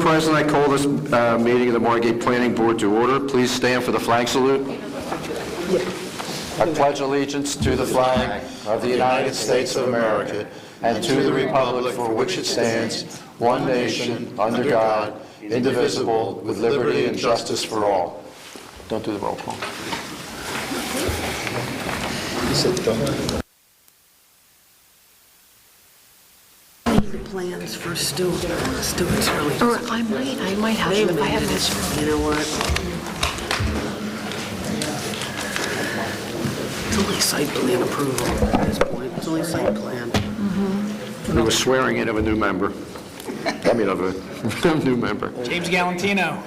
President, I call this meeting of the Margate Planning Board to order. Please stand for the flag salute. I pledge allegiance to the flag of the United States of America and to the republic for which it stands, one nation, under God, indivisible, with liberty and justice for all. Don't do the roll call. Plans for Stuart's really. Or I might have them if I have this. You know what? It's only site plan approval at this point. It's only site plan. We were swearing in of a new member. I mean, of a new member. James Galantino.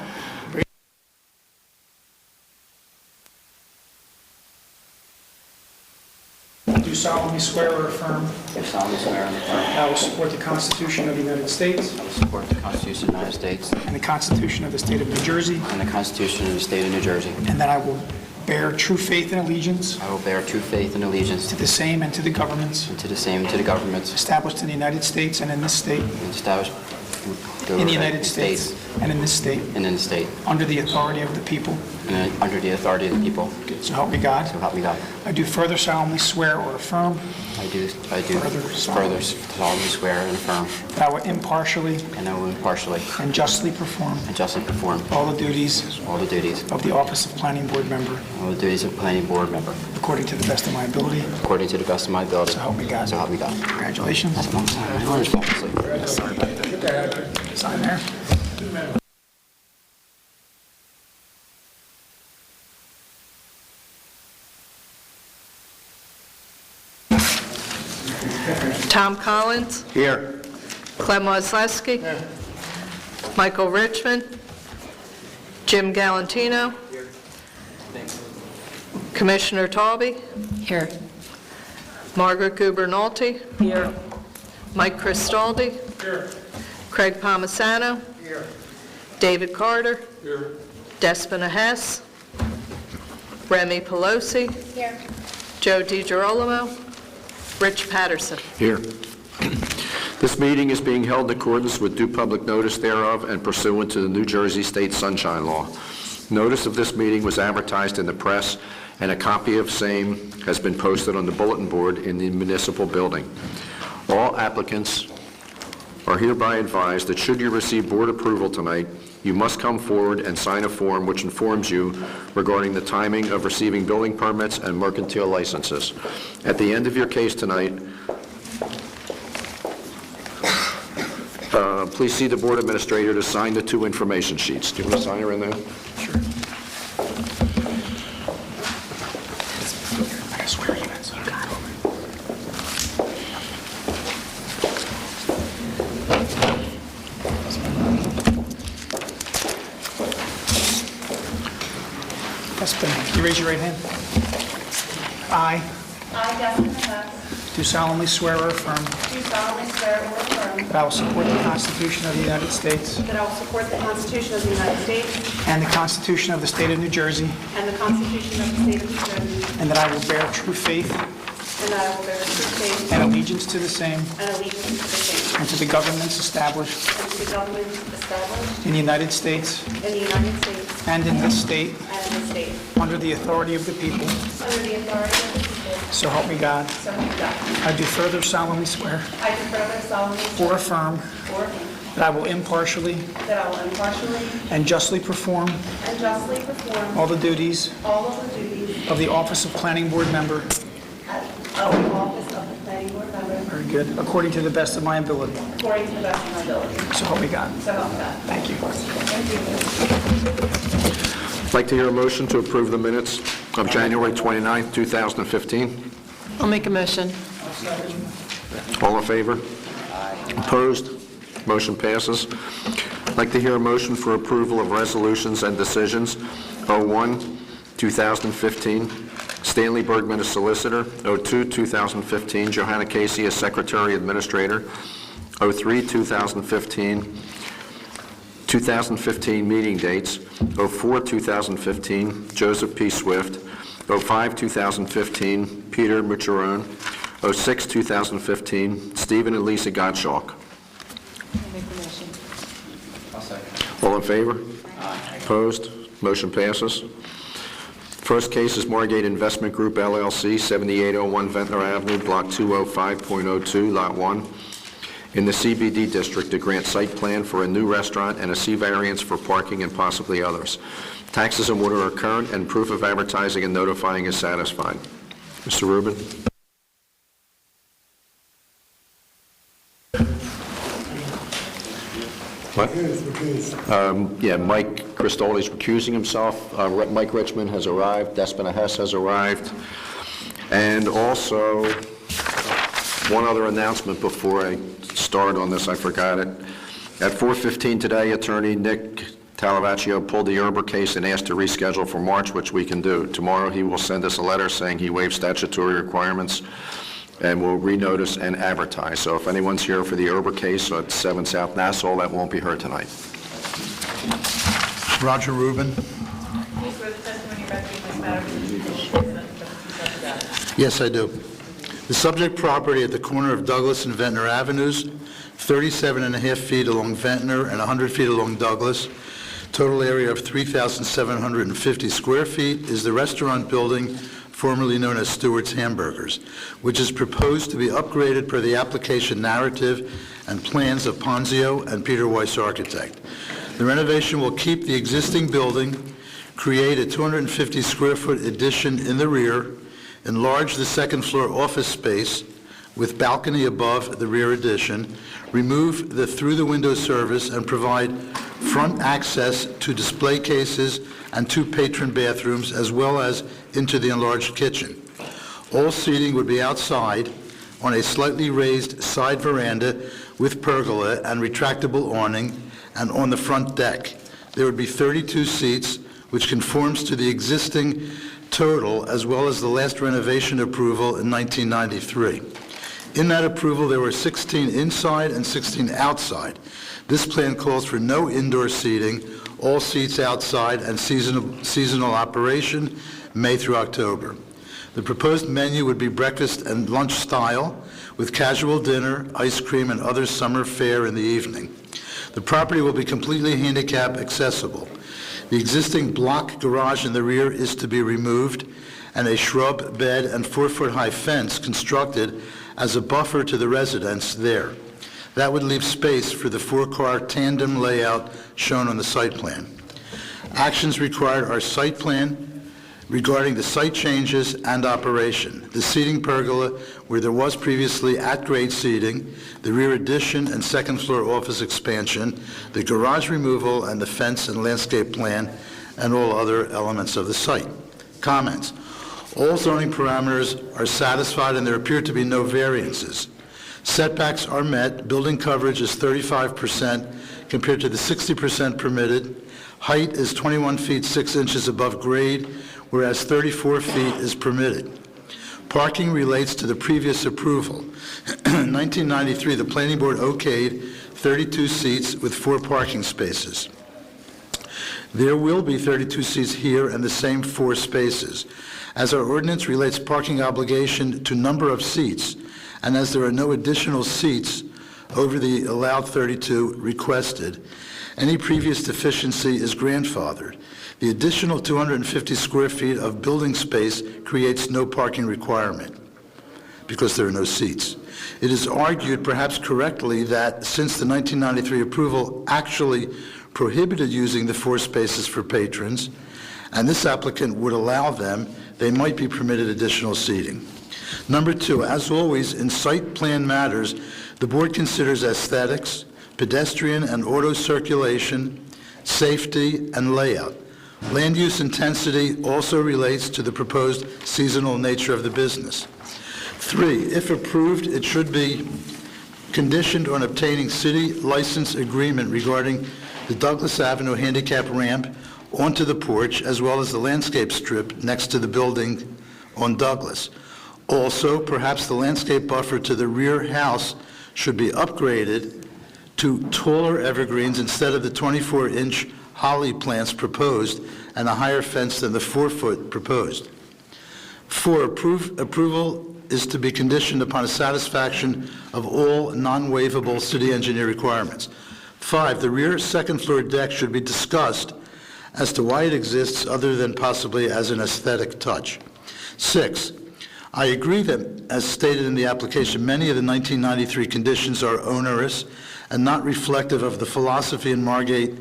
Do solemnly swear or affirm Do solemnly swear and affirm that I will support the Constitution of the United States I will support the Constitution of the United States and the Constitution of the State of New Jersey, and the Constitution of the State of New Jersey. and that I will bear true faith and allegiance I will bear true faith and allegiance to the same and to the governments to the same and to the governments established in the United States and in this state, established in the United States and in this state, and in the state, under the authority of the people, and under the authority of the people. so help me God. So help me God. I do further solemnly swear or affirm I do Further further solemnly swear and affirm, that I will impartially and I will impartially and justly perform and justly perform all the duties all the duties of the office of Planning Board member all the duties of planning board member according to the best of my ability. according to the best of my ability. So help me God. So help me God. Congratulations. That's my honors fall asleep. Sorry about that. Get that out there. Sign there. Tom Collins, Here. Clem Wozleski, Michael Richmond, Jim Galantino, Commissioner Tawby. Here. Margaret Gubernalty. Here. Mike Cristaldi. Here. Craig Palmisano. Here. David Carter. Here. Despina Hess. Remy Pelosi. Here. Joe DiGirolamo. Rich Patterson. Here. This meeting is being held in accordance with due public notice thereof and pursuant to the New Jersey State Sunshine Law. Notice of this meeting was advertised in the press, and a copy of same has been posted on the bulletin board in the municipal building. All applicants are hereby advised that should you receive board approval tonight, you must come forward and sign a form which informs you regarding the timing of receiving building permits and mercantile licenses. At the end of your case tonight, please see the board administrator to sign the two information sheets. Do you want to sign her in there? Sure. I swear you in, so you got it. You raise your right hand. I I, Destiny Hess, do solemnly swear or affirm do solemnly swear or affirm that I will support the Constitution of the United States that I will support the Constitution of the United States and the Constitution of the State of New Jersey, and the Constitution of the State of New Jersey, and that I will bear true faith and that I will bear true faith and allegiance to the same and allegiance to the same, and to the governments established and to the government established in the United States in the United States and in this state, and in the state, under the authority of the people, under the authority of the people, so help me God. so help me God. I do further solemnly swear I do further solemnly swear or affirm or affirm that I will impartially that I will impartially and justly perform and justly perform all the duties all of the duties of the office of Planning Board member, of the office of the Planning Board member very good, according to the best of my ability. according to the best of my ability. So help me God. So help me God. Thank you. Thank you. I'd like to hear a motion to approve the minutes of January 29th, 2015. I'll make a motion. All in favor? Opposed? Motion passes. I'd like to hear a motion for approval of resolutions and decisions. 01, 2015, Stanley Bergman as solicitor. 02, 2015, Johanna Casey as secretary administrator. 03, 2015, 2015 meeting dates. 04, 2015, Joseph P. Swift. 05, 2015, Peter Mucherone. 06, 2015, Stephen and Lisa Gottschalk. I'll make the motion. I'll second. All in favor? Opposed? Motion passes. First case is Margate Investment Group LLC, 7801 Ventnor Avenue, Block 205.02, Lot 1, in the CBD District to grant site plan for a new restaurant and a C variance for parking and possibly others. Taxes and water are current, and proof of advertising and notifying is satisfied. Mr. Rubin? What? Yeah, Mike Cristoli's recusing himself. Mike Richmond has arrived. Despina Hess has arrived. And also, one other announcement before I start on this, I forgot it. At 4:15 today, attorney Nick Talavaccio pulled the Erber case and asked to reschedule for March, which we can do. Tomorrow, he will send us a letter saying he waived statutory requirements and will renotice and advertise. So if anyone's here for the Erber case at 7 South Nassau, that won't be heard tonight. Roger Rubin. Please swear the testimony you're about to give this matter is the truth, the whole truth, and nothing but the truth. Yes, I do. The subject property at the corner of Douglas and Ventnor Avenues, 37.5 feet along Ventnor and 100 feet along Douglas, total area of 3,750 square feet, is the restaurant building formerly known as Stewart's Hamburgers, which is proposed to be upgraded per the application narrative and plans of Ponzio and Peter Weiss Architect. The renovation will keep the existing building, create a 250 square foot addition in the rear, enlarge the second floor office space with balcony above the rear addition, remove the through-the-window service, and provide front access to display cases and 2 patron bathrooms, as well as into the enlarged kitchen. All seating would be outside on a slightly raised side veranda with pergola and retractable awning, and on the front deck. There would be 32 seats, which conforms to the existing total, as well as the last renovation approval in 1993. In that approval, there were 16 inside and 16 outside. This plan calls for no indoor seating, all seats outside, and seasonal operation, May through October. The proposed menu would be breakfast and lunch style, with casual dinner, ice cream, and other summer fare in the evening. The property will be completely handicap accessible. The existing block garage in the rear is to be removed, and a shrub bed and 4-foot-high fence constructed as a buffer to the residence there. That would leave space for the 4-car tandem layout shown on the site plan. Actions required are site plan regarding the site changes and operation, the seating pergola where there was previously at-grade seating, the rear addition and second floor office expansion, the garage removal, and the fence and landscape plan, and all other elements of the site. Comments. All zoning parameters are satisfied and there appear to be no variances. Setbacks are met. Building coverage is 35% compared to the 60% permitted. Height is 21 feet 6 inches above grade, whereas 34 feet is permitted. Parking relates to the previous approval. In 1993, the Planning Board okayed 32 seats with 4 parking spaces. There will be 32 seats here and the same 4 spaces. As our ordinance relates parking obligation to number of seats, and as there are no additional seats over the allowed 32 requested, any previous deficiency is grandfathered. The additional 250 square feet of building space creates no parking requirement because there are no seats. It is argued, perhaps correctly, that since the 1993 approval actually prohibited using the 4 spaces for patrons, and this applicant would allow them, they might be permitted additional seating. Number 2, as always, in site plan matters, the board considers aesthetics, pedestrian and auto circulation, safety, and layout. Land use intensity also relates to the proposed seasonal nature of the business. 3, if approved, it should be conditioned on obtaining city license agreement regarding the Douglas Avenue handicap ramp onto the porch, as well as the landscape strip next to the building on Douglas. Also, perhaps the landscape buffer to the rear house should be upgraded to taller evergreens instead of the 24-inch holly plants proposed, and a higher fence than the 4-foot proposed. 4, approval is to be conditioned upon a satisfaction of all non-waivable city engineer requirements. 5, the rear second-floor deck should be discussed as to why it exists other than possibly as an aesthetic touch. 6, I agree that, as stated in the application, many of the 1993 conditions are onerous and not reflective of the philosophy in Margate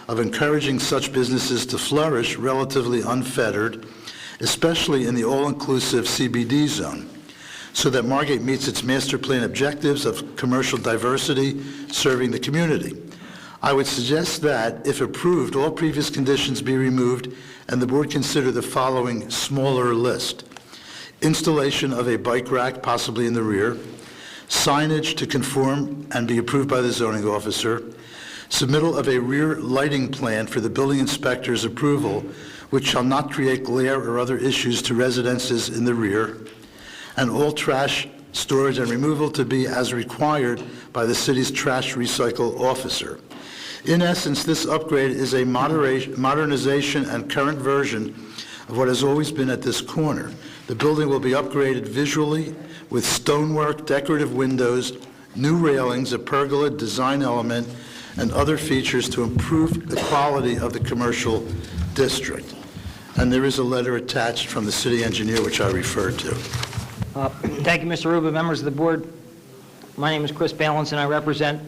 of encouraging such businesses to flourish relatively unfettered, especially in the all-inclusive CBD zone, so that Margate meets its master plan objectives of commercial diversity serving the community. I would suggest that, if approved, all previous conditions be removed and the board consider the following smaller list: installation of a bike rack, possibly in the rear, signage to conform and be approved by the zoning officer, submittal of a rear lighting plan for the building inspector's approval, which shall not create glare or other issues to residences in the rear, and all trash storage and removal to be as required by the city's trash recycle officer. In essence, this upgrade is a modernization and current version of what has always been at this corner. The building will be upgraded visually with stonework, decorative windows, new railings, a pergola design element, and other features to improve the quality of the commercial district. And there is a letter attached from the city engineer, which I referred to. Thank you, Mr. Rubin. Members of the board, my name is Chris Balance, and I represent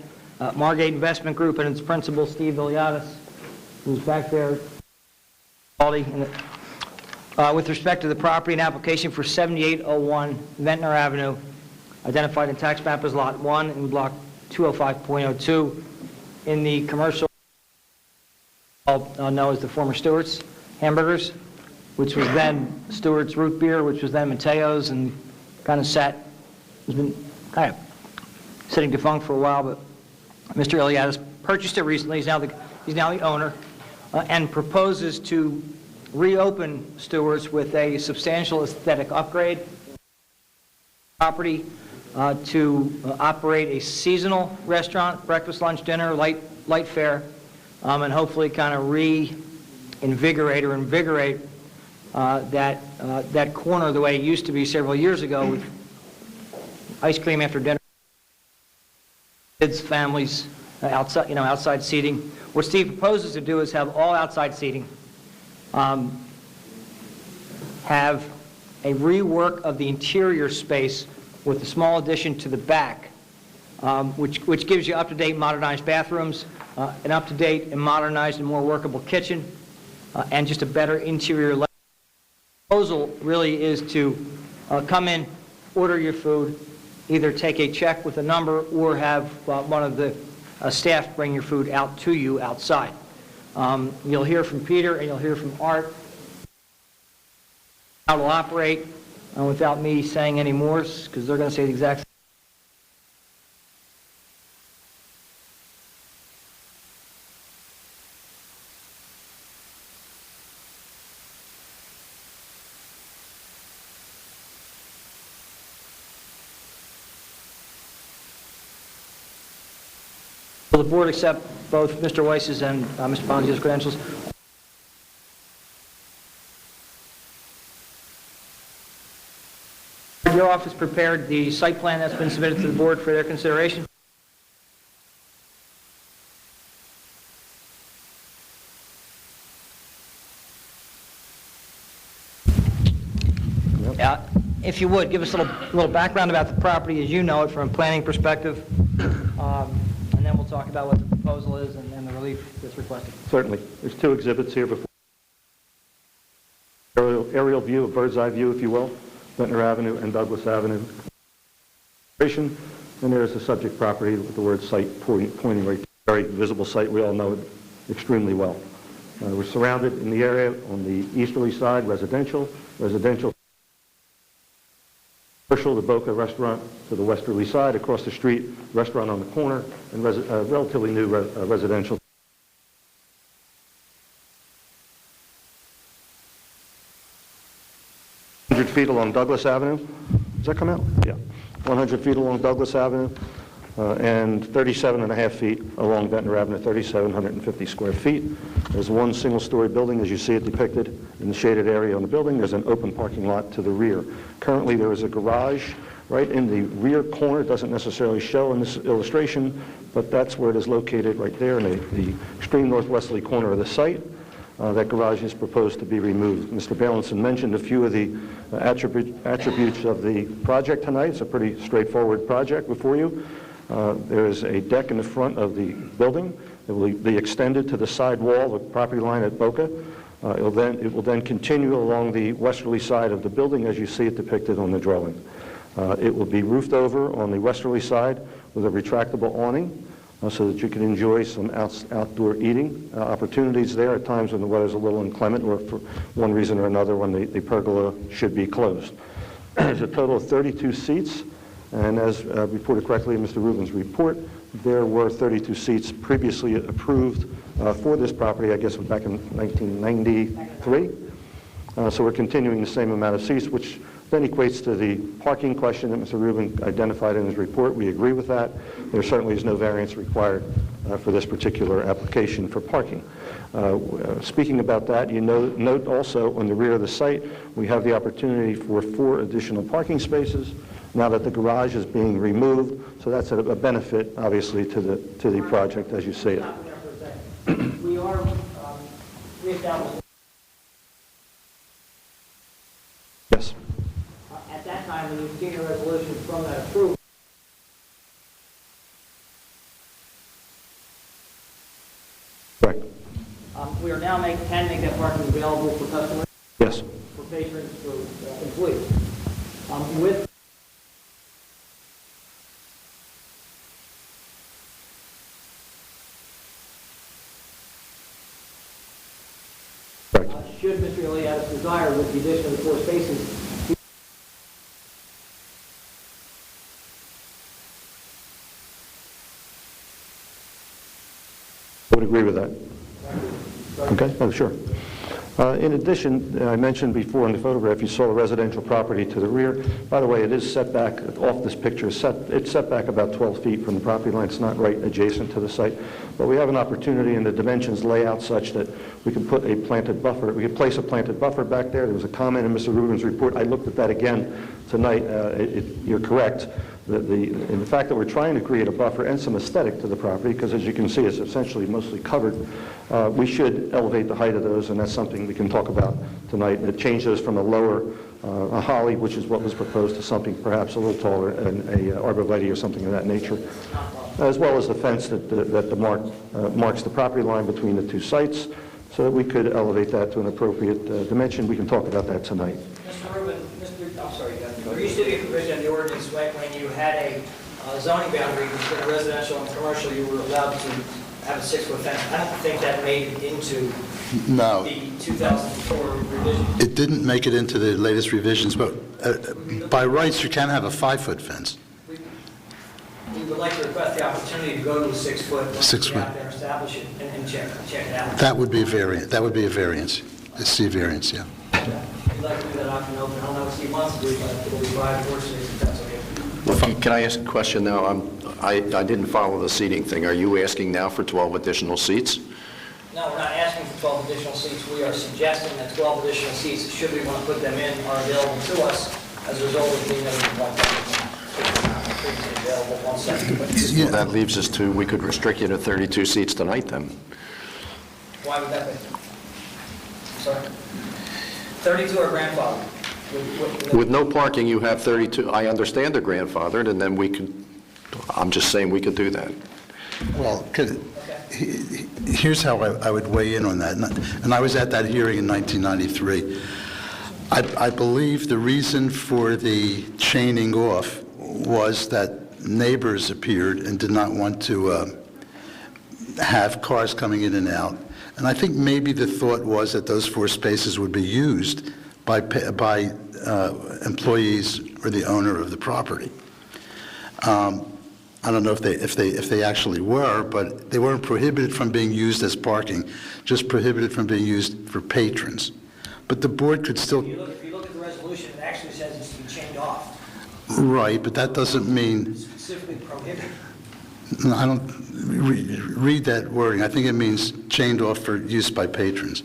Margate Investment Group and its principal, Steve Iliadis, who's back there. With respect to the property and application for 7801 Ventnor Avenue, identified in tax map as Lot 1 in Block 205.02, in the commercial known as the former Stewart's Hamburgers, which was then Stewart's Root Beer, which was then Mateo's, and kind of has been kind of sitting defunct for a while, but Mr. Iliadis purchased it recently. He's now the owner, and proposes to reopen Stewart's with a substantial aesthetic upgrade. Property to operate a seasonal restaurant, breakfast, lunch, dinner, light fare, and hopefully kind of invigorate that corner the way it used to be several years ago, with ice cream after dinner, kids, families, outside seating. What Steve proposes to do is have all outside seating, have a rework of the interior space with a small addition to the back, which gives you up-to-date modernized bathrooms, an up-to-date and modernized and more workable kitchen, and just a better interior layout. The proposal really is to come in, order your food, either take a check with a number or have one of the staff bring your food out to you outside. You'll hear from Peter and you'll hear from Art how it'll operate without me saying any more, because they're going to say the exact same. Will the board accept both Mr. Weiss's and Mr. Ponzio's credentials? Your office prepared the site plan that's been submitted to the board for their consideration. If you would, give us a little background about the property as you know it from a planning perspective, and then we'll talk about what the proposal is and the relief that's requested. Certainly. There's two exhibits here before. Aerial view, a bird's eye view, if you will, Ventnor Avenue and Douglas Avenue. And there's the subject property with the word site pointing right. Very visible site. We all know it extremely well. We're surrounded in the area on the easterly side, residential, commercial, the Boca restaurant to the westerly side, across the street, restaurant on the corner, and relatively new residential. Feet along Douglas Avenue. Does that come out? Yeah. 100 feet along Douglas Avenue and 37.5 feet along Ventnor Avenue, 3,750 square feet. There's one single-story building, as you see it depicted in the shaded area on the building. There's an open parking lot to the rear. Currently, there is a garage right in the rear corner. It doesn't necessarily show in this illustration, but that's where it is located, right there in the extreme northwesterly corner of the site. That garage is proposed to be removed. Mr. Bailenson mentioned a few of the attributes of the project tonight. It's a pretty straightforward project before you. There is a deck in the front of the building. It will be extended to the side wall, the property line at Boca. It will then continue along the westerly side of the building as you see it depicted on the drawing. It will be roofed over on the westerly side with a retractable awning so that you can enjoy some outdoor eating opportunities there at times when the weather's a little inclement or for one reason or another when the pergola should be closed. There's a total of 32 seats, and as reported correctly in Mr. Rubin's report, there were 32 seats previously approved for this property, I guess back in 1993. So we're continuing the same amount of seats, which then equates to the parking question that Mr. Rubin identified in his report. We agree with that. There certainly is no variance required for this particular application for parking. Speaking about that, you note also on the rear of the site, we have the opportunity for 4 additional parking spaces now that the garage is being removed. So that's a benefit, obviously, to the project as you see it. We are reestablishing. Yes. At that time, when you obtain a resolution from that approval, Correct. we are now can make that parking available for customers, Yes. for patrons, for employees. With Correct. should Mr. Elias desire, with the addition of the 4 spaces, I would agree with that. Okay, oh, sure. In addition, I mentioned before in the photograph, you saw a residential property to the rear. By the way, it is set back off this picture. It's set back about 12 feet from the property line. It's not right adjacent to the site. But we have an opportunity, and the dimensions lay out such that we can put a planted buffer. We can place a planted buffer back there. There was a comment in Mr. Rubin's report. I looked at that again tonight. You're correct. In the fact that we're trying to create a buffer and some aesthetic to the property, because as you can see, it's essentially mostly covered, we should elevate the height of those, and that's something we can talk about tonight. And change those from a lower, a holly, which is what was proposed, to something perhaps a little taller, and a arborvitae or something of that nature, as well as the fence that marks the property line between the 2 sites, so that we could elevate that to an appropriate dimension. We can talk about that tonight. Mr. Rubin, I'm sorry, there used to be a provision in the ordinance when you had a zoning boundary between residential and commercial, you were allowed to have a 6-foot fence. I don't think that made it into No, the 2004 revision. it didn't make it into the latest revisions, but by rights, you can have a 5-foot fence. We would like to request the opportunity to go to a 6-foot. 6 Get foot. out there, establish it, and check it out. That would be a variant. That would be a variance. A C variance, yeah. We'd like to do that option open. I don't know what Steve wants to do, but it'll be 5 or 6, if that's okay. Can I ask a question now? I didn't follow the seating thing. Are you asking now for 12 additional seats? No, we're not asking for 12 additional seats. We are suggesting that 12 additional seats, should we want to put them in, are available to us as a result of being able to provide previously available 1 second. Well, that leaves us to, we could restrict you to 32 seats tonight then. Why would that be? Sorry? 32 are grandfathered. With no parking, you have 32. I understand they're grandfathered, and then we could, I'm just saying we could do that. Well, here's how I would weigh in on that, and I was at that hearing in 1993. I believe the reason for the chaining off was that neighbors appeared and did not want to have cars coming in and out. And I think maybe the thought was that those 4 spaces would be used by employees or the owner of the property. I don't know if they actually were, but they weren't prohibited from being used as parking, just prohibited from being used for patrons. But the board could still... If you look at the resolution, it actually says it's to be chained off. Right, but that doesn't mean... Specifically prohibited. No, I don't read that wording. I think it means chained off for use by patrons.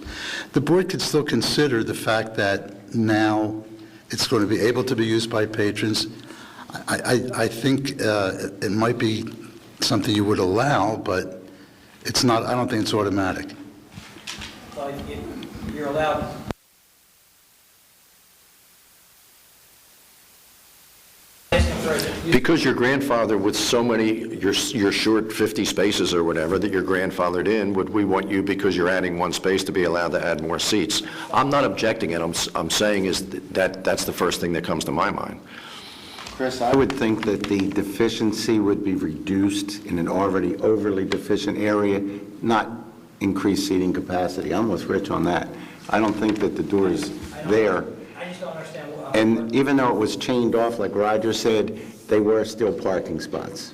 The board could still consider the fact that now it's going to be able to be used by patrons. I think it might be something you would allow, but it's not, I don't think it's automatic. Well, you're allowed. Because your grandfather with so many, you're short 50 spaces or whatever that you're grandfathered in, would we want you, because you're adding one space, to be allowed to add more seats? I'm not objecting it, I'm saying is that's the first thing that comes to my mind. Chris, I would think that the deficiency would be reduced in an already overly deficient area, not increase seating capacity. I'm with Rich on that. I don't think that the door is there. I just don't understand what... And even though it was chained off, like Roger said, they were still parking spots.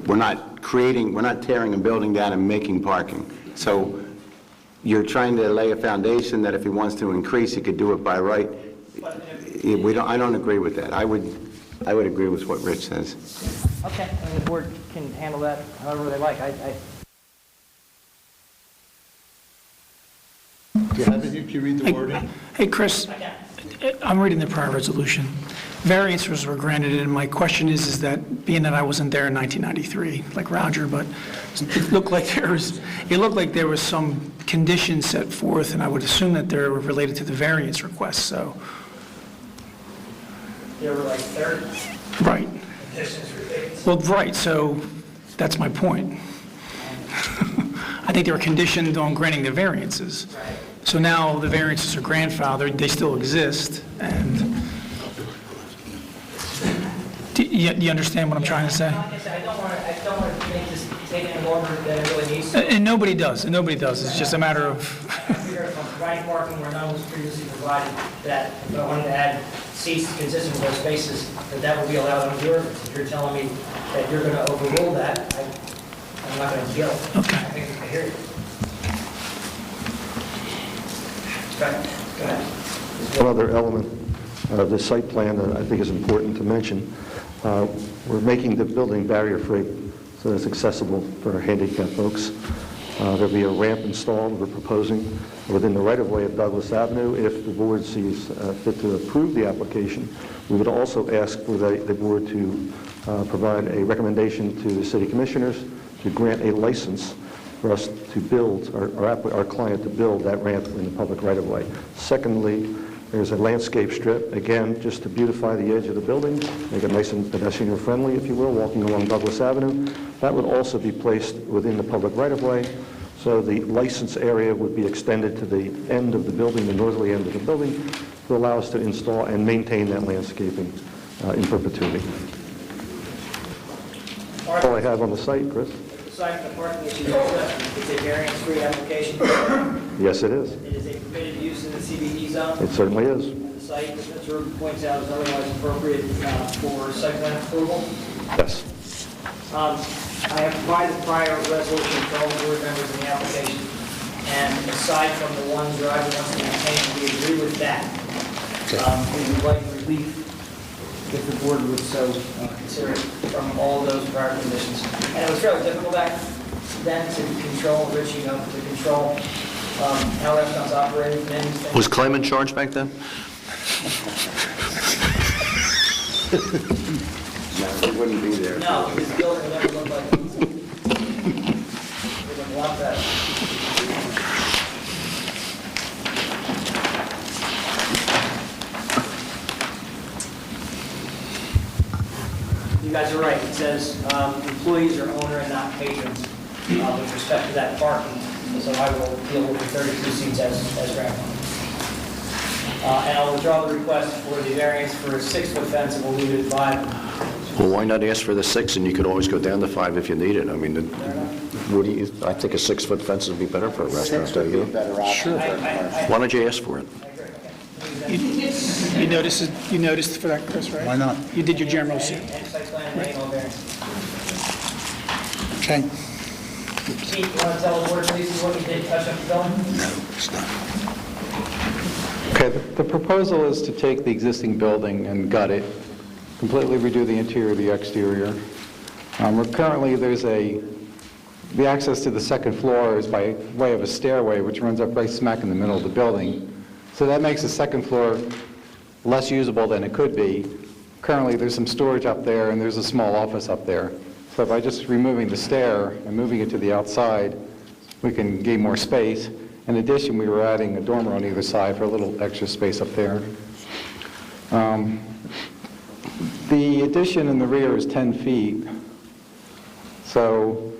We're not tearing a building down and making parking. So you're trying to lay a foundation that if he wants to increase, he could do it by right. I don't agree with that. I would agree with what Rich says. Okay, and the board can handle that however they like. Do you have it here? Can you read the wording? Hey, Chris, I'm reading the prior resolution. Variances were granted, and my question is that, being that I wasn't there in 1993, like Roger, but it looked like there was some conditions set forth, and I would assume that they were related to the variance request, so. There were like 30 Right. conditions related. Well, right, so that's my point. I think they were conditioned on granting the variances. Right. So now the variances are grandfathered, they still exist, and do you understand what I'm trying to say? Like I said, I don't want to make this take any longer than it really needs to. And nobody does, it's just a matter of, I figured if I'm providing parking where none was previously provided, that if I wanted to add seats consistent with those spaces, that would be allowed under the ordinance. If you're telling me that you're going to overrule that, I'm not going to deal. Okay. I think I hear you. Go ahead. One other element of the site plan that I think is important to mention. We're making the building barrier-free, so it's accessible for handicapped folks. There'll be a ramp installed, we're proposing, within the right-of-way of Douglas Avenue. If the board sees fit to approve the application, we would also ask for the board to provide a recommendation to the city commissioners to grant a license for us to build, our client to build that ramp in the public right-of-way. Secondly, there's a landscape strip, again, just to beautify the edge of the building, make it nice and pedestrian-friendly, if you will, walking along Douglas Avenue. That would also be placed within the public right-of-way, so the license area would be extended to the end of the building, the northerly end of the building, to allow us to install and maintain that landscaping in perpetuity. All I have on the site, Chris. Aside from the parking issue, it's a variance-free application. Yes, it is. It is a permitted use in the CBD zone. It certainly is. The site, as Mr. Rubin points out, is otherwise appropriate for site plan approval. Yes. I have provided prior resolution to all the board members in the application, and aside from the one driveway wants to maintain, we agree with that. We would like relief, if the board would so consider it, from all those prior conditions. And it was fairly difficult back then to control, Rich, to control how restaurants operated and things. Was Clem in charge back then? No, he wouldn't be there. No, this building would never look like it. It would want that. You guys are right. It says employees are owner and not patrons with respect to that parking. So I will deal with the 32 seats as grandfather. And I'll withdraw the request for the variance for a 6-foot fence, and we'll leave it at 5. Well, why not ask for the 6, and you could always go down to 5 if you need it? I mean, I think a 6-foot fence would be better for a restaurant, don't you? Sure. Why don't you ask for it? you noticed for that, Chris, right? Why not? You did your general suit. And site plan and annual variance. Okay. Pete, you want to tell the board, please, what you did touch up the building? No, it's not. Okay, the proposal is to take the existing building and gut it, completely redo the interior, the exterior. Currently, the access to the second floor is by way of a stairway, which runs up right smack in the middle of the building. So that makes the second floor less usable than it could be. Currently, there's some storage up there, and there's a small office up there. So by just removing the stair and moving it to the outside, we can gain more space. In addition, we were adding a dormer on either side for a little extra space up there. The addition in the rear is 10 feet. So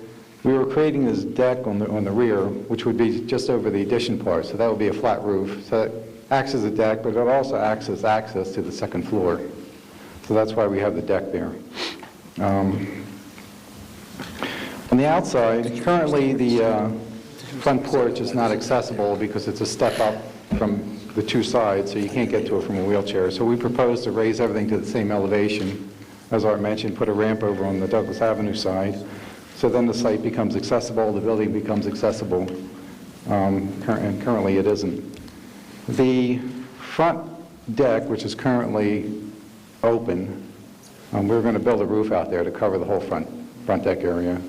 we were creating this deck on the rear, which would be just over the addition part. So that would be a flat roof. So it acts as a deck, but it also acts as access to the second floor. So that's why we have the deck there. On the outside, currently the front porch is not accessible because it's a step up from the two sides, so you can't get to it from a wheelchair. So we propose to raise everything to the same elevation. As Art mentioned, put a ramp over on the Douglas Avenue side. So then the site becomes accessible, the building becomes accessible, and currently it isn't. The front deck, which is currently open, we're going to build a roof out there to cover the whole front deck area.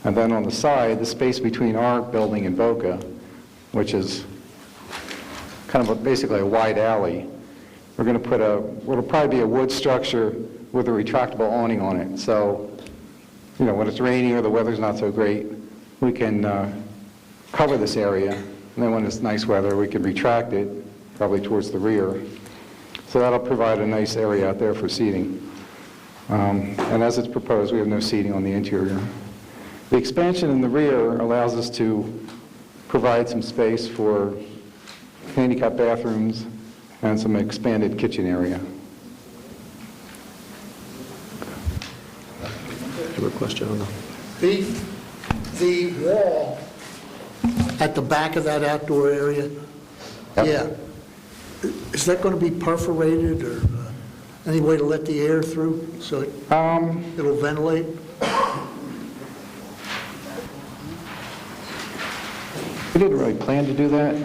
And then on the side, the space between our building and Boca, which is kind of basically a wide alley, we're going to put what'll probably be a wood structure with a retractable awning on it. So, you know, when it's raining or the weather's not so great, we can cover this area. And then when it's nice weather, we can retract it, probably towards the rear. So that'll provide a nice area out there for seating. And as it's proposed, we have no seating on the interior. The expansion in the rear allows us to provide some space for handicap bathrooms and some expanded kitchen area. Do you have a question on that? The wall at the back of that outdoor area, Yep. yeah, is that going to be perforated or any way to let the air through so it'll ventilate? We didn't really plan to do that.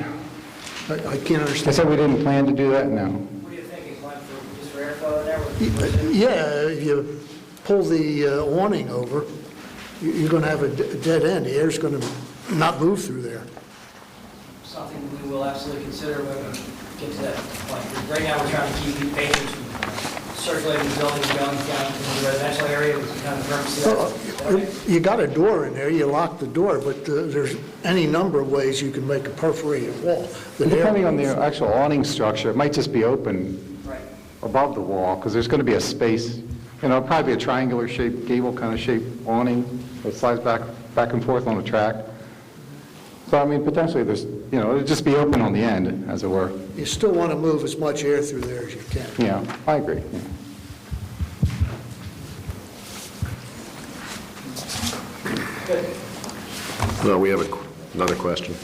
I can't I understand. said we didn't plan to do that? No. What do you think, is like just for airflow in there? Yeah, if you pull the awning over, you're going to have a dead end. The air's going to not move through there. Something we will absolutely consider when we get to that point. Right now, we're trying to keep patients from circulating the building, going down to the residential area, which is kind of purpose. You got a door in there, you lock the door, but there's any number of ways you can make a perforated wall. Depending on the actual awning structure, it might just be open above the wall, because there's going to be a space, you know, probably a triangular shaped, gable kind of shaped awning that slides back and forth on the track. So, I mean, potentially there's, you know, it'll just be open on the end, as it were. You still want to move as much air through there as you can. Yeah, I agree. Yeah. No, we have another question.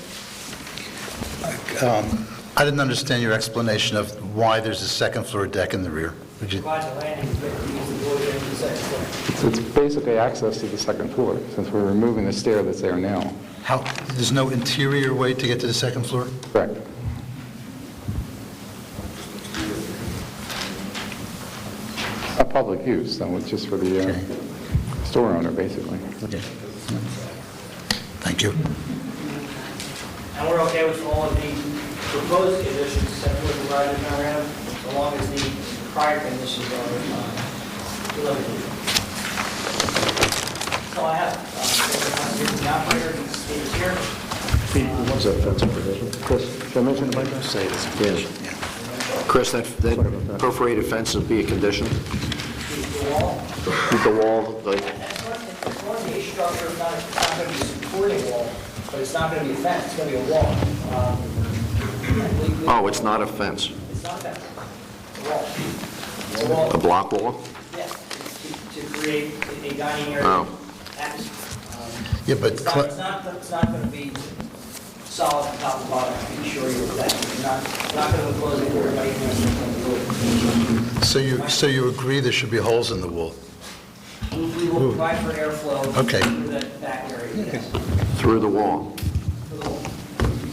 I didn't understand your explanation of why there's a second floor deck in the rear. Would you? Provides a landing to use the door into the second floor. It's basically access to the second floor, since we're removing the stair that's there now. There's no interior way to get to the second floor? Correct. A public use, so it's just for the store owner, basically. Okay. Thank you. And we're okay with all of the proposed conditions set forth in the project memorandum, so long as the prior conditions are delivered. That's all I have. The operator is here. What's that fence provision? Chris, can I mention it, Mike? Say this. Chris, that perforated fence will be a condition? The wall. The wall, like, It's going to be a structure, it's not going to be a supporting wall, but it's not going to be a fence, it's going to be a wall. oh, it's not a fence, It's not a fence, it's a wall. It's a wall. a block wall? Yes, to create a dining area. Oh. Yeah, but It's not going to be solid from top to bottom, I can assure you of that. It's not going to enclose it for everybody who has to so you agree there should be holes in the wall? We will provide for airflow Okay. through that back area, yes. Through the wall? Through the wall.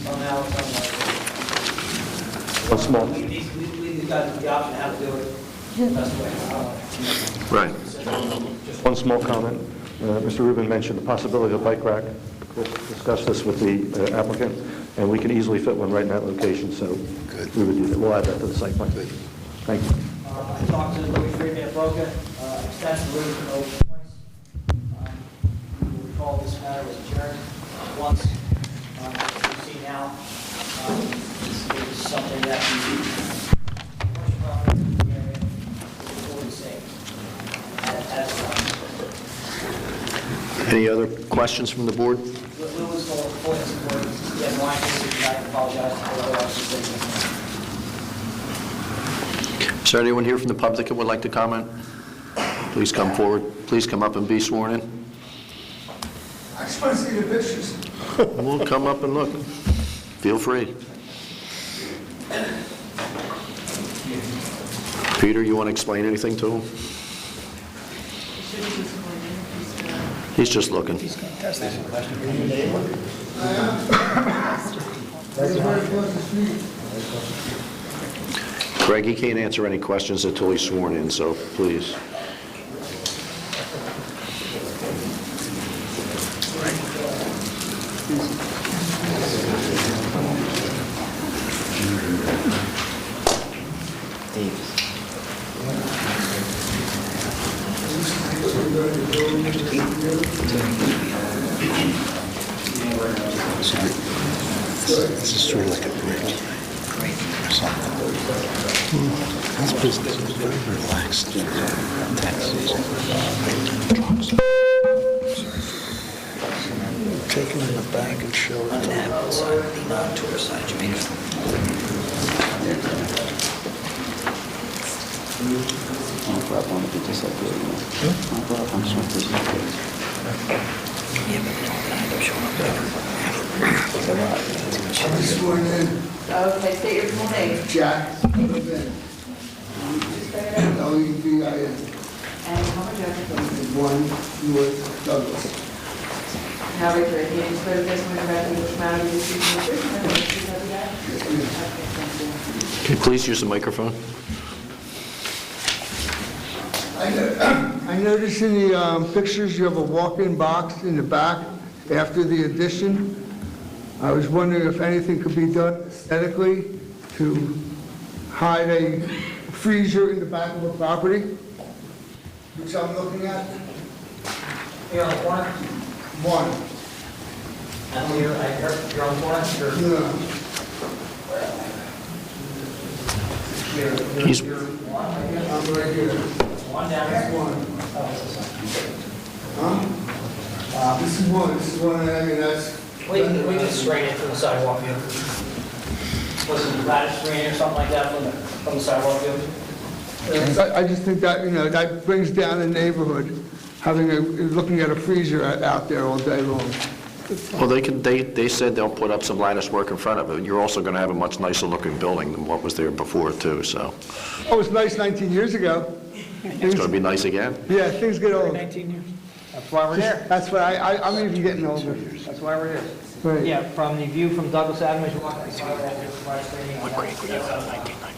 Somehow, One small, we've got the option how to do it the best way. Right. one small comment. Mr. Rubin mentioned the possibility of a bike rack. We'll discuss this with the applicant, and we can easily fit one right in that location, so we would do that. We'll add that to the site plan. Thank you. I talked to Louis Friedman at Boca extensively, over twice. matter was adjourned once. As you see now, this is something that the commercial property in the area is fully safe. Any other questions from the board? Lou was going to point us to work. Yeah, Ryan, I apologize for what I was thinking. Is there anyone here from the public that would like to comment? Please come forward. Please come up and be sworn in. I just want to see the pictures. We'll come up and look. Feel free. Peter, you want to explain anything to him? He's just looking. Greg, he can't answer any questions until he's sworn in, so please. This is sort of like a bridge, or something. This business is very relaxed. Take them in the back and show it. The habitable side, the non-tourist side, you mean? No problem if you disappear. No problem, just want to disappear. Yeah, but they don't end up showing up there. I'm sworn in. Okay, state your full name. Jack Levin. Levin. And how much address? 1 North Douglas. Now, raise your hand. Swear the testimony about the matter you receive from the church. And I will speak of that. Okay, thank you. Can you please use the microphone? I noticed in the pictures you have a walk-in box in the back after the addition. I was wondering if anything could be done aesthetically to hide a freezer in the back of the property, which I'm looking at. You're on the corner? One. And you're on the corner? No. He's, I'm right here. One down. That's one. Huh? This is one, I mean, that's... We can strain it from the sidewalk view. Was it lattice screen or something like that from the sidewalk view? I just think that, that brings down the neighborhood, looking at a freezer out there all day long. well, they said they'll put up some lattice work in front of it. You're also going to have a much nicer looking building than what was there before, too, so Oh, it was nice 19 years ago. it's going to be nice again. Yeah, things get old. 19 years. That's why we're there. That's why I'm even getting older. That's why we're here. Right. Yeah, from the view from Douglas Avenue, as you walk the sidewalk, there's a lattice screening on that.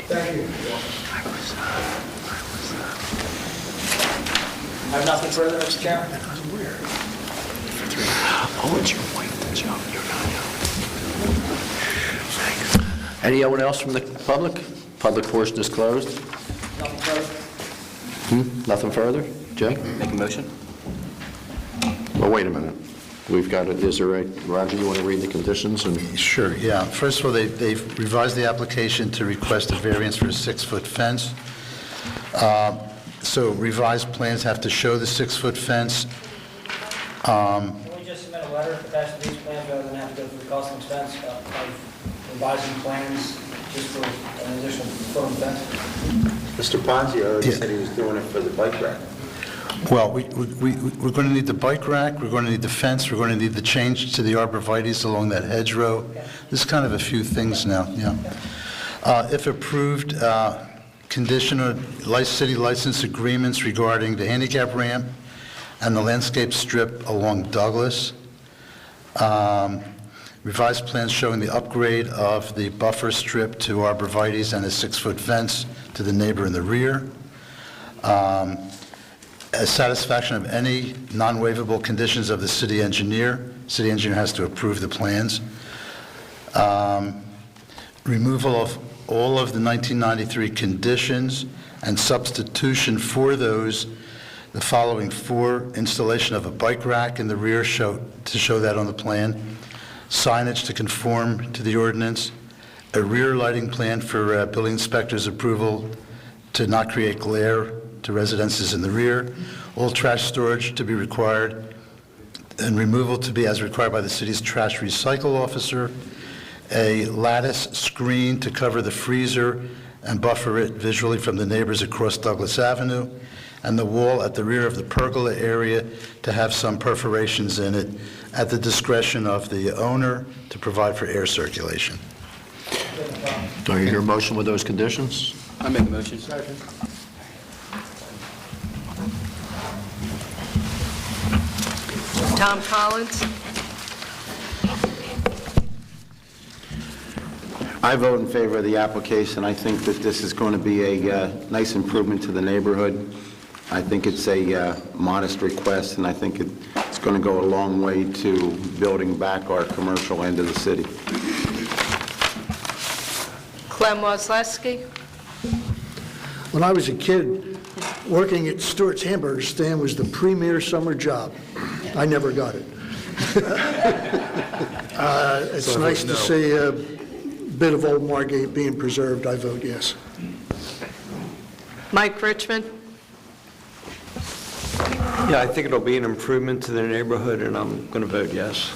Thank you. I have nothing further, Mr. Chairman. Oh, it's your wife, Joe. You're not. Anyone else from the public? Public portion is closed. Nothing further? Nothing further? Jay? Make a motion? Well, wait a minute. We've got it, is there a, Roger, you want to read the conditions? And Sure, yeah. First of all, they've revised the application to request a variance for a 6-foot fence. So revised plans have to show the 6-foot fence. Can we just submit a letter attached to these plans rather than have to go through the cost and expense of revising plans just for an additional firm fence? Mr. Ponzi already Yeah. said he was doing it for the bike rack. Well, we're going to need the bike rack, we're going to need the fence, we're going to need the change to the arborvitae's along that hedgerow. There's kind of a few things now, yeah. If approved, conditional city license agreements regarding the handicap ramp and the landscape strip along Douglas. Revised plans showing the upgrade of the buffer strip to arborvitae's and a 6-foot fence to the neighbor in the rear. A satisfaction of any non-waivable conditions of the city engineer. City engineer has to approve the plans. Removal of all of the 1993 conditions and substitution for those the following 4: installation of a bike rack in the rear to show that on the plan, signage to conform to the ordinance, a rear lighting plan for building inspector's approval to not create glare to residences in the rear, all trash storage to be required, and removal to be as required by the city's trash recycle officer, a lattice screen to cover the freezer and buffer it visually from the neighbors across Douglas Avenue, and the wall at the rear of the pergola area to have some perforations in it at the discretion of the owner to provide for air circulation. Do I hear a motion with those conditions? I make a motion. Tom Collins. I vote in favor of the application. I think that this is going to be a nice improvement to the neighborhood. I think it's a modest request, and I think it's going to go a long way to building back our commercial end of the city. Clem Wozleski. When I was a kid, working at Stewart's Hamburger Stand was the premier summer job. I never got it. It's nice to see a bit of old Margate being preserved. I vote yes. Mike Richmond. Yeah, I think it'll be an improvement to the neighborhood, and I'm going to vote yes.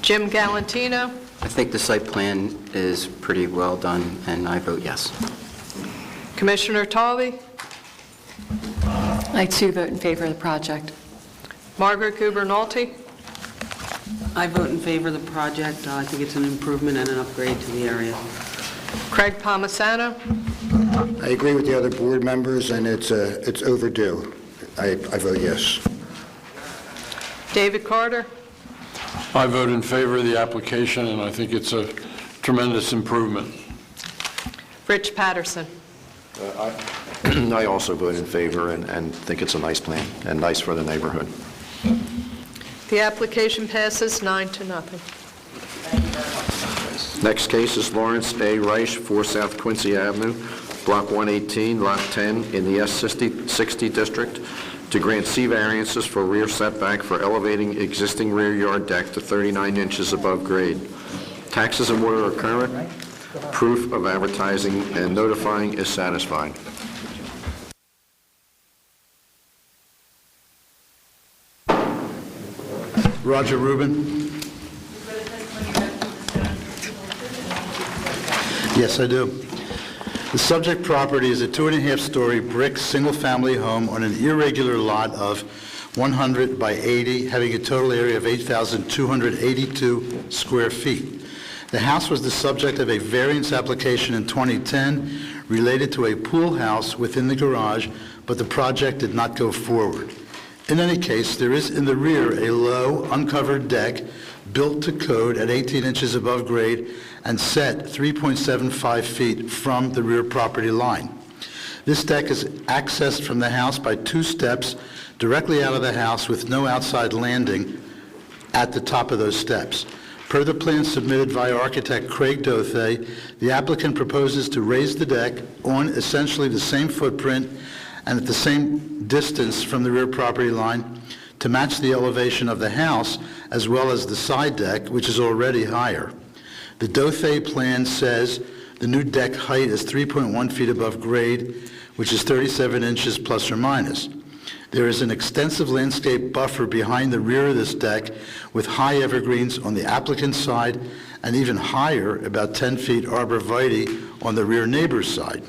Jim Galantino. I think the site plan is pretty well done, and I vote yes. Commissioner Tawley. I too vote in favor of the project. Margaret Gubernalty. I vote in favor of the project. I think it's an improvement and an upgrade to the area. Craig Palmisano. I agree with the other board members, and it's overdue. I vote yes. David Carter. I vote in favor of the application, and I think it's a tremendous improvement. Rich Patterson. I also vote in favor and think it's a nice plan and nice for the neighborhood. The application passes 9-0. Next case is Lawrence A. Reich, 4 South Quincy Avenue, Block 118, Lot 10, in the S60 District, to grant C variances for rear setback for elevating existing rear yard deck to 39 inches above grade. Taxes and water are current. Proof of advertising and notifying is satisfied. Roger Rubin? Yes, I do. The subject property is a 2.5-story brick single-family home on an irregular lot of 100 by 80, having a total area of 8,282 square feet. The house was the subject of a variance application in 2010 related to a pool house within the garage, but the project did not go forward. In any case, there is in the rear a low, uncovered deck built to code at 18 inches above grade and set 3.75 feet from the rear property line. This deck is accessed from the house by 2 steps directly out of the house with no outside landing at the top of those steps. Per the plan submitted via architect Craig Dothe, the applicant proposes to raise the deck on essentially the same footprint and at the same distance from the rear property line to match the elevation of the house as well as the side deck, which is already higher. The Dothe plan says the new deck height is 3.1 feet above grade, which is 37 inches plus or minus. There is an extensive landscape buffer behind the rear of this deck with high evergreens on the applicant's side and even higher, about 10 feet arborvitae, on the rear neighbor's side.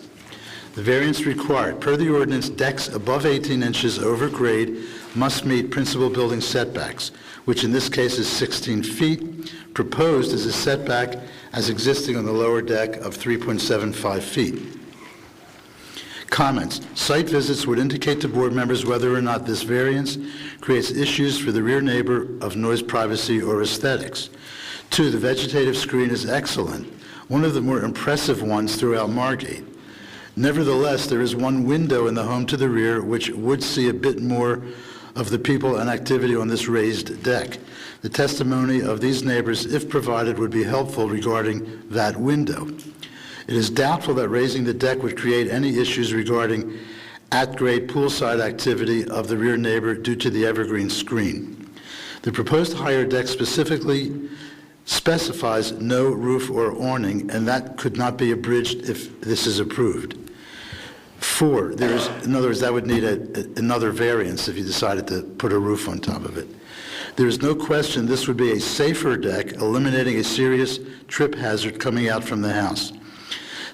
The variance required, per the ordinance, decks above 18 inches over grade must meet principal building setbacks, which in this case is 16 feet. Proposed is a setback as existing on the lower deck of 3.75 feet. Comments. Site visits would indicate to board members whether or not this variance creates issues for the rear neighbor of noise, privacy, or aesthetics. 2, the vegetative screen is excellent, one of the more impressive ones throughout Margate. Nevertheless, there is one window in the home to the rear which would see a bit more of the people and activity on this raised deck. The testimony of these neighbors, if provided, would be helpful regarding that window. It is doubtful that raising the deck would create any issues regarding at-grade poolside activity of the rear neighbor due to the evergreen screen. The proposed higher deck specifically specifies no roof or awning, and that could not be abridged if this is approved. 4, in other words, that would need another variance if you decided to put a roof on top of it. There is no question this would be a safer deck, eliminating a serious trip hazard coming out from the house.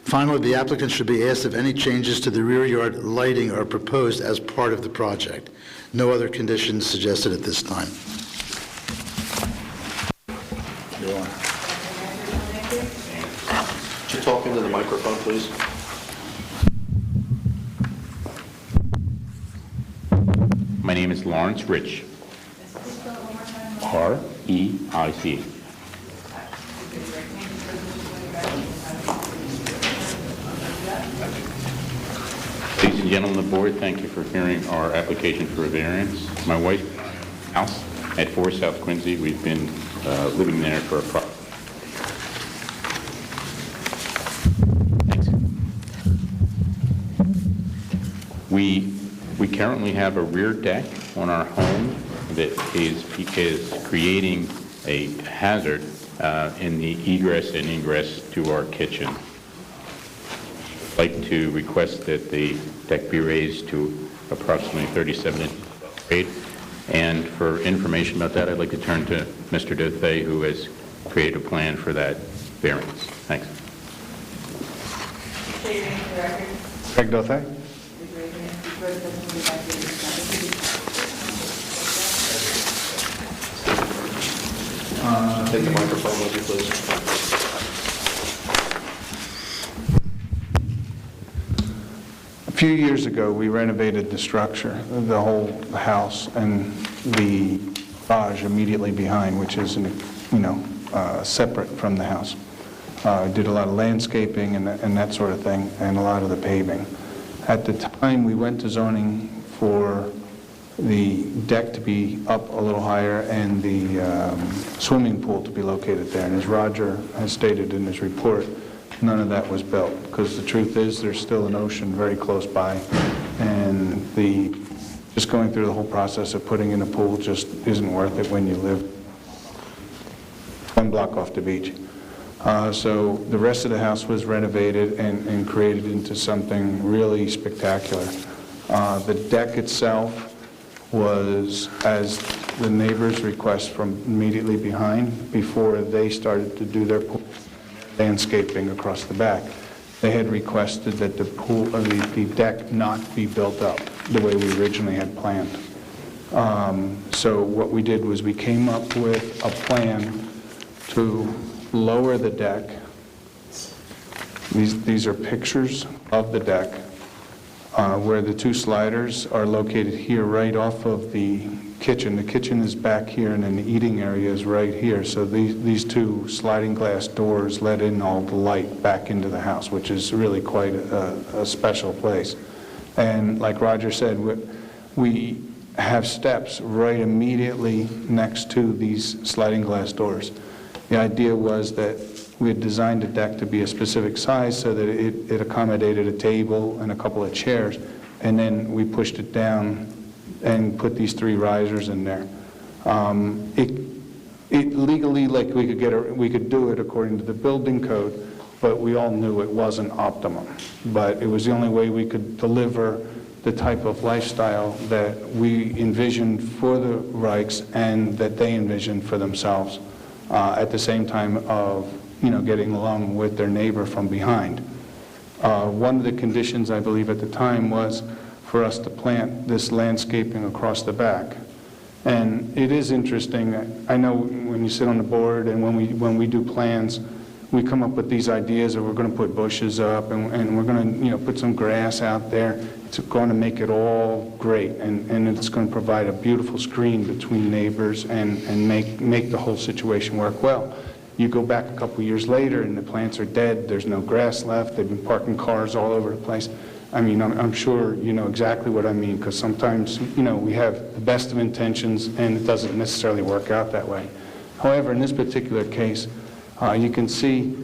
Finally, the applicant should be asked if any changes to the rear yard lighting are proposed as part of the project. No other conditions suggested at this time. Could you talk into the microphone, please? My name is Lawrence Rich. R-E-I-C. Ladies and gentlemen of the board, thank you for hearing our application for a variance. My wife's house at 4 South Quincy. We've been living there for We currently have a rear deck on our home that is creating a hazard in the egress and ingress to our kitchen. I'd like to request that the deck be raised to approximately 37 inches above grade. And for information about that, I'd like to turn to Mr. Dothay, who has created a plan for that variance. Thanks. Craig Dothay. Take the microphone with you, please. A few years ago, we renovated the structure, the whole house, and the garage immediately behind, which is, separate from the house. Did a lot of landscaping and that sort of thing, and a lot of the paving. At the time, we went to zoning for the deck to be up a little higher and the swimming pool to be located there. And as Roger has stated in his report, none of that was built, because the truth is there's still an ocean very close by, and just going through the whole process of putting in a pool just isn't worth it when you live 1 block off the beach. So the rest of the house was renovated and created into something really spectacular. The deck itself was as the neighbor's request from immediately behind before they started to do their pool landscaping across the back. They had requested that the deck not be built up the way we originally had planned. So what we did was we came up with a plan to lower the deck. These are pictures of the deck where the 2 sliders are located here right off of the kitchen. The kitchen is back here and then the eating area is right here. So these 2 sliding glass doors let in all the light back into the house, which is really quite a special place. And like Roger said, we have steps right immediately next to these sliding glass doors. The idea was that we had designed the deck to be a specific size so that it accommodated a table and a couple of chairs, and then we pushed it down and put these 3 risers in there. It legally, like we could do it according to the building code, but we all knew it wasn't optimum. But it was the only way we could deliver the type of lifestyle that we envisioned for the Reichs and that they envisioned for themselves. At the same time of, getting along with their neighbor from behind. One of the conditions, I believe, at the time was for us to plant this landscaping across the back. And it is interesting. I know when you sit on the board and when we do plans, we come up with these ideas of we're going to put bushes up and we're going to put some grass out there. It's going to make it all great, and it's going to provide a beautiful screen between neighbors and make the whole situation work well. You go back a couple years later and the plants are dead, there's no grass left, they've been parking cars all over the place. I mean, I'm sure you know exactly what I mean, because sometimes, we have the best of intentions and it doesn't necessarily work out that way. However, in this particular case, you can see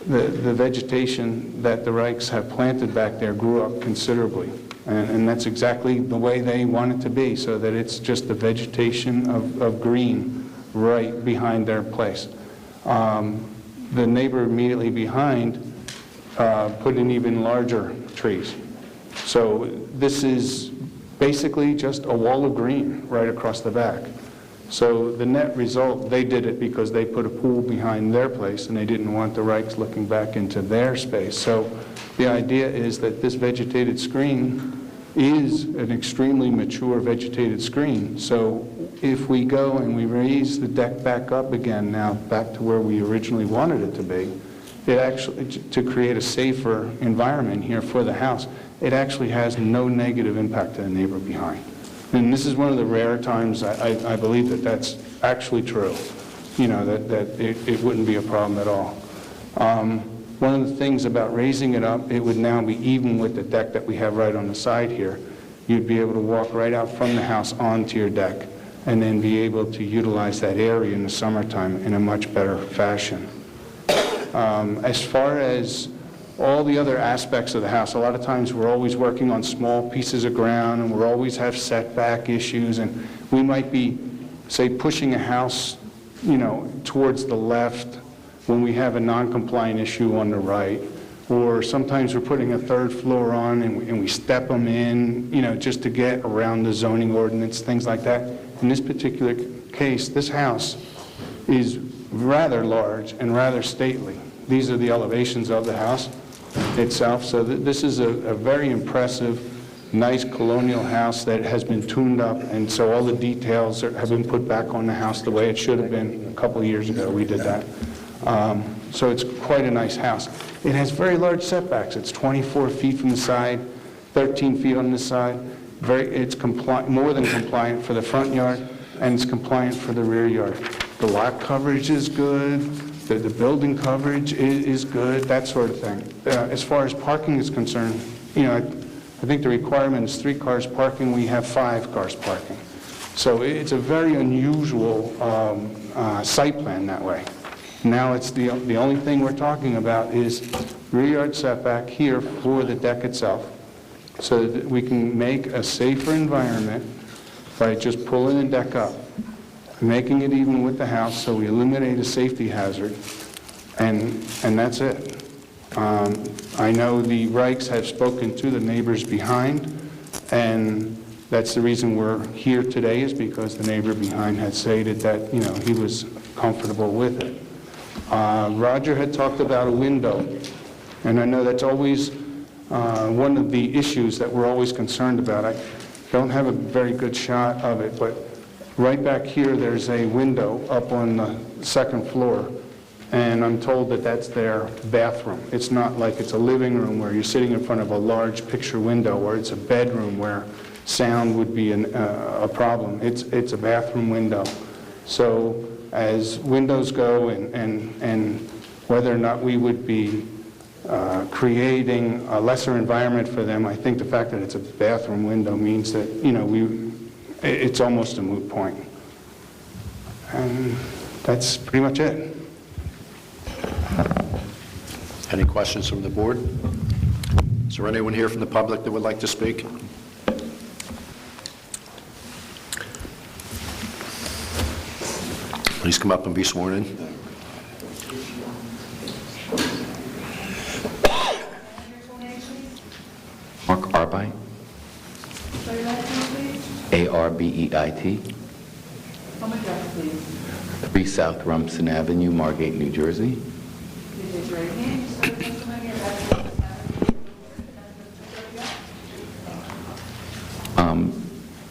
the vegetation that the Reichs have planted back there grew up considerably. And that's exactly the way they want it to be, so that it's just the vegetation of green right behind their place. The neighbor immediately behind put in even larger trees. So this is basically just a wall of green right across the back. So the net result, they did it because they put a pool behind their place and they didn't want the Reichs looking back into their space. So the idea is that this vegetated screen is an extremely mature vegetated screen. So if we go and we raise the deck back up again now, back to where we originally wanted it to be, it actually, to create a safer environment here for the house, it actually has no negative impact to the neighbor behind. And this is one of the rare times I believe that that's actually true, you know, that it wouldn't be a problem at all. One of the things about raising it up, it would now be even with the deck that we have right on the side here. You'd be able to walk right out from the house onto your deck and then be able to utilize that area in the summertime in a much better fashion. As far as all the other aspects of the house, a lot of times we're always working on small pieces of ground and we always have setback issues, and we might be, say, pushing a house, you know, towards the left when we have a non-compliant issue on the right, or sometimes we're putting a third floor on and we step them in, you know, just to get around the zoning ordinance, things like that. In this particular case, this house is rather large and rather stately. These are the elevations of the house itself. So this is a very impressive, nice colonial house that has been tuned up, and so all the details have been put back on the house the way it should have been. A couple of years ago we did that. So it's quite a nice house. It has very large setbacks. It's 24 feet from the side, 13 feet on this side. It's more than compliant for the front yard, and it's compliant for the rear yard. The lot coverage is good. The building coverage is good, that sort of thing. As far as parking is concerned, you know, I think the requirement is 3 cars parking. We have 5 cars parking. So it's a very unusual site plan that way. Now it's the only thing we're talking about is rear yard setback here for the deck itself, so that we can make a safer environment by just pulling the deck up, making it even with the house, so we eliminate a safety hazard, and that's it. I know the Reichs have spoken to the neighbors behind, and that's the reason we're here today, is because the neighbor behind had stated that, you know, he was comfortable with it. Roger had talked about a window, and I know that's always one of the issues that we're always concerned about. I don't have a very good shot of it, but right back here, there's a window up on the second floor, and I'm told that that's their bathroom. It's not like it's a living room where you're sitting in front of a large picture window, or it's a bedroom where sound would be a problem. It's a bathroom window. So as windows go, and whether or not we would be creating a lesser environment for them, I think the fact that it's a bathroom window means that, you know, it's almost a moot point. And that's pretty much it. Any questions from the board? Is there anyone here from the public that would like to speak? Please come up and be sworn in. Mark Arbeit. A-R-B-E-I-T. Home address, please. 3 South Rumson Avenue, Margate, New Jersey. Please raise your right hand. You swear testimony you're about to give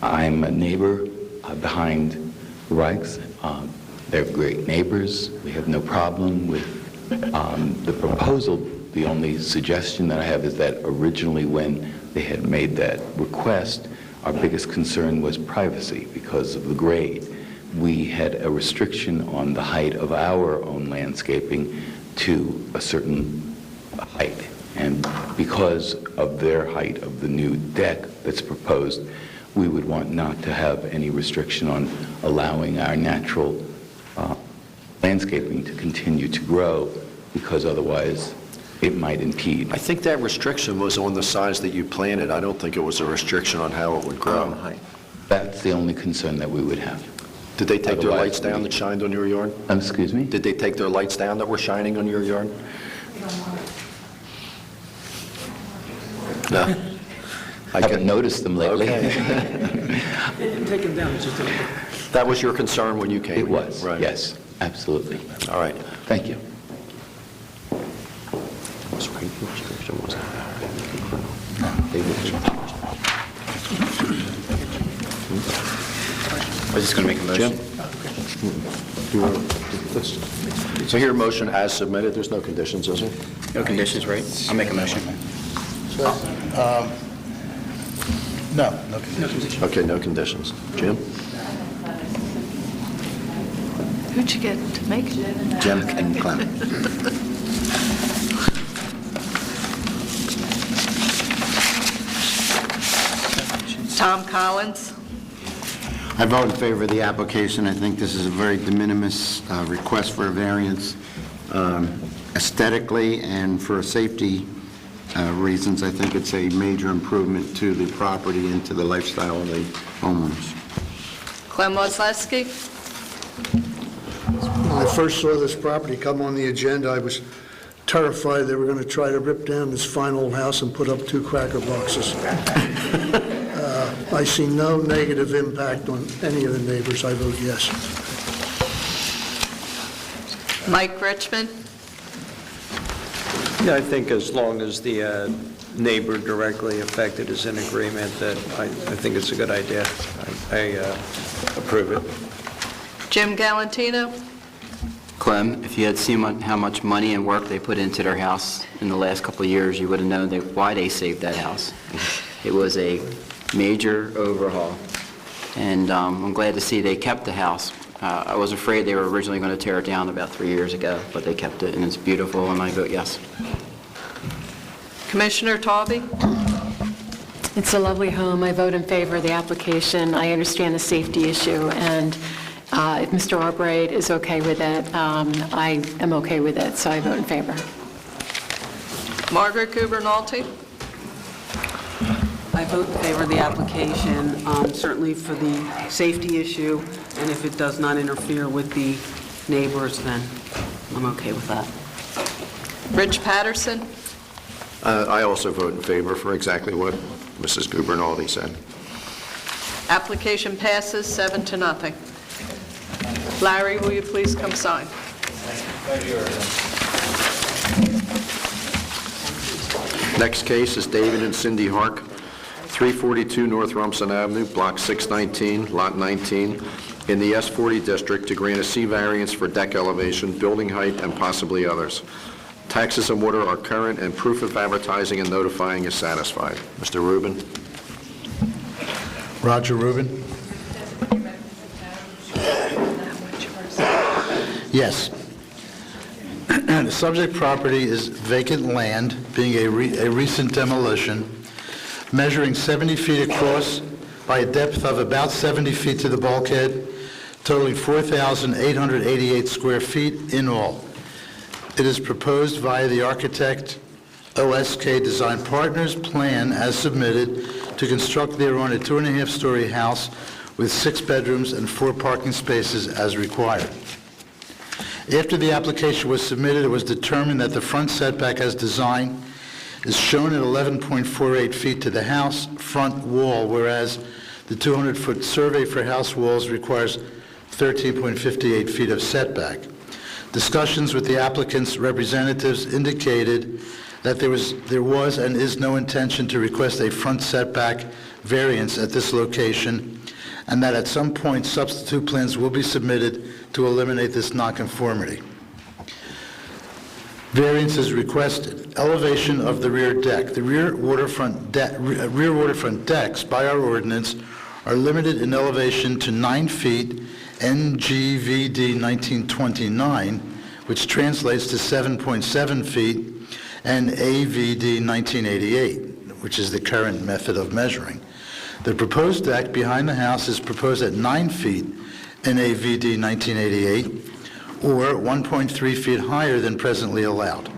I'm a neighbor behind Reichs. They're great neighbors. We have no problem with the proposal. The only suggestion that I have is that originally when they had made that request, our biggest concern was privacy because of the grade. We had a restriction on the height of our own landscaping to a certain height. And because of their height of the new deck that's proposed, we would want not to have any restriction on allowing our natural landscaping to continue to grow, because otherwise it might impede. I think that restriction was on the size that you planted. I don't think it was a restriction on how it would grow. That's the only concern that we would have. Did they take their Otherwise, lights down that shined on your yard? Excuse me? Did they take their lights down that were shining on your yard? No. I haven't noticed them lately. Take them down, it's just That was your concern when you came? It was, Right. yes, absolutely. All right. Thank you. I was just going to make a motion. So your motion as submitted, there's no conditions, is there? No conditions, right? I'll make a motion. No conditions. Okay, no conditions. Jim? Who'd you get to make it? Jim and Clem. Tom Collins. I vote in favor of the application. I think this is a very de minimis request for a variance. Aesthetically and for safety reasons, I think it's a major improvement to the property and to the lifestyle of the homeowners. Clem Osleski. When I first saw this property come on the agenda, I was terrified they were going to try to rip down this fine old house and put up 2 cracker boxes. I see no negative impact on any of the neighbors. I vote yes. Mike Richmond. Yeah, I think as long as the neighbor directly affected is in agreement, that I think it's a good idea. I approve it. Jim Galantino. Clem, if you had seen how much money and work they put into their house in the last couple of years, you would have known why they saved that house. It was a major overhaul, and I'm glad to see they kept the house. I was afraid they were originally going to tear it down about 3 years ago, but they kept it, and it's beautiful, and I vote yes. Commissioner Tawby. It's a lovely home. I vote in favor of the application. I understand the safety issue, and if Mr. Albright is okay with it, I am okay with it, so I vote in favor. Margaret Gubernalty. I vote in favor of the application, certainly for the safety issue, and if it does not interfere with the neighbors, then I'm okay with that. Rich Patterson. I also vote in favor for exactly what Mrs. Gubernaldi said. Application passes 7-0. Larry, will you please come sign? Next case is David and Cindy Hark, 342 North Rumson Avenue, Block 619, Lot 19, in the S40 district to grant a C variance for deck elevation, building height, and possibly others. Taxes and water are current, and proof of advertising and notifying is satisfied. Mr. Rubin? Roger Rubin? Yes. The subject property is vacant land, being a recent demolition, measuring 70 feet across by a depth of about 70 feet to the bulkhead, totaling 4,888 square feet in all. It is proposed via the architect OSK Design Partners plan as submitted to construct thereon a 2.5-story house with 6 bedrooms and 4 parking spaces as required. After the application was submitted, it was determined that the front setback as designed is shown at 11.48 feet to the house front wall, whereas the 200-foot survey for house walls requires 13.58 feet of setback. Discussions with the applicant's representatives indicated that there was and is no intention to request a front setback variance at this location, and that at some point substitute plans will be submitted to eliminate this nonconformity. Variance is requested. Elevation of the rear deck. The rear waterfront decks by our ordinance are limited in elevation to 9 feet NGVD 1929, which translates to 7.7 feet, and AVD 1988, which is the current method of measuring. The proposed deck behind the house is proposed at 9 feet NAVD 1988, or 1.3 feet higher than presently allowed.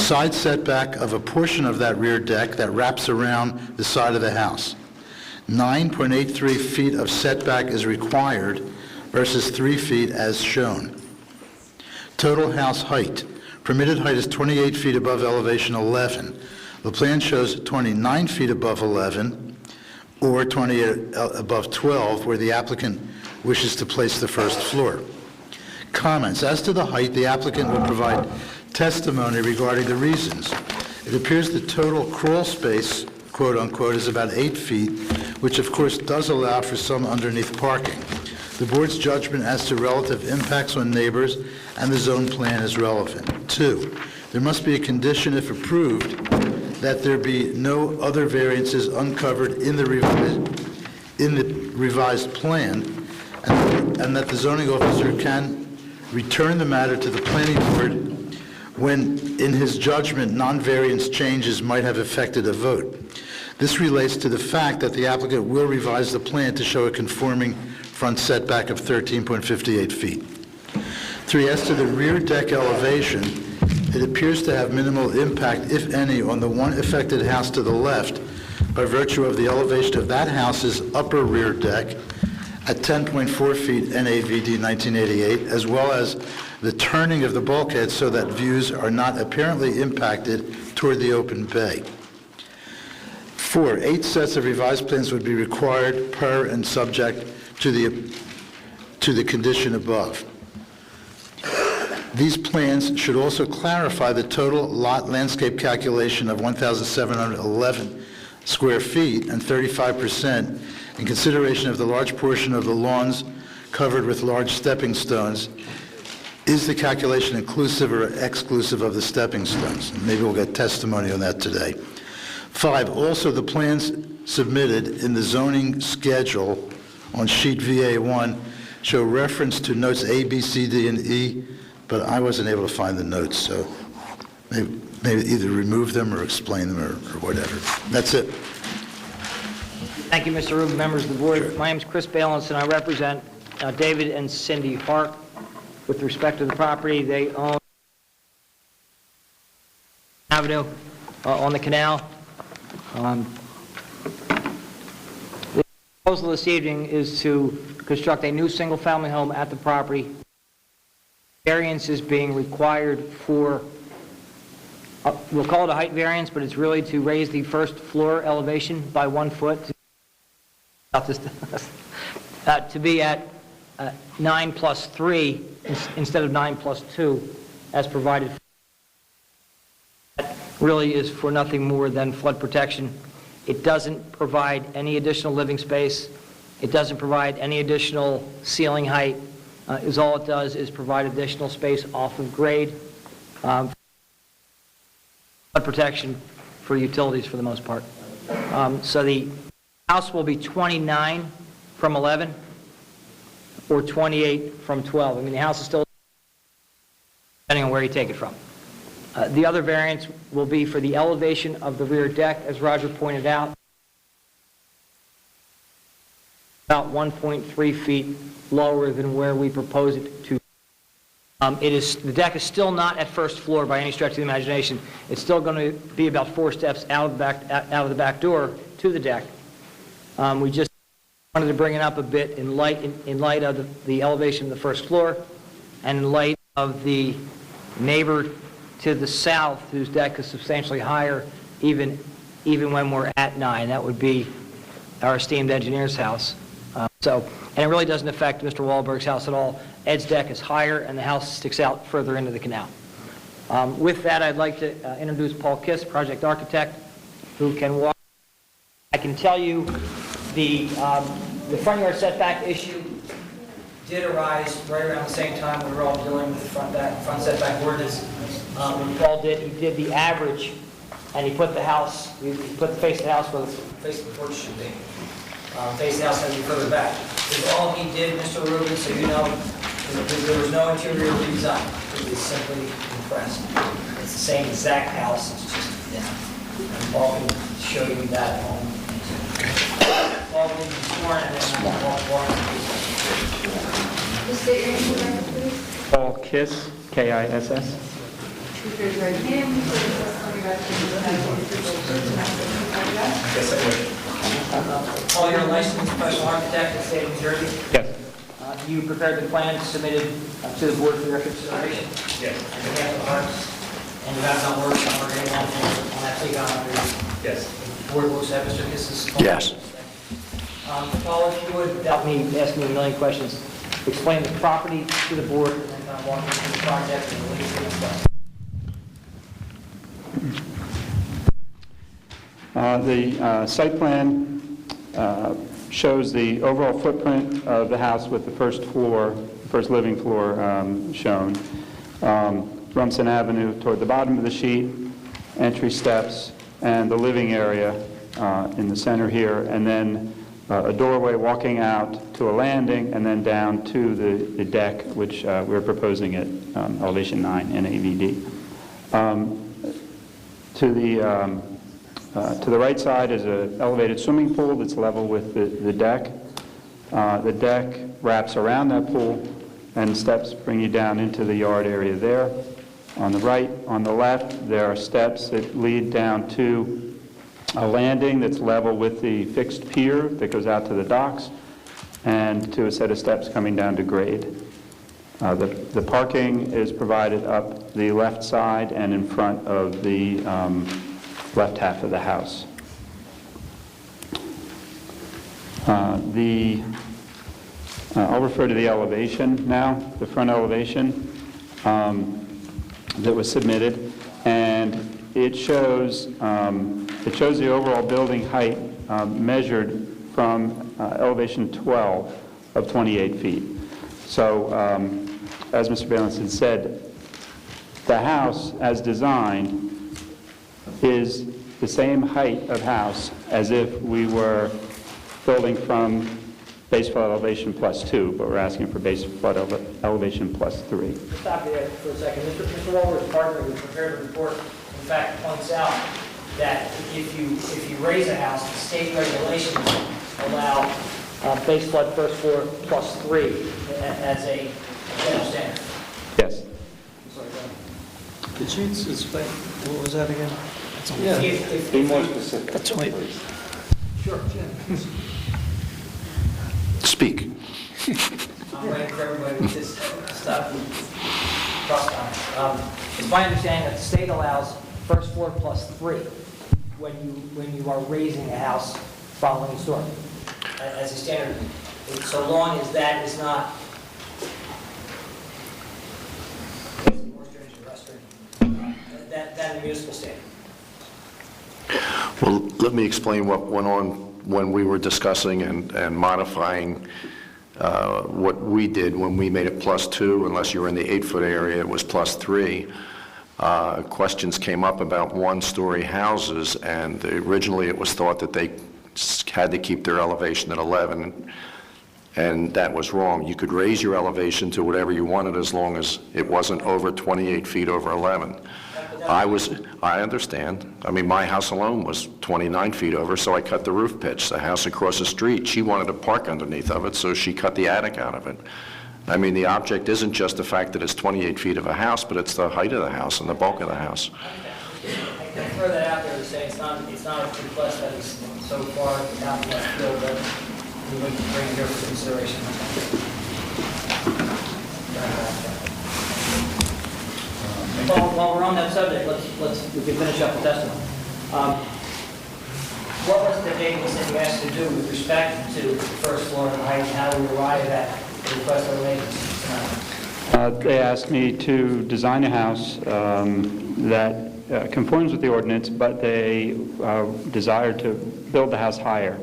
side setback of a portion of that rear deck that wraps around the side of the house. 9.83 feet of setback is required versus 3 feet as shown. Total house height. Permitted height is 28 feet above elevation 11. The plan shows 29 feet above 11 or 28 above 12 where the applicant wishes to place the first floor. Comments. As to the height, the applicant will provide testimony regarding the reasons. It appears the total crawl space, quote unquote, is about 8 feet, which of course does allow for some underneath parking. The board's judgment as to relative impacts on neighbors and the zone plan is relevant. 2, there must be a condition, if approved, that there be no other variances uncovered in the revised plan, and that the zoning officer can return the matter to the planning board when, in his judgment, non-variance changes might have affected a vote. This relates to the fact that the applicant will revise the plan to show a conforming front setback of 13.58 feet. 3, as to the rear deck elevation, it appears to have minimal impact, if any, on the one affected house to the left by virtue of the elevation of that house's upper rear deck at 10.4 feet NAVD 1988, as well as the turning of the bulkhead so that views are not apparently impacted toward the open bay. 4, 8 sets of revised plans would be required per and subject to the condition above. These plans should also clarify the total lot landscape calculation of 1,711 square feet and 35% in consideration of the large portion of the lawns covered with large stepping stones. Is the calculation inclusive or exclusive of the stepping stones? And maybe we'll get testimony on that today. 5, also the plans submitted in the zoning schedule on sheet VA1 show reference to notes A, B, C, D, and E, but I wasn't able to find the notes, so maybe either remove them or explain them or whatever. That's it. Thank you, Mr. Rubin, members of the board. Sure. My name is Chris Balance, and I represent David and Cindy Hart. With respect to the property, they own Avenue on the canal. The proposal this evening is to construct a new single-family home at the property. Variance is being required for, we'll call it a height variance, but it's really to raise the first floor elevation by 1 foot to be at 9 plus 3 instead of 9 plus 2 as provided. That really is for nothing more than flood protection. It doesn't provide any additional living space. It doesn't provide any additional ceiling height. All it does is provide additional space off of grade, flood protection for utilities for the most part. So the house will be 29 from 11 or 28 from 12. I mean, the house is still, depending on where you take it from. The other variance will be for the elevation of the rear deck, as Roger pointed out, about 1.3 feet lower than where we propose it to. The deck is still not at first floor by any stretch of the imagination. It's still going to be about 4 steps out of the back door to the deck. We just wanted to bring it up a bit in light of the elevation of the first floor and in light of the neighbor to the south whose deck is substantially higher even when we're at 9. That would be our esteemed engineer's house. And it really doesn't affect Mr. Wahlberg's house at all. Ed's deck is higher and the house sticks out further into the canal. With that, I'd like to introduce Paul Kiss, project architect, who can walk. I can tell you the front yard setback issue did arise right around the same time we were all dealing with the front setback ordinance. When Paul he did the average, and he put the house, he put the face of the house where the face of the porch should be. Face the house has to be further back. That's all he did, Mr. Rubin, so you know, there was no interior redesign. It was simply compressed. It's the same exact house, it's just down. And Paul can show you that at home. Paul will be sworn and then Just state your name, please. Paul Kiss, K-I-S-S. Raise your right hand. Yes, I would. Paul, you're a licensed professional architect in the state of New Jersey? Yes. You prepared the plan submitted to the board for your consideration? Yes. On behalf of the Hearts? And you have not worked on Margate on that take-on? Yes. The board looks at Mr. Kiss's? Yes. Paul, if you would, without me asking you a million questions, explain the property to the board and then kind of walk us through the project and the legal stuff. The site plan shows the overall footprint of the house with the first floor, first living floor shown. Rumson Avenue toward the bottom of the sheet, entry steps, and the living area in the center here, and then a doorway walking out to a landing, and then down to the deck, which we're proposing at elevation 9 in AVD. To the right side is an elevated swimming pool that's level with the deck. The deck wraps around that pool, and steps bring you down into the yard area there. On the right, on the left, there are steps that lead down to a landing that's level with the fixed pier that goes out to the docks, and to a set of steps coming down to grade. The parking is provided up the left side and in front of the left half of the house. I'll refer to the elevation now, the front elevation that was submitted, and it shows the overall building height measured from elevation 12 of 28 feet. So, as Mr. Balanson said, the house, as designed, is the same height of house as if we were building from base flood elevation +2, but we're asking for base flood elevation +3. Stop you there for a second. Mr. Waller's partner who prepared the report, in fact, points out that if you raise a house, the state regulations allow base flood first floor +3 as a general standard. Yes. Could you explain, what was that again? Be more specific. That's only... Sure. Speak. I'm waiting for everybody with this stuff. It's my understanding that the state allows first floor +3 when you are raising a house following a storm as a standard, so long as that is not that municipal standard. Well, let me explain what went on when we were discussing and modifying what we did when we made it +2. Unless you were in the 8-foot area, it was +3. Questions came up about one-story houses, and originally it was thought that they had to keep their elevation at 11, and that was wrong. You could raise your elevation to whatever you wanted as long as it wasn't over 28 feet over 11. I understand. I mean, my house alone was 29 feet over, so I cut the roof pitch. The house across the street, she wanted to park underneath of it, so she cut the attic out of it. I mean, the object isn't just the fact that it's 28 feet of a house, but it's the height of the house and the bulk of the house. I can throw that out there to say it's not a request that is so far out left field that we would bring here for consideration. While we're on that subject, we can finish up the testimony. What was the dates that you asked to do with respect to the first floor and height, and how do we arrive at the request of the ladies? They asked me to design a house that conforms with the ordinance, but they desire to build the house higher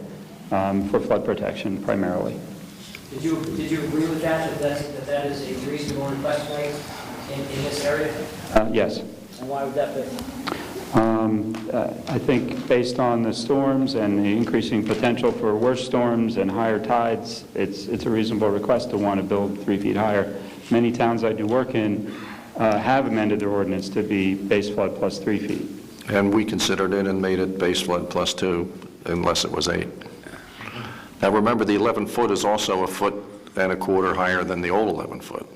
for flood protection primarily. Did you agree with that that is a reasonable request made in this area? Yes. And why would that be? I think based on the storms and the increasing potential for worse storms and higher tides, it's a reasonable request to want to build 3 feet higher. Many towns I do work in have amended their ordinance to be base flood +3 feet. And we considered it and made it base flood +2, unless it was 8. Now remember, the 11-foot is also 1.25 feet higher than the old 11-foot.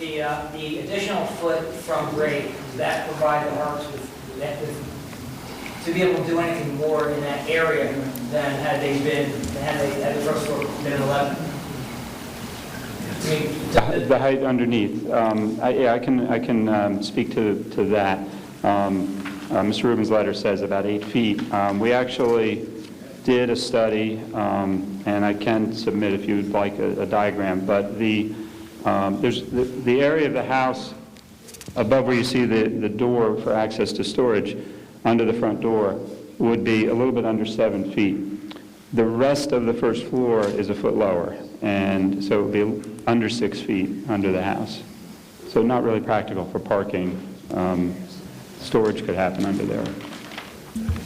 The additional foot from grade, does that provide the Harps to be able to do anything more in that area than had the first floor been 11? The height underneath, I can speak to that. Mr. Rubin's letter says about 8 feet. We actually did a study, and I can submit if you would like a diagram, but there's the area of the house above where you see the door for access to storage under the front door would be a little bit under 7 feet. The rest of the first floor is a foot lower, and so it would be under 6 feet under the house. So not really practical for parking. Storage could happen under there.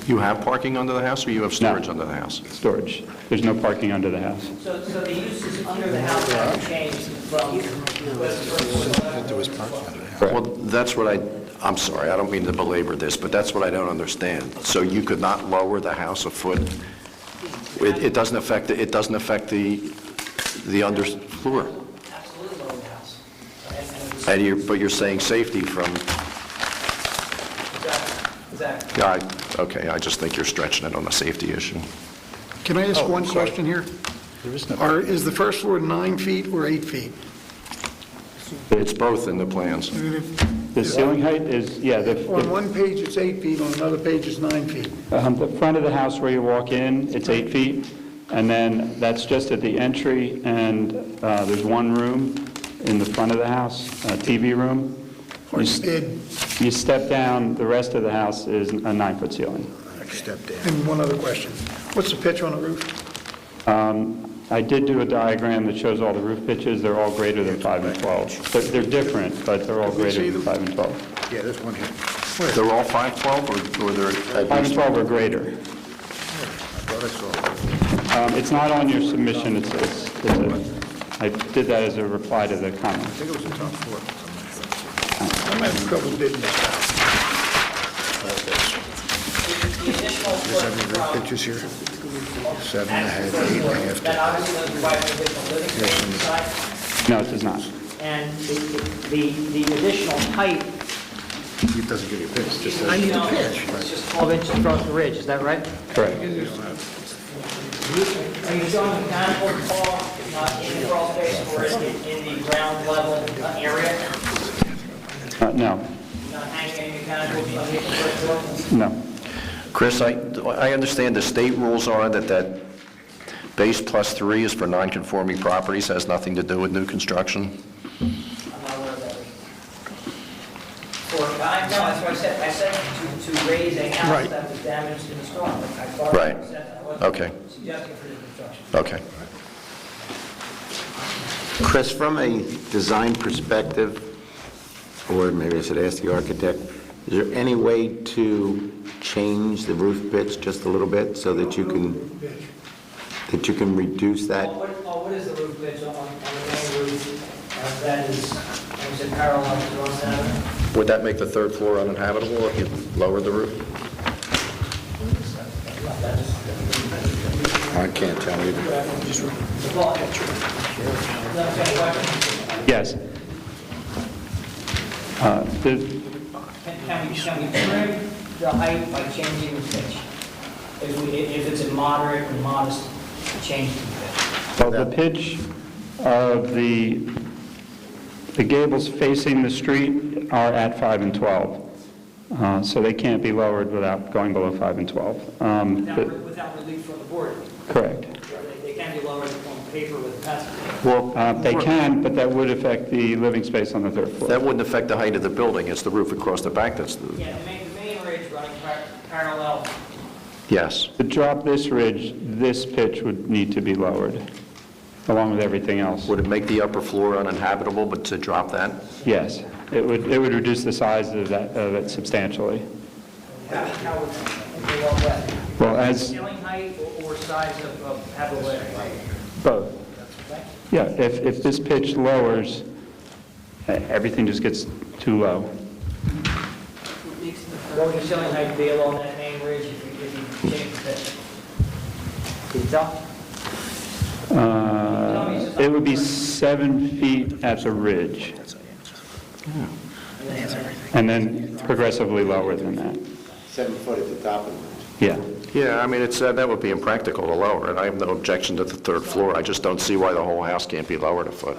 You have parking under the house, or you have storage under the house? Storage. There's no parking under the house. So the uses under the house haven't changed from Well, that's what I'm sorry, I don't mean to belabor this, but that's what I don't understand. So you could not lower the house a foot? It doesn't affect the underfloor? Absolutely lower the house. But you're saying safety from... Exactly. Yeah, okay, I just think you're stretching it on a safety issue. Can I ask one question here? Is the first floor 9 feet or 8 feet? It's both in the plans. The ceiling height is, On one page, it's 8 feet, on another page, it's 9 feet. The front of the house where you walk in, it's 8 feet, and then that's just at the entry, and there's one room in the front of the house, a TV room. You step down, the rest of the house is a 9-foot ceiling. And one other question. What's the pitch on the roof? I did do a diagram that shows all the roof pitches. They're all greater than 5 and 12. They're different, but they're all greater than 5 and 12. Yeah, there's one here. They're all 512, or they're... 5 and 12 or greater. It's not on your submission. I did that as a reply to the comment. I think it was a top floor. I'm having trouble bidding this out. Does that mean roof pitches here? 7.5, 8.5. That obviously doesn't provide an additional living space inside. No, it does not. And the additional height, It doesn't give you a pitch, just I need a pitch. it's just 12 inches across the ridge, is that right? Correct. Are you showing the mechanical wall in the crawl space or in the ground level area? No, Not hanging any mechanicals on the first floor? no. Chris, I understand the state rules are that base plus 3 is for non-conforming properties, has nothing to do with new construction? I'm not aware of that. No, that's what I said. I said to raise a house Right. that was damaged in the storm. I thought Right. I said that. I wasn't Okay. suggesting for new construction. Okay. Chris, from a design perspective, or maybe I should ask the architect, is there any way to change the roof pitch just a little bit so that you can reduce that? What is the roof pitch on the main roof that is parallel to North Avenue? Would that make the third floor uninhabitable if you lower the roof? I can't tell you. Yes. Can we trim the height by changing the pitch? If it's a moderate or modest change to the pitch? Well, the pitch of the gables facing the street are at 5 and 12. So they can't be lowered without going below 5 and 12. Without relief from the board? Correct. They can be lowered on paper with a pencil? Well, they can, but that would affect the living space on the third floor. that wouldn't affect the height of the building, it's the roof across the back that's the... Yeah, the main ridge running parallel. Yes. To drop this ridge, this pitch would need to be lowered, along with everything else. Would it make the upper floor uninhabitable, but to drop that? Yes, it would reduce the size of it substantially. How would they go that? Well, as Ceiling height or size of habitable area? both. Yeah, if this pitch lowers, everything just gets too low. What would the ceiling height be along that main ridge if you change the pitch? Can you tell? It would be 7 feet at the ridge. and then progressively lower than that. 7 foot at the top of it. Yeah. Yeah, I mean, it's, that would be impractical to lower it. I have no objection to the third floor. I just don't see why the whole house can't be lowered a foot.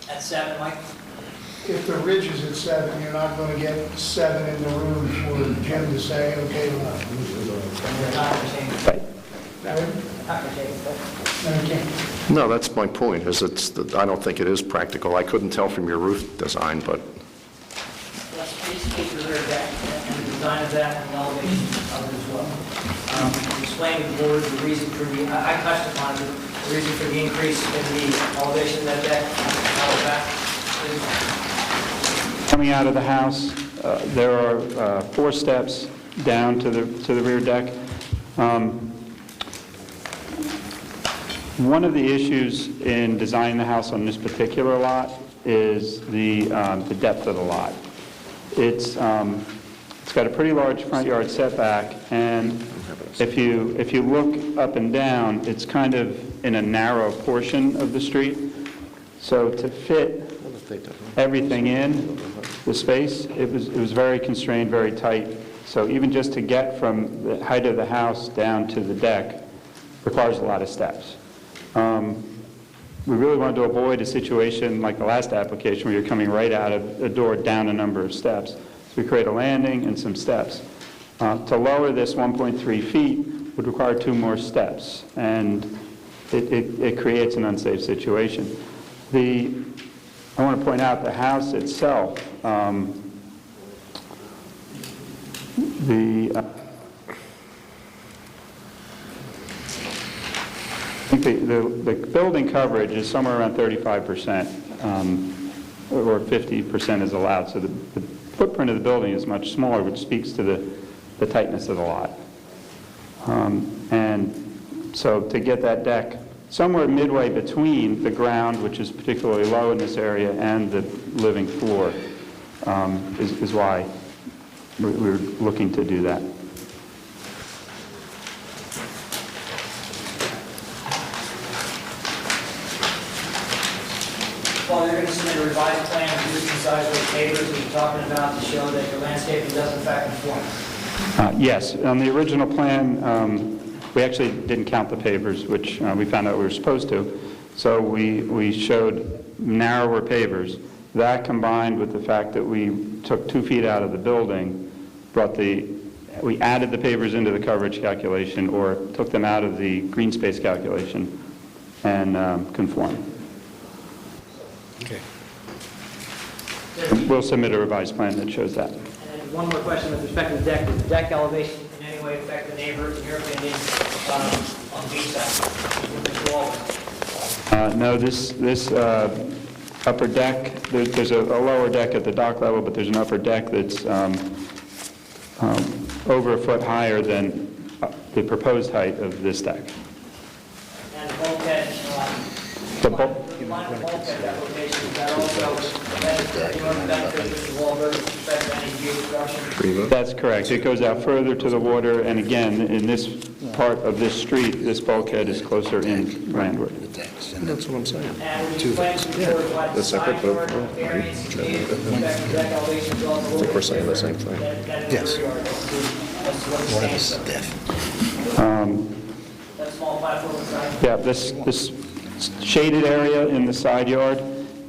At 7, Mike? If the ridge is at 7, you're not going to get 7 in the room for Jim to say, okay, well, Right. no, you can't. No, that's my point, is I don't think it is practical. I couldn't tell from your roof design, but Let's please speak to the rear deck and the design of that and the elevation of it as well. Explain to the board the reason for I touched upon it, the reason for the increase in the elevation of that deck, how it's back. Coming out of the house, there are 4 steps down to the rear deck. One of the issues in designing the house on this particular lot is the depth of the lot. It's got a pretty large front yard setback, and if you look up and down, it's kind of in a narrow portion of the street. So to fit everything in the space, it was very constrained, very tight. So even just to get from the height of the house down to the deck requires a lot of steps. We really wanted to avoid a situation like the last application where you're coming right out of a door down a number of steps. So we create a landing and some steps. To lower this 1.3 feet would require 2 more steps, and it creates an unsafe situation. I want to point out the house itself, I think the building coverage is somewhere around 35%, or 50% is allowed. So the footprint of the building is much smaller, which speaks to the tightness of the lot. And so to get that deck somewhere midway between the ground, which is particularly low in this area, and the living floor is why we're looking to do that. Well, you're going to submit a revised plan with existing size of pavers that you're talking about to show that your landscaping does in fact conform. Yes, on the original plan, we actually didn't count the pavers, which we found out we were supposed to. So we showed narrower pavers. That combined with the fact that we took 2 feet out of the building, we added the pavers into the coverage calculation or took them out of the green space calculation and conformed. Okay. We'll submit a revised plan that shows that. And then one more question with respect to the deck. Does the deck elevation in any way affect the neighbor, in your opinion, on the beach side? With the wall? No, this upper deck, there's a lower deck at the dock level, but there's an upper deck that's over a foot higher than the proposed height of this deck. And the bulkhead, The bulk. line of bulkhead application, is that also benefit the wall with respect to any view obstruction? That's correct. It goes out further to the water, and again, in this part of this street, this bulkhead is closer inlandward. That's what I'm saying. And would you plan to report what That's separate, side but yard variance is needed with respect to deck elevation as well as a little bit we're saying the same thing. Yes. That small platform side? Yeah, this shaded area in the side yard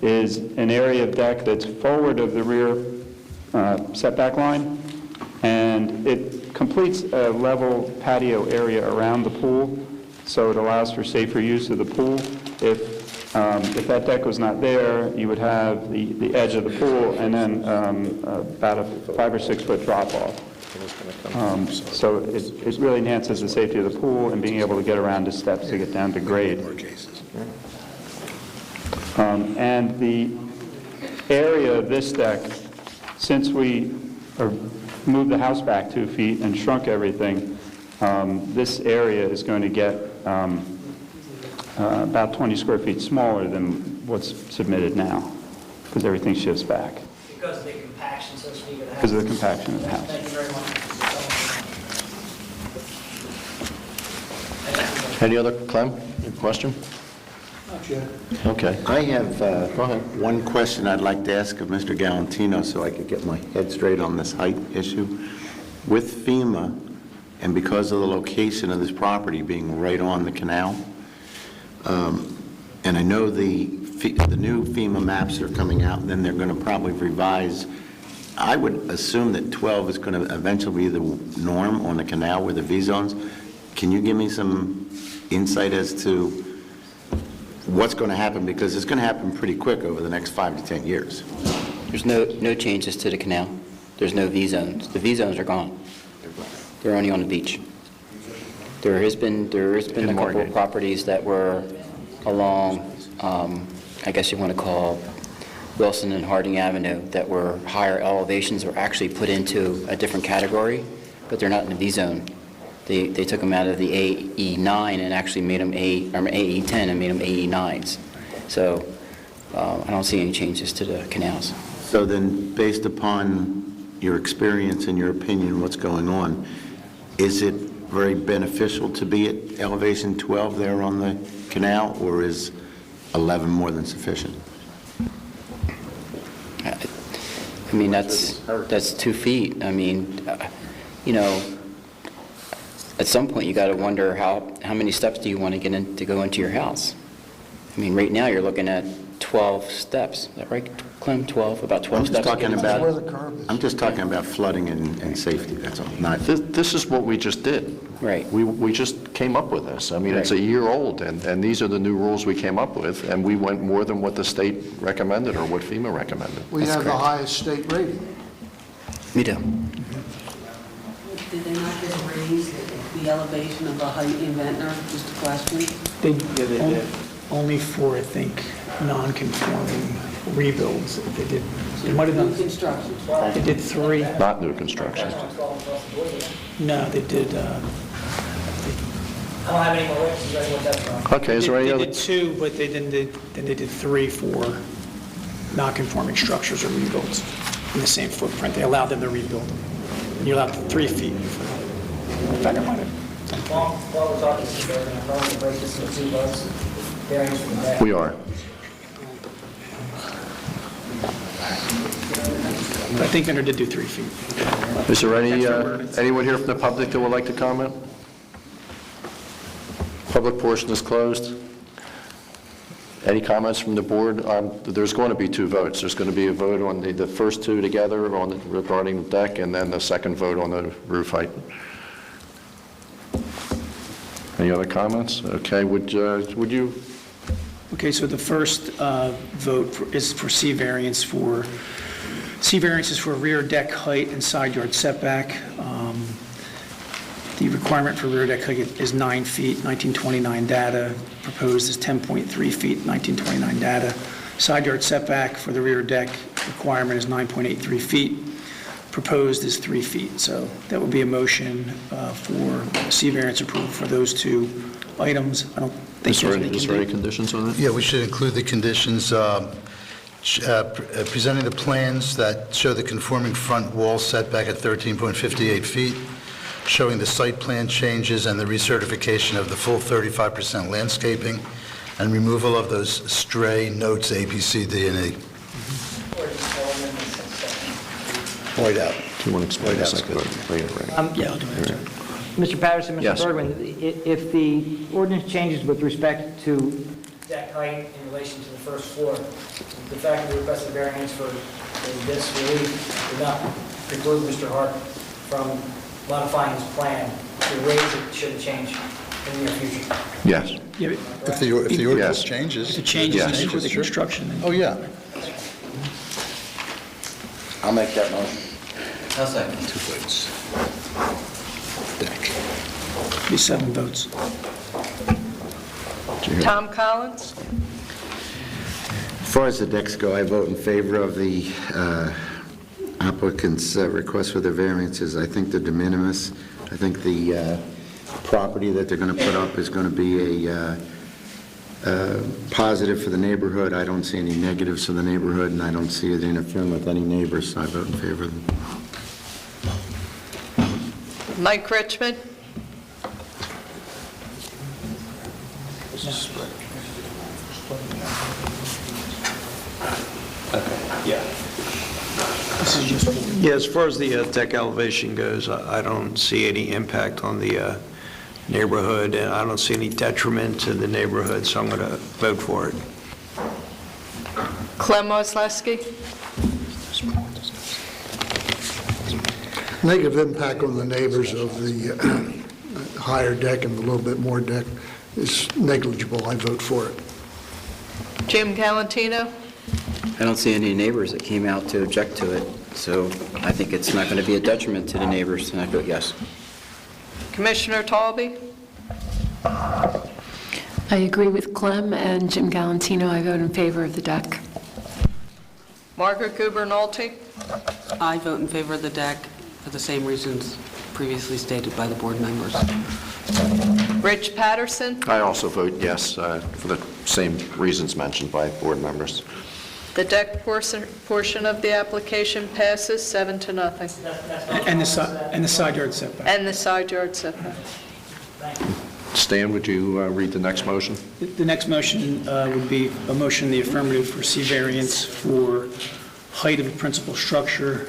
is an area of deck that's forward of the rear setback line, and it completes a level patio area around the pool, so it allows for safer use of the pool. If that deck was not there, you would have the edge of the pool and then about a 5 or 6 foot drop off. So it really enhances the safety of the pool and being able to get around the steps to get down to grade. And the area of this deck, since we moved the house back 2 feet and shrunk everything, this area is going to get about 20 square feet smaller than what's submitted now, because everything shifts back. Because of the compaction, so to speak, of the house? Because of the compaction of the house. Thank you very much. Any other, Clem, any question? yet. Okay. I have one question I'd like to ask of Mr. Galantino so I could get my head straight on this height issue. With FEMA, and because of the location of this property being right on the canal, and I know the new FEMA maps are coming out, and then they're going to probably revise. I would assume that 12 is going to eventually be the norm on the canal with the V-zones. Can you give me some insight as to what's going to happen? Because it's going to happen pretty quick over the next 5 to 10 years. There's no changes to the canal. There's no V-zones. The V-zones are gone. They're only on the beach. There has been a couple of properties that were along, I guess you want to call Wilson and Harding Avenue, that were higher elevations, were actually put into a different category, but they're not in the V-zone. They took them out of the AE9 and actually made them AE10 and made them AE9s. So I don't see any changes to the canals. So then, based upon your experience and your opinion, what's going on, is it very beneficial to be at elevation 12 there on the canal, or is 11 more than sufficient? I mean, that's 2 feet. I mean, you know, at some point you got to wonder how many steps do you want to get in to go into your house? I mean, right now you're looking at 12 steps. Is that right, Clem? 12, about 12 steps. I'm just talking about flooding and safety. That's all. Not. This is what we just did. Right. We just came up with this. I mean, it's a year old, and these are the new rules we came up with, and we went more than what the state recommended or what FEMA recommended. We have the highest state rating. Me too. Did they not just raise the elevation of the height in Ventnor? Just a question. They did. Only for, I think, non-conforming rebuilds. They did. They might have done. New construction. They did 3. Not new construction. No, they did. I don't have any more witnesses, I know what that's from. Okay, is there any other? They did 2, but then they did 3 for non-conforming structures or rebuilds in the same footprint. They allowed them to rebuild them. And you allowed 3 feet. In fact, I might have. While we're talking, Mr. Chairman, I'm going to break this into 2 votes. Variance from that. We are. I think Ventnor did do 3 feet. Is there anyone here from the public that would like to comment? Public portion is closed. Any comments from the board? There's going to be 2 votes. There's going to be a vote on the first 2 together regarding the deck, and then the second vote on the roof height. Any other comments? Okay, would you? Okay, so the first vote is for C variances for rear deck height and side yard setback. The requirement for rear deck height is 9 feet, 1929 data. Proposed is 10.3 feet, 1929 data. Side yard setback for the rear deck requirement is 9.83 feet. Proposed is 3 feet. So that would be a motion for C variance approval for those 2 items. I don't think Is there any conditions on that? Yeah, we should include the conditions, presenting the plans that show the conforming front wall setback at 13.58 feet, showing the site plan changes and the recertification of the full 35% landscaping, and removal of those stray notes A, B, C, D, and E. White out. Do you want to explain this? Yeah, I'll do it. Mr. Patterson, Mr. Yes. Bergman, if the ordinance changes with respect to deck height in relation to the first floor, the fact that we requested variance for this relief did not preclude Mr. Hart from modifying his plan to raise it should it change in the near future. Yes. Yeah, If the ordinance changes. if it changes Yes. for the construction, then Oh, yeah. I'll make that motion. I'll second. 2 votes. Deck. be 7 votes. Tom Collins? As far as the decks go, I vote in favor of the applicant's request for the variances. I think they're de minimis. I think the property that they're going to put up is going to be a positive for the neighborhood. I don't see any negatives for the neighborhood, and I don't see it interfering with any neighbors, so I vote in favor of them. Mike Richmond? Yeah. Yeah, as far as the deck elevation goes, I don't see any impact on the neighborhood, and I don't see any detriment to the neighborhood, so I'm going to vote for it. Clem Osleski. Negative impact on the neighbors of the higher deck and a little bit more deck is negligible. I vote for it. Jim Galantino. I don't see any neighbors that came out to object to it, so I think it's not going to be a detriment to the neighbors, and I vote yes. Commissioner Talby. I agree with Clem and Jim Galantino. I vote in favor of the deck. Margaret Gubernalty. I vote in favor of the deck for the same reasons previously stated by the board members. Rich Patterson. I also vote yes for the same reasons mentioned by board members. The deck portion of the application passes 7-0. And the side yard setback. And the side yard setback. Stan, would you read the next motion? The next motion would be a motion in the affirmative for C variance for height of the principal structure.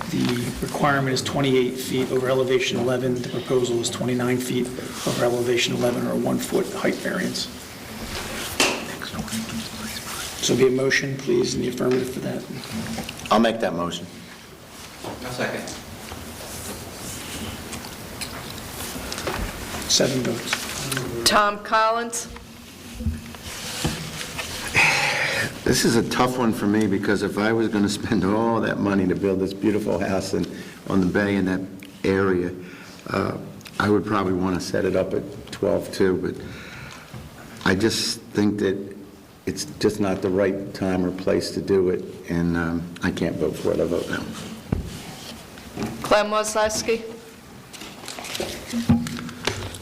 The requirement is 28 feet over elevation 11. The proposal is 29 feet over elevation 11, or a 1-foot height variance. So be a motion, please, in the affirmative for that. I'll make that motion. I'll second. 7 votes. Tom Collins. This is a tough one for me, because if I was going to spend all that money to build this beautiful house on the bay in that area, I would probably want to set it up at 12 too, but I just think that it's just not the right time or place to do it, and I can't vote for it. I vote no. Clem Osleski.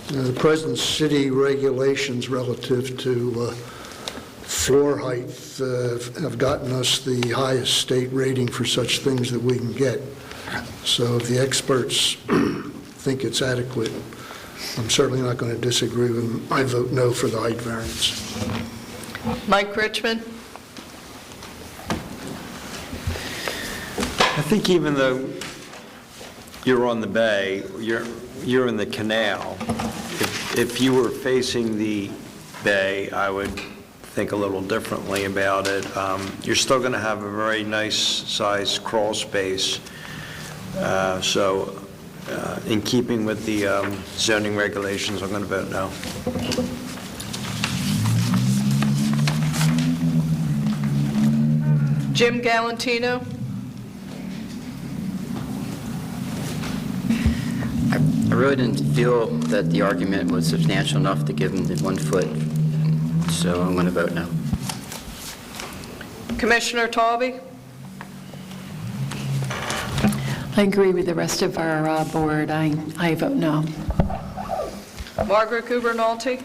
The present city regulations relative to floor height have gotten us the highest state rating for such things that we can get. So if the experts think it's adequate, I'm certainly not going to disagree with them. I vote no for the height variance. Mike Richmond. I think even though you're on the bay, you're in the canal, if you were facing the bay, I would think a little differently about it. You're still going to have a very nice sized crawl space. So in keeping with the zoning regulations, I'm going to vote no. Jim Galantino. I really didn't feel that the argument was substantial enough to give him the 1 foot, so I'm going to vote no. Commissioner Talby. I agree with the rest of our board. I vote no. Margaret Gubernalty.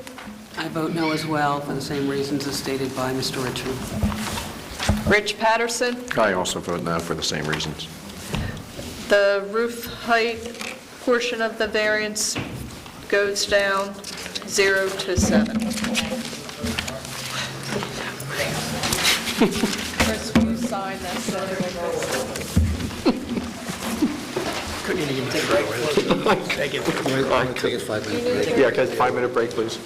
I vote no as well for the same reasons as stated by Mr. Richmond. Rich Patterson. I also vote no for the same reasons. The roof height portion of the variance goes down 0 to 7. Chris, will you sign that? Couldn't even take a break. Take it. Take a 5-minute break. Yeah, okay, 5-minute break, please.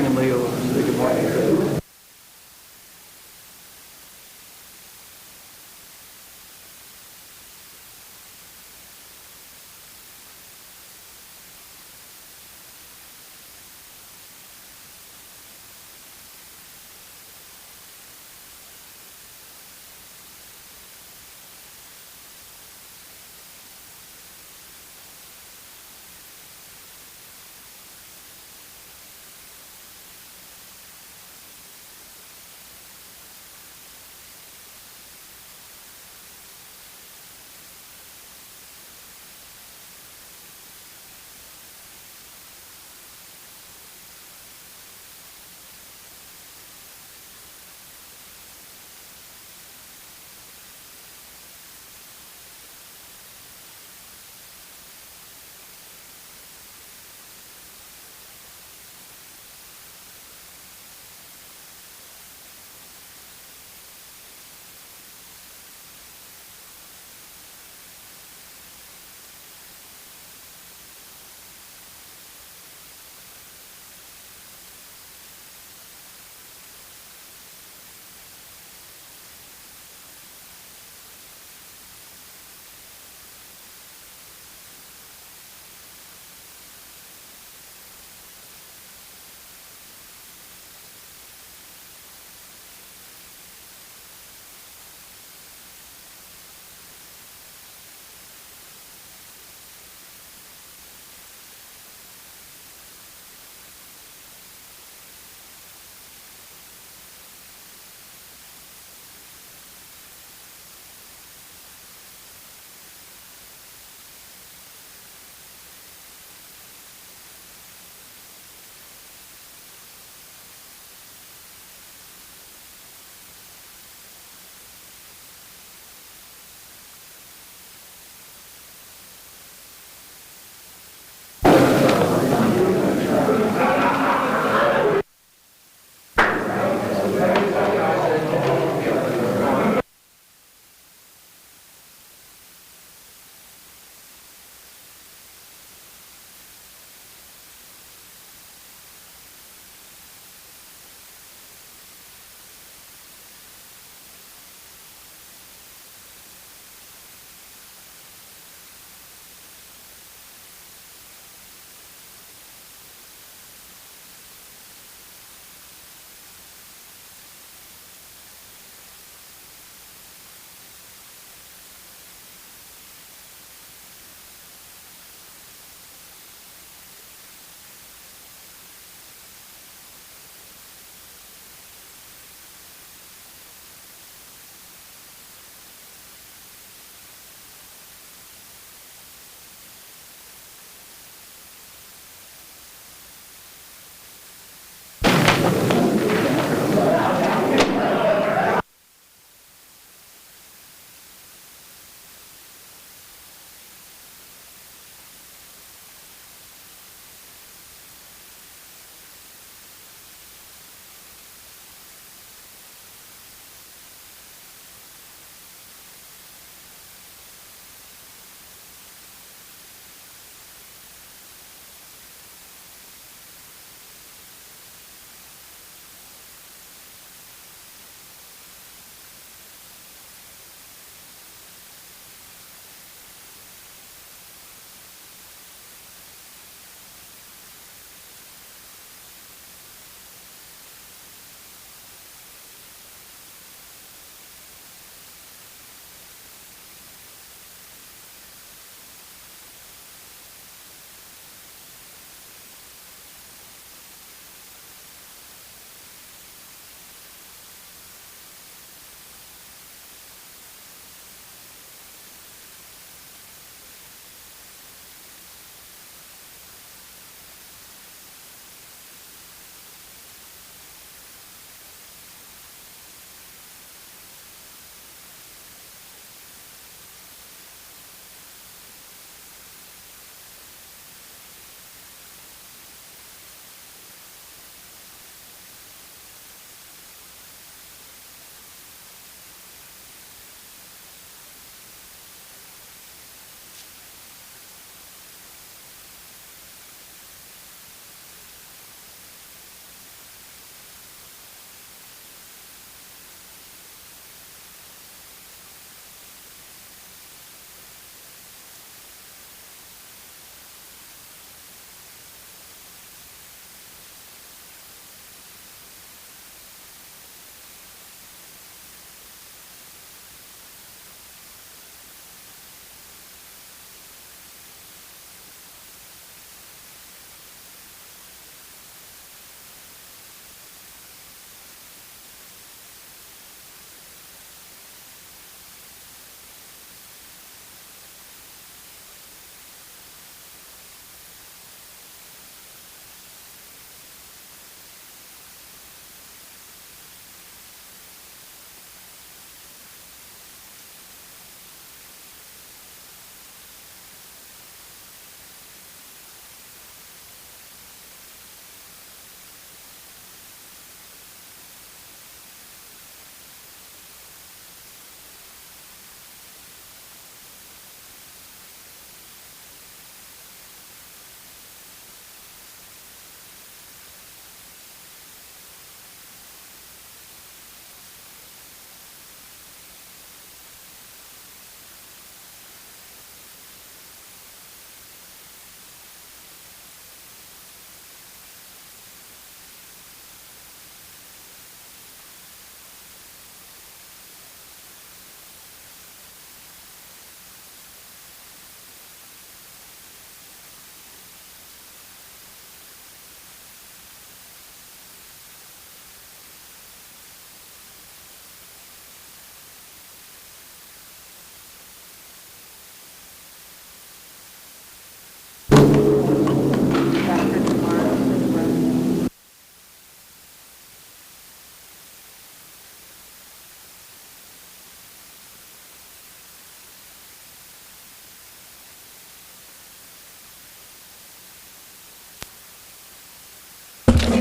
bring in Leo over and say good morning.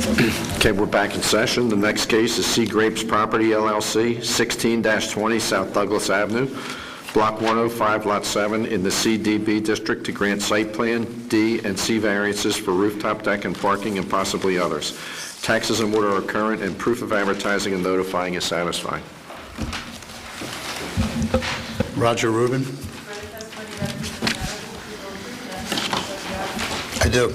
Okay, we're back in session. The next case is Sea Grapes Property LLC, 16-20 South Douglas Avenue, Block 105, Lot 7, in the CDB District to grant site plan, D, and C variances for rooftop deck and parking and possibly others. Taxes and water are current, and proof of advertising and notifying is satisfied. Roger Rubin. I do.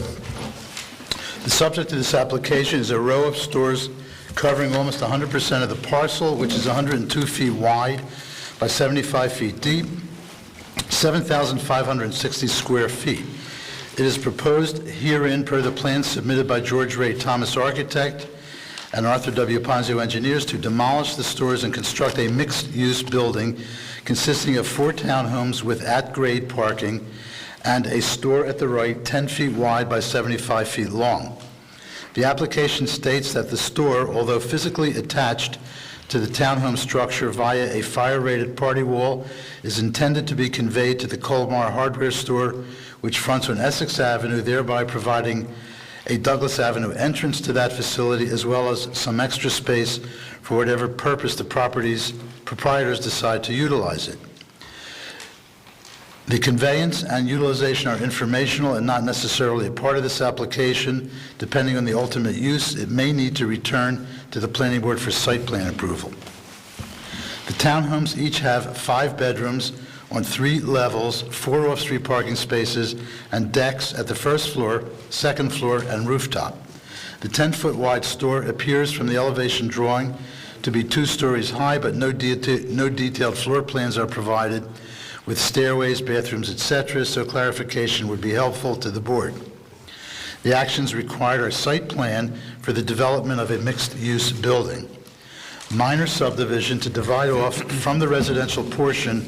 The subject of this application is a row of stores covering almost 100% of the parcel, which is 102 feet wide by 75 feet deep, 7,560 square feet. It is proposed herein per the plans submitted by George Ray Thomas Architect and Arthur W. Ponzio Engineers to demolish the stores and construct a mixed-use building consisting of 4 townhomes with at-grade parking and a store at the right 10 feet wide by 75 feet long. The application states that the store, although physically attached to the townhome structure via a fire-rated party wall, is intended to be conveyed to the Colmar hardware store, which fronts on Essex Avenue, thereby providing a Douglas Avenue entrance to that facility, as well as some extra space for whatever purpose the property's proprietors decide to utilize it. The conveyance and utilization are informational and not necessarily a part of this application. Depending on the ultimate use, it may need to return to the planning board for site plan approval. The townhomes each have 5 bedrooms on 3 levels, 4 off-street parking spaces, and decks at the first floor, second floor, and rooftop. The 10-foot wide store appears from the elevation drawing to be 2 stories high, but no detailed floor plans are provided with stairways, bathrooms, etc., so clarification would be helpful to the board. The actions required are site plan for the development of a mixed-use building, minor subdivision to divide off from the residential portion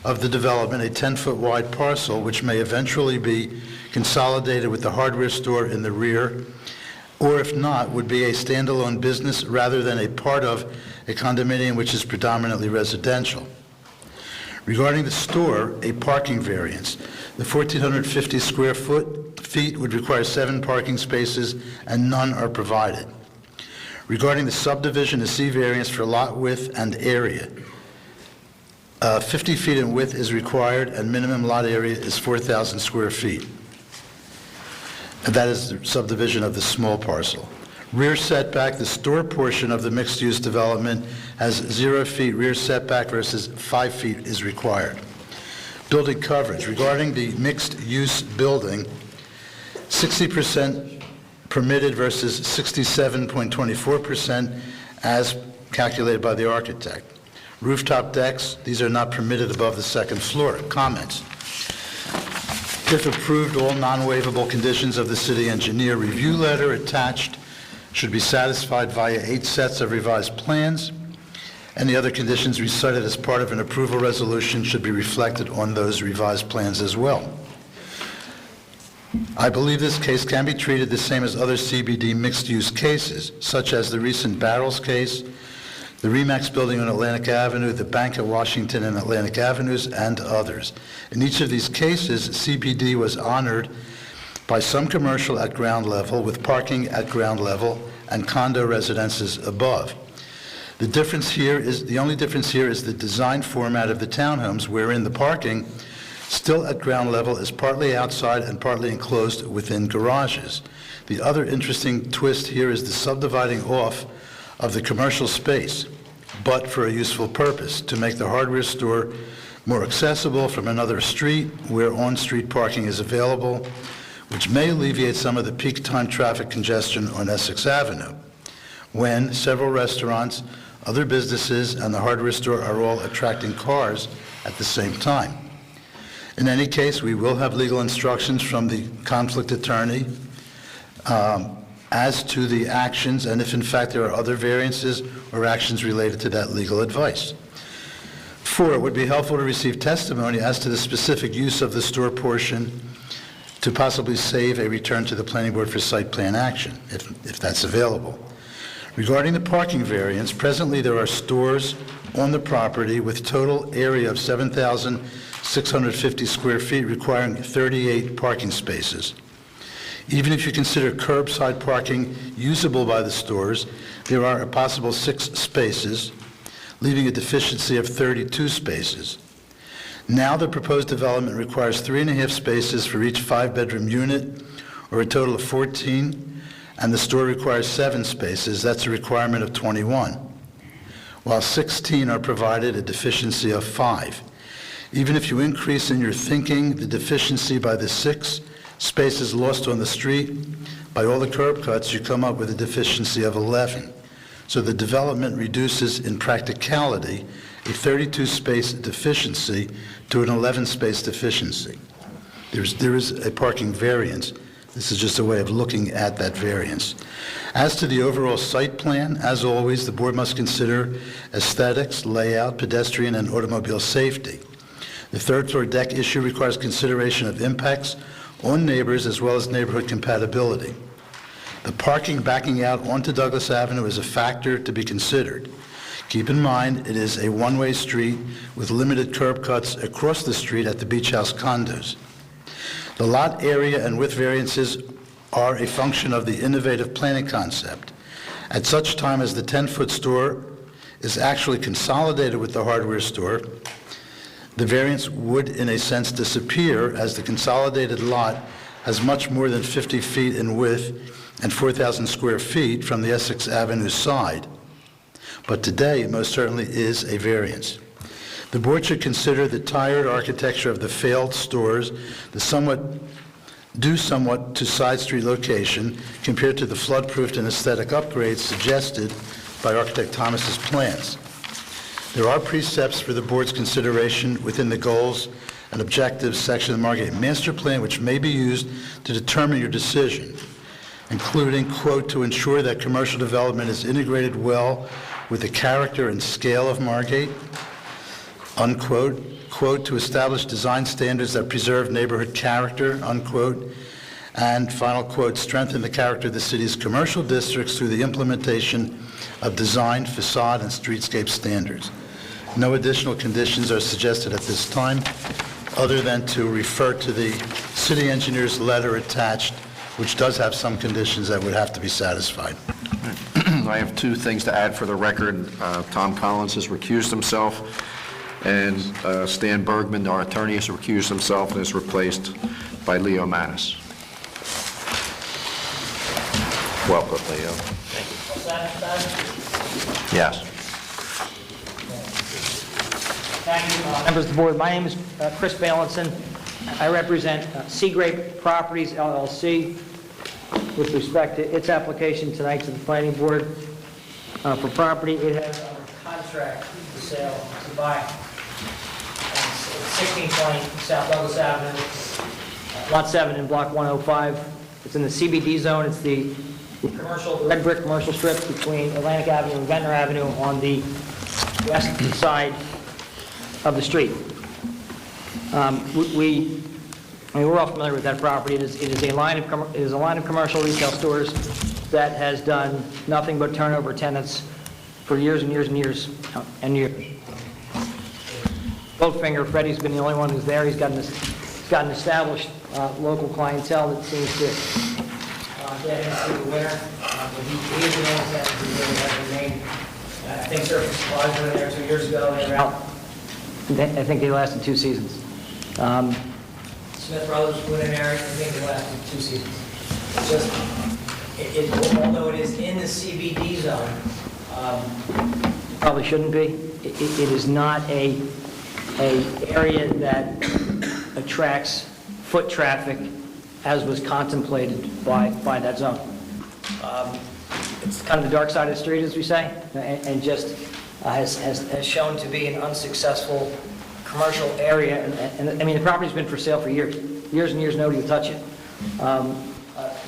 of the development a 10-foot wide parcel, which may eventually be consolidated with the hardware store in the rear, or if not, would be a standalone business rather than a part of a condominium which is predominantly residential. Regarding the store, a parking variance. The 1,450 square feet would require 7 parking spaces, and none are provided. Regarding the subdivision, a C variance for lot width and area. 50 feet in width is required, and minimum lot area is 4,000 square feet. And that is the subdivision of the small parcel. Rear setback, the store portion of the mixed-use development has 0 feet rear setback versus 5 feet is required. Building coverage. Regarding the mixed-use building, 60% permitted versus 67.24% as calculated by the architect. Rooftop decks, these are not permitted above the second floor. Comments. If approved, all non-waivable conditions of the city engineer review letter attached should be satisfied via 8 sets of revised plans, and the other conditions recited as part of an approval resolution should be reflected on those revised plans as well. I believe this case can be treated the same as other CBD mixed-use cases, such as the recent Barrels case, the Remax building on Atlantic Avenue, the Bank at Washington and Atlantic Avenues, and others. In each of these cases, CBD was honored by some commercial at ground level with parking at ground level and condo residences above. The only difference here is the design format of the townhomes, wherein the parking, still at ground level, is partly outside and partly enclosed within garages. The other interesting twist here is the subdividing off of the commercial space, but for a useful purpose, to make the hardware store more accessible from another street where on-street parking is available, which may alleviate some of the peak time traffic congestion on Essex Avenue, when several restaurants, other businesses, and the hardware store are all attracting cars at the same time. In any case, we will have legal instructions from the conflict attorney as to the actions, and if in fact there are other variances or actions related to that legal advice. 4, it would be helpful to receive testimony as to the specific use of the store portion to possibly save a return to the planning board for site plan action, if that's available. Regarding the parking variance, presently there are stores on the property with total area of 7,650 square feet requiring 38 parking spaces. Even if you consider curbside parking usable by the stores, there are a possible 6 spaces, leaving a deficiency of 32 spaces. Now the proposed development requires 3.5 spaces for each 5-bedroom unit, or a total of 14, and the store requires 7 spaces. That's a requirement of 21. While 16 are provided, a deficiency of 5. Even if you increase in your thinking the deficiency by the 6 spaces lost on the street, by all the curb cuts, you come up with a deficiency of 11. So the development reduces in practicality a 32-space deficiency to an 11-space deficiency. There is a parking variance. This is just a way of looking at that variance. As to the overall site plan, as always, the board must consider aesthetics, layout, pedestrian, and automobile safety. The third-floor deck issue requires consideration of impacts on neighbors as well as neighborhood compatibility. The parking backing out onto Douglas Avenue is a factor to be considered. Keep in mind, it is a one-way street with limited curb cuts across the street at the Beach House condos. The lot area and width variances are a function of the innovative planning concept. At such time as the 10-foot store is actually consolidated with the hardware store, the variance would, in a sense, disappear, as the consolidated lot has much more than 50 feet in width and 4,000 square feet from the Essex Avenue side. But today, it most certainly is a variance. The board should consider the tired architecture of the failed stores, due somewhat to side street location compared to the flood-proofed and aesthetic upgrades suggested by architect Thomas's plans. There are precepts for the board's consideration within the goals and objectives section of the Margate Master Plan, which may be used to determine your decision, including, quote, to ensure that commercial development is integrated well with the character and scale of Margate, unquote, quote, to establish design standards that preserve neighborhood character, unquote, and final quote, strengthen the character of the city's commercial districts through the implementation of design, facade, and streetscape standards. No additional conditions are suggested at this time, other than to refer to the city engineer's letter attached, which does have some conditions that would have to be satisfied. I have 2 things to add for the record. Tom Collins has recused himself, and Stan Bergman, our attorney, has recused himself and is replaced by Leo Mattis. Welcome, Leo. Yes. Thank you, members of the board. My name is Chris Balinson. I represent Seagrape Properties, LLC, with respect to its application tonight to the planning board for property. It has under contract for sale to buy. It's 1620 South Douglas Avenue, Lot 7 in Block 105. It's in the CBD zone. It's the red brick commercial strip between Atlantic Avenue and Ventnor Avenue on the west side of the street. We're all familiar with that property. It is a line of commercial retail stores that has done nothing but turnover tenants for years and years and years and years. Goldfinger, Freddie's been the only one who's there. He's got an established local clientele that seems to get into the winter. He is the only tenant who really has remained. I think Surface Supplies were in there 2 years ago. They were out. I think they lasted 2 seasons. Smith Brothers went in there. I think they lasted 2 seasons. It's just, although it is in the CBD zone, probably shouldn't be. It is not a area that attracts foot traffic as was contemplated by that zone. It's kind of the dark side of the street, as we say, and just has shown to be an unsuccessful commercial area. And I mean, the property's been for sale for years and years. Nobody would touch it.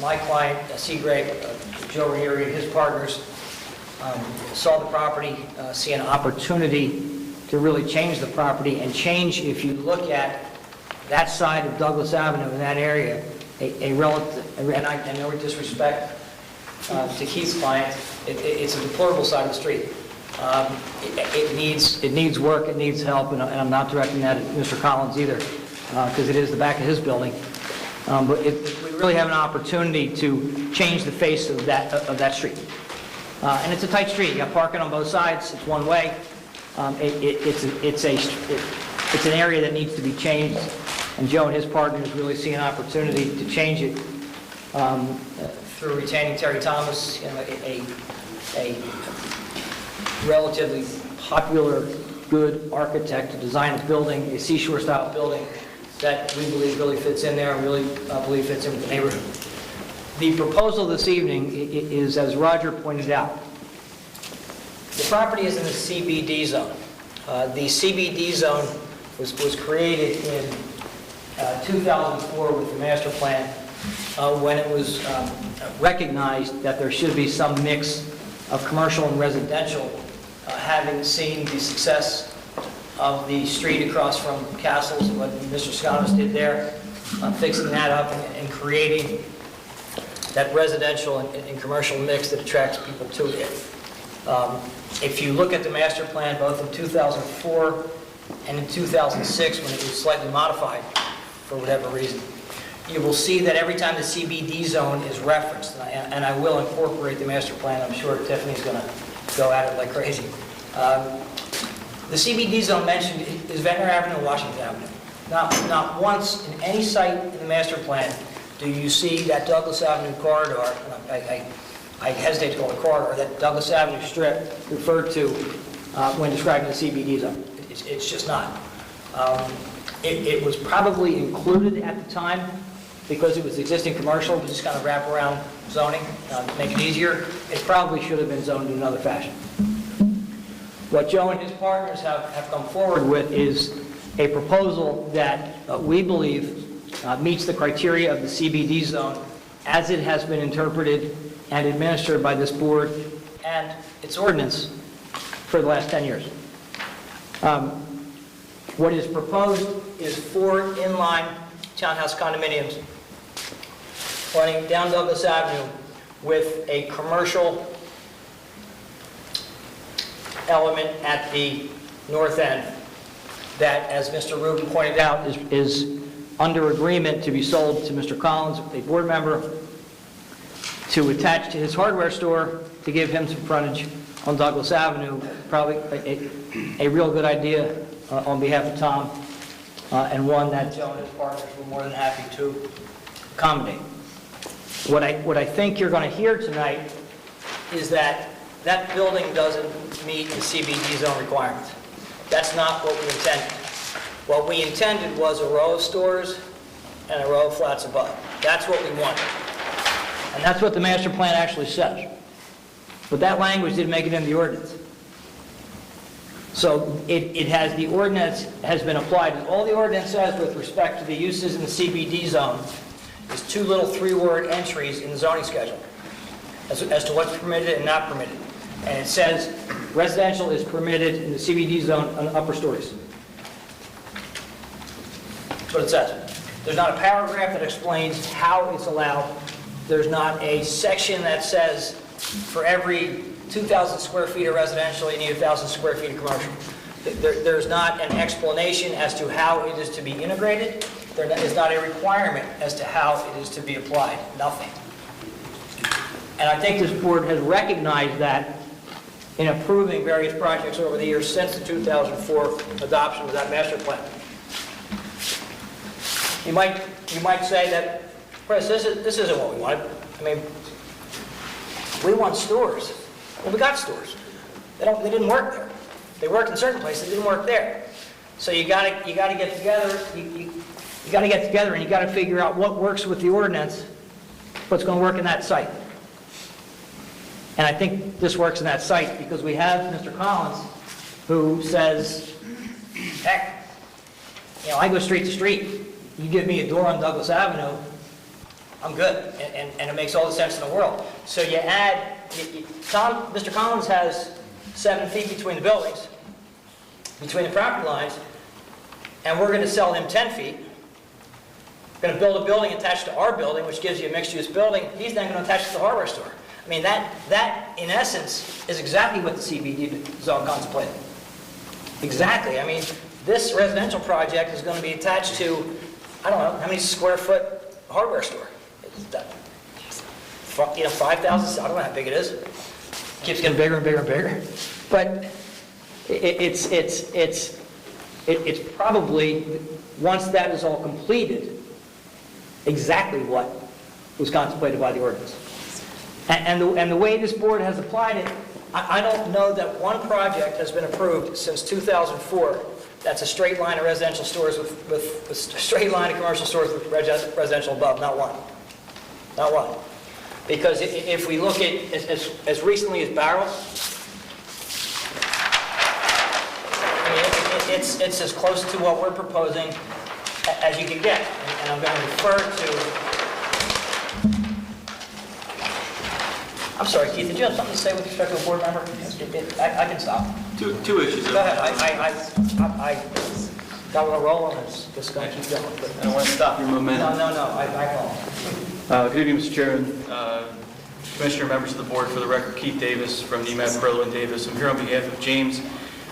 My client, Seagrape, Joe Ranieri, and his partners saw the property, see an opportunity to really change the property and change, if you look at that side of Douglas Avenue in that area, a relative, and I know with disrespect to Keith's client, it's a deplorable side of the street. It needs work, it needs help, and I'm not directing that at Mr. Collins either, because it is the back of his building. But we really have an opportunity to change the face of that street. And it's a tight street. You got parking on both sides. It's one way. It's an area that needs to be changed, and Joe and his partners really see an opportunity to change it through retaining Terry Thomas, a relatively popular, good architect to design a building, a seashore-style building that we believe really fits in there and really believe fits in with the neighborhood. The proposal this evening is, as Roger pointed out, the property is in the CBD zone. The CBD zone was created in 2004 with the master plan when it was recognized that there should be some mix of commercial and residential, having seen the success of the street across from Castles and what Mr. Scotus did there, fixing that up and creating that residential and commercial mix that attracts people to it. If you look at the master plan, both in 2004 and in 2006, when it was slightly modified for whatever reason, you will see that every time the CBD zone is referenced, and I will incorporate the master plan, I'm sure Tiffany's going to go at it like crazy. The CBD zone mentioned is Ventnor Avenue and Washington Avenue. Not once in any site in the master plan do you see that Douglas Avenue corridor, I hesitate to call it a corridor, that Douglas Avenue strip referred to when describing the CBD zone. It's just not. It was probably included at the time because it was existing commercial, just kind of wrap around zoning, make it easier. It probably should have been zoned in another fashion. What Joe and his partners have come forward with is a proposal that we believe meets the criteria of the CBD zone as it has been interpreted and administered by this board and its ordinance for the last 10 years. What is proposed is 4 inline townhouse condominiums running down Douglas Avenue with a commercial element at the north end that, as Mr. Rubin pointed out, is under agreement to be sold to Mr. Collins, a board member, to attach to his hardware store to give him some frontage on Douglas Avenue. Probably a real good idea on behalf of Tom, and one that Joe and his partners were more than happy to accommodate. What I think you're going to hear tonight is that that building doesn't meet the CBD zone requirements. That's not what we intended. What we intended was a row of stores and a row of flats above. That's what we wanted. And that's what the master plan actually says. But that language didn't make it in the ordinance. So the ordinance has been applied. All the ordinance says with respect to the uses in the CBD zone is 2 little 3-word entries in the zoning schedule as to what's permitted and not permitted. And it says residential is permitted in the CBD zone on upper stories. That's what it says. There's not a paragraph that explains how it's allowed. There's not a section that says for every 2,000 square feet of residential, you need 1,000 square feet of commercial. There's not an explanation as to how it is to be integrated. There is not a requirement as to how it is to be applied. Nothing. And I think this board has recognized that in approving various projects over the years since the 2004 adoption of that master plan. You might say that, Chris, this isn't what we wanted. I mean, we want stores. Well, we got stores. They didn't work there. They worked in certain places. They didn't work there. So you got to get together. You got to get together and you got to figure out what works with the ordinance, what's going to work in that site. And I think this works in that site because we have Mr. Collins who says, heck, I go street to street. You give me a door on Douglas Avenue, I'm good. And it makes all the sense in the world. So you add, Mr. Collins has 7 feet between the buildings, between the property lines, and we're going to sell him 10 feet. We're going to build a building attached to our building, which gives you a mixed-use building. He's then going to attach it to the hardware store. I mean, that in essence, is exactly what the CBD zone contemplated. Exactly. I mean, this residential project is going to be attached to, I don't know, how many square foot hardware store. It's that, 5,000, I don't know how big it is. Keeps getting bigger and bigger and bigger. But it's probably, once that is all completed, exactly what was contemplated by the ordinance. And the way this board has applied it, I don't know that one project has been approved since 2004 that's a straight line of residential stores with a straight line of commercial stores with residential above. Not one. Not one. Because if we look at as recently as Barrel, I mean, it's as close to what we're proposing as you can get. And I'm going to refer to... I'm sorry, Keith, did you have something to say with respect to a board member? I can stop. Two issues. Go ahead. I got on a roll and it's just going to keep going. But I don't want to stop your momentum. No, I won't. Good evening, Mr. Chairman, Commissioner, members of the board. For the record, Keith Davis from NEMAT Pearl and Davis. I'm here on behalf of James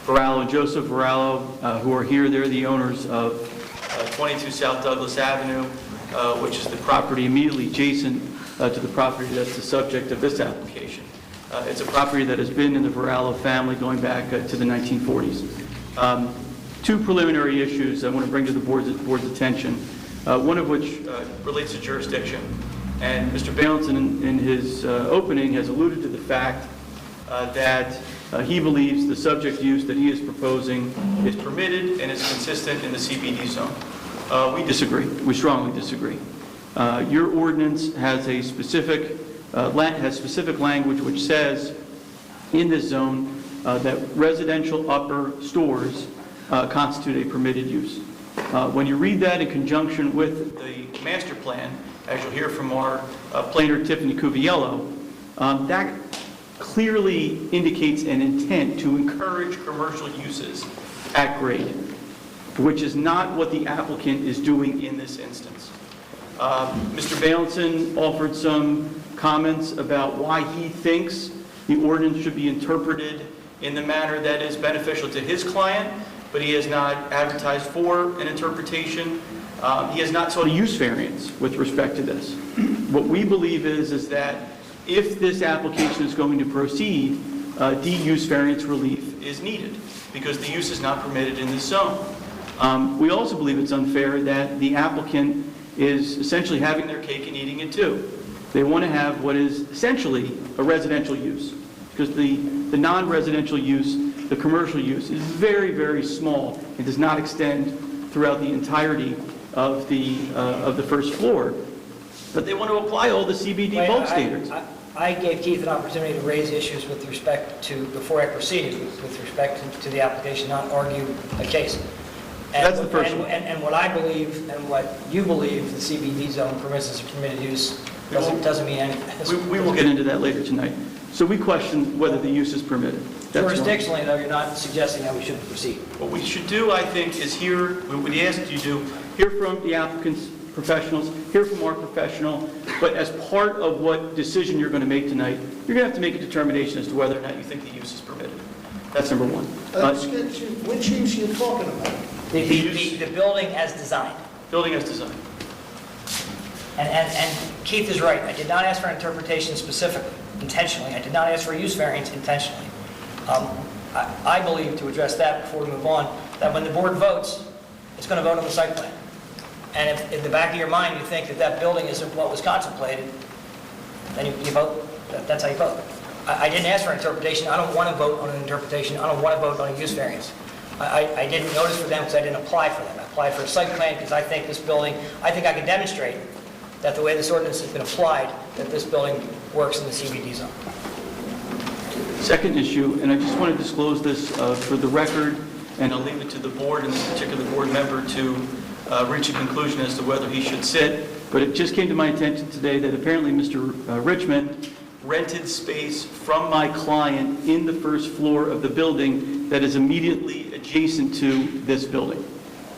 Varallo and Joseph Varallo, who are here. They're the owners of 22 South Douglas Avenue, which is the property immediately adjacent to the property that's the subject of this application. It's a property that has been in the Varallo family going back to the 1940s. Two preliminary issues I want to bring to the board's attention, one of which relates to jurisdiction. And Mr. Valentin, in his opening, has alluded to the fact that he believes the subject use that he is proposing is permitted and is consistent in the CBD zone. We disagree. We strongly disagree. Your ordinance has a specific language which says in this zone that residential upper stores constitute a permitted use. When you read that in conjunction with the master plan, as you'll hear from our planner Tiffany Cuviello, that clearly indicates an intent to encourage commercial uses at grade, which is not what the applicant is doing in this instance. Mr. Valentin offered some comments about why he thinks the ordinance should be interpreted in the manner that is beneficial to his client, but he has not advertised for an interpretation. He has not sought a use variance with respect to this. What we believe is that if this application is going to proceed, de-use variance relief is needed because the use is not permitted in this zone. We also believe it's unfair that the applicant is essentially having their cake and eating it too. They want to have what is essentially a residential use because the non-residential use, the commercial use, is very, very small. It does not extend throughout the entirety of the first floor. But they want to apply all the CBD bulk standards. I gave Keith an opportunity to raise issues with respect to, before I proceeded, with respect to the application, not argue a case. And, that's the first one. And what I believe and what you believe the CBD zone permits as a permitted use doesn't mean anything. We will get into that later tonight. So we question whether the use is permitted. Jurisdictionally, though, you're not suggesting that we shouldn't proceed. What we should do, I think, is hear, what we asked you to do, hear from the applicant's professionals, hear from our professional, but as part of what decision you're going to make tonight, you're going to have to make a determination as to whether or not you think the use is permitted. That's number one. Which use are you talking about? The building as designed. Building as designed. And Keith is right. I did not ask for an interpretation specifically, intentionally. I did not ask for a use variance intentionally. I believe, to address that before we move on, that when the board votes, it's going to vote on the site plan. And if in the back of your mind you think that that building isn't what was contemplated, then you vote. That's how you vote. I didn't ask for an interpretation. I don't want to vote on an interpretation. I don't want to vote on a use variance. I didn't notice for them because I didn't apply for them. I applied for a site plan because I think this building, I think I can demonstrate that the way this ordinance has been applied, that this building works in the CBD zone. Second issue, and I just want to disclose this for the record, and I'll leave it to the board and this particular board member to reach a conclusion as to whether he should sit, but it just came to my attention today that apparently Mr. Richmond rented space from my client in the first floor of the building that is immediately adjacent to this building.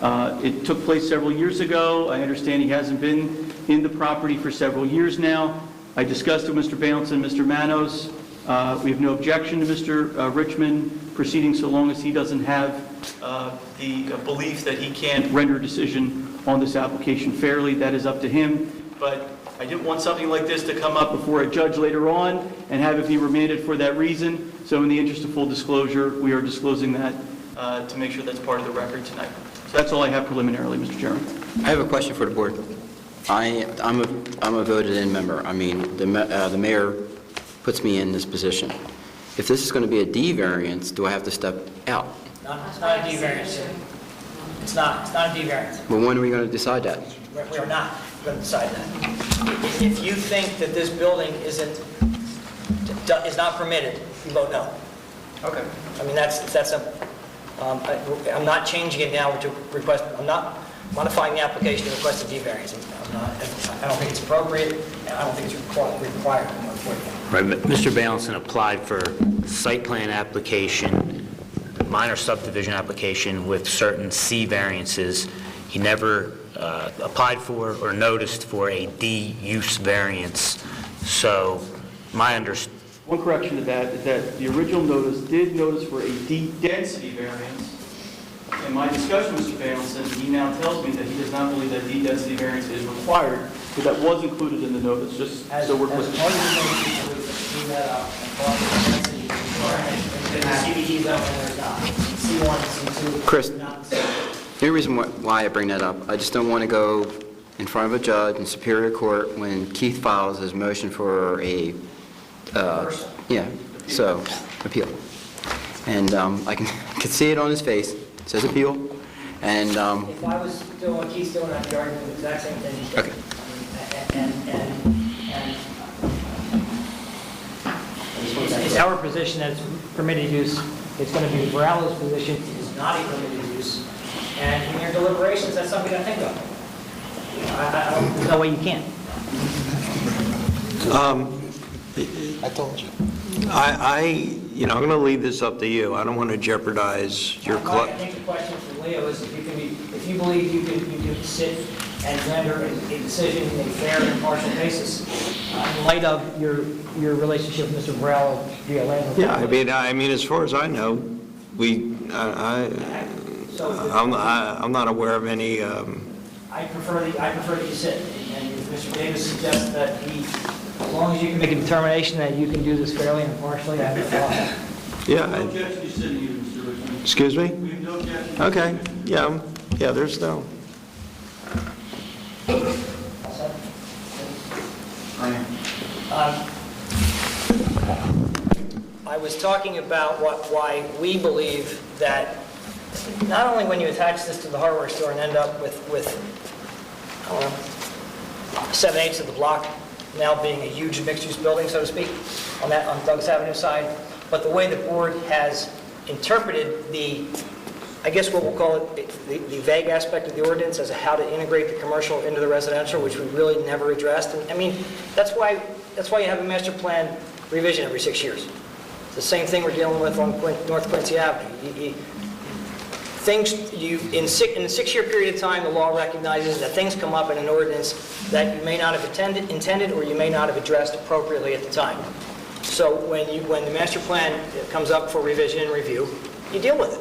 It took place several years ago. I understand he hasn't been in the property for several years now. I discussed with Mr. Valentin and Mr. Manos. We have no objection to Mr. Richmond proceeding so long as he doesn't have the belief that he can't render a decision on this application fairly. That is up to him. but I didn't want something like this to come up before a judge later on and have it be remanded for that reason. So in the interest of full disclosure, we are disclosing that to make sure that's part of the record tonight. So that's all I have preliminarily, Mr. Chairman. I have a question for the board. I'm a voted-in member. I mean, the mayor puts me in this position. If this is going to be a D variance, do I have to step out? It's not a D variance. It's not a D variance. Well, when are we going to decide that? We are not going to decide that. If you think that this building is not permitted, you vote no. Okay. I mean, that's simple. I'm not changing it now to request, I'm not modifying the application to request a D variance. I don't think it's appropriate, and I don't think it's required. Right, Mr. Balanson applied for site plan application, minor subdivision application with certain C variances. He never applied for or noticed for a D use variance. So my understanding. One correction to that is that the original notice did notice for a D density variance. In my discussion with Mr. Balanson, he now tells me that he does not believe that D density variance is required, but that was included in the notice, just so we're clear. Chris, the only reason why I bring that up, I just don't want to go in front of a judge in Superior Court when Keith files his motion for a, appeal. And I can see it on his face. It says appeal. And If I was doing what Keith's doing, I'd be arguing the exact same thing. Okay. It's our position that it's permitted use. It's going to be Varela's position. It's not a permitted use. And in your deliberations, that's something to think of. There's no way you can't. I told you. I'm going to leave this up to you. I don't want to jeopardize your I think the question for Leo is if you believe you can sit and render a decision in a fair and impartial basis in light of your relationship with Mr. Varela via land. Yeah, I mean, as far as I know, I'm not aware of any. I prefer that you sit, and if Mr. Davis suggests that as long as you can make a determination that you can do this fairly and impartially, I have no problem. Yeah. No objection to sitting here, Mr. Richmond. Excuse me? We have no objection. Okay. Yeah. There's no. I was talking about why we believe that not only when you attach this to the hardware store and end up with I don't know, 7/8 of the block now being a huge mixed-use building, so to speak, on Douglas Avenue side, but the way the board has interpreted I guess what we'll call it, the vague aspect of the ordinance as to how to integrate the commercial into the residential, which we really never addressed. And I mean, that's why you have a master plan revision every 6 years. It's the same thing we're dealing with on North Quincy Avenue. In a 6-year period of time, the law recognizes that things come up in an ordinance that you may not have intended or you may not have addressed appropriately at the time. So when the master plan comes up for revision and review, you deal with it.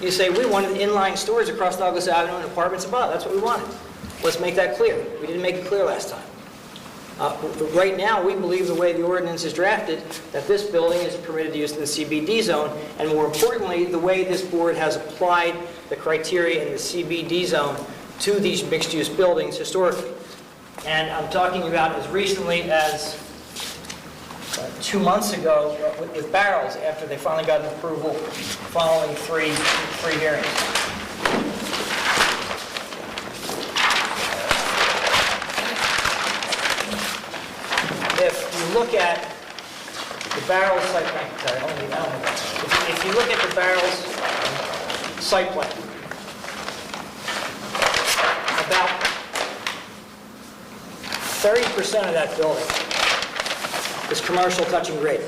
You say, we wanted inline stores across Douglas Avenue and apartments above. That's what we wanted. Let's make that clear. We didn't make it clear last time. Right now, we believe the way the ordinance is drafted, that this building is permitted use in the CBD zone, and more importantly, the way this board has applied the criteria in the CBD zone to these mixed-use buildings historically. And I'm talking about as recently as 2 months ago with Barrels, after they finally got an approval following three hearings. If you look at the Barrels site plan, if you look at the Barrels site plan, about 30% of that building is commercial touching grade.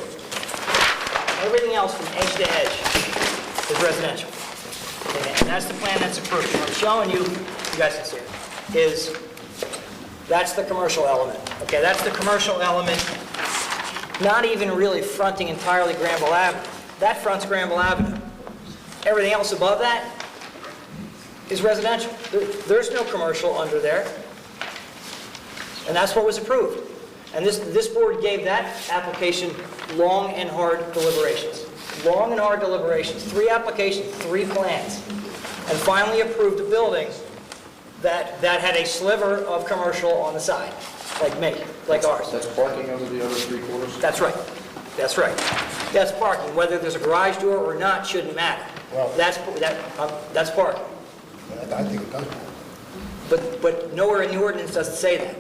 Everything else from edge to edge is residential. Okay, and that's the plan that's approved. What I'm showing you, you guys can see it, that's the commercial element. Okay, that's the commercial element, not even really fronting entirely Granville Avenue. That fronts Granville Avenue. Everything else above that is residential. There's no commercial under there. And that's what was approved. And this board gave that application long and hard deliberations. Long and hard deliberations, 3 applications, 3 plans, and finally approved a building that had a sliver of commercial on the side, like me, like ours. That's parking under the other 3/4? That's right. That's right. That's parking. Whether there's a garage door or not shouldn't matter. Well, That's parking. I think it does. But nowhere in the ordinance does it say that.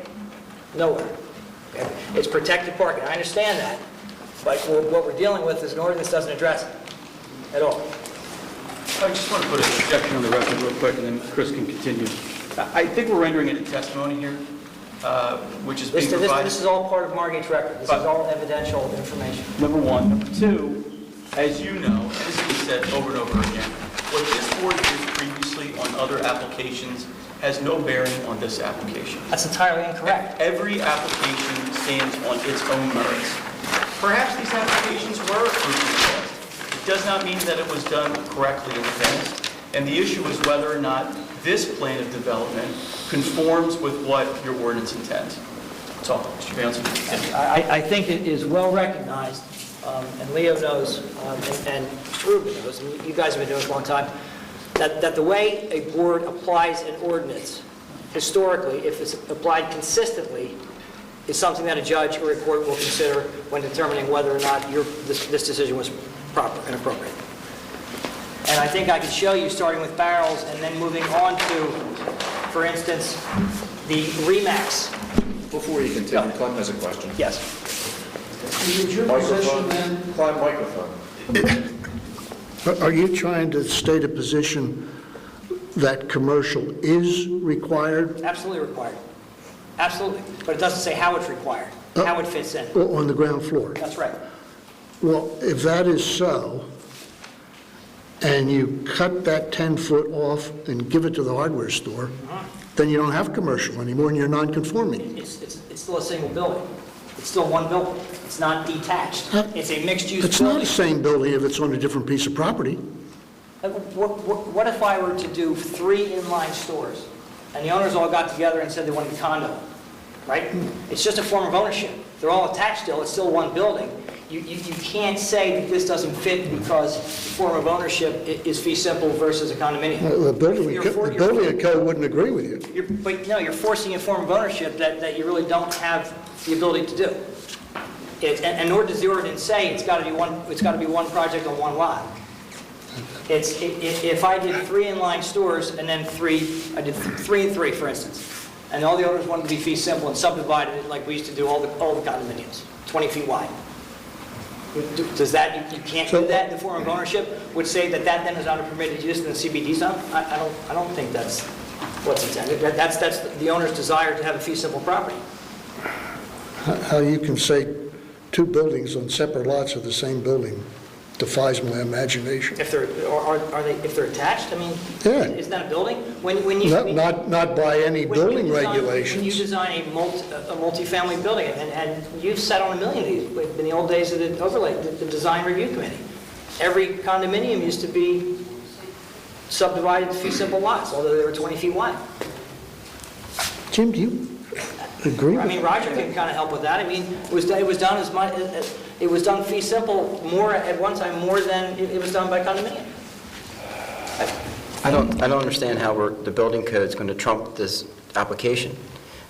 Nowhere. Okay? It's protected parking. I understand that. But what we're dealing with is an ordinance doesn't address it at all. I just want to put a objection on the record real quick, and then Chris can continue. I think we're rendering it a testimony here, which is being provided. This is all part of Margate's record. This is all evidential information. Number one. Number two, as you know, and this has been said over and over again, what this board did previously on other applications has no bearing on this application. That's entirely incorrect. Every application stands on its own merits. Perhaps these applications were approved in the past. It does not mean that it was done correctly in the past. And the issue is whether or not this plan of development conforms with what your ordinance intends. That's all. Mr. Vance. I think it is well recognized, and Leo knows, and Mr. Rubin knows, and you guys have been doing this a long time, that the way a board applies an ordinance, historically, if it's applied consistently, is something that a judge or a court will consider when determining whether or not this decision was proper and appropriate. And I think I can show you, starting with barrels and then moving on to, for instance, the Remax. Before you continue, Clem has a question. Yes. Is your position then? Clem, microphone. Are you trying to state a position that commercial is required? Absolutely required. Absolutely. But it doesn't say how it's required, how it fits in. On the ground floor? That's right. Well, if that is so, and you cut that 10-foot off and give it to the hardware store, then you don't have commercial anymore and you're non-conforming. It's still a single building. It's still one building. It's not detached. It's a mixed-use building. It's not the same building if it's on a different piece of property. What if I were to do 3 inline stores, and the owners all got together and said they wanted a condo, right? It's just a form of ownership. They're all attached still. It's still one building. You can't say that this doesn't fit because the form of ownership is fee simple versus a condominium. The building code wouldn't agree with you. But no, you're forcing a form of ownership that you really don't have the ability to do. And nor does the ordinance say it's got to be one project on one lot. If I did 3 inline stores and then I did 3 and 3, for instance, and all the owners wanted to be fee simple and subdivided it like we used to do all the condominiums, 20 feet wide. Does that, you can't do that in the form of ownership, would say that then is not a permitted use in the CBD zone? I don't think that's what's intended. That's the owner's desire to have a fee simple property. How you can say 2 buildings on separate lots of the same building defies my imagination. If they're attached, I mean, Yeah. isn't that a building? Not by any building regulations. When you design a multi-family building, and you've sat on a million of these in the old days of the overlay, the design review committee. Every condominium used to be subdivided to fee simple lots, although they were 20 feet wide. Jim, do you agree with I mean, Roger can kind of help with that. I mean, it was done fee simple more at one time more than it was done by condominium. I don't understand how the building code's going to trump this application.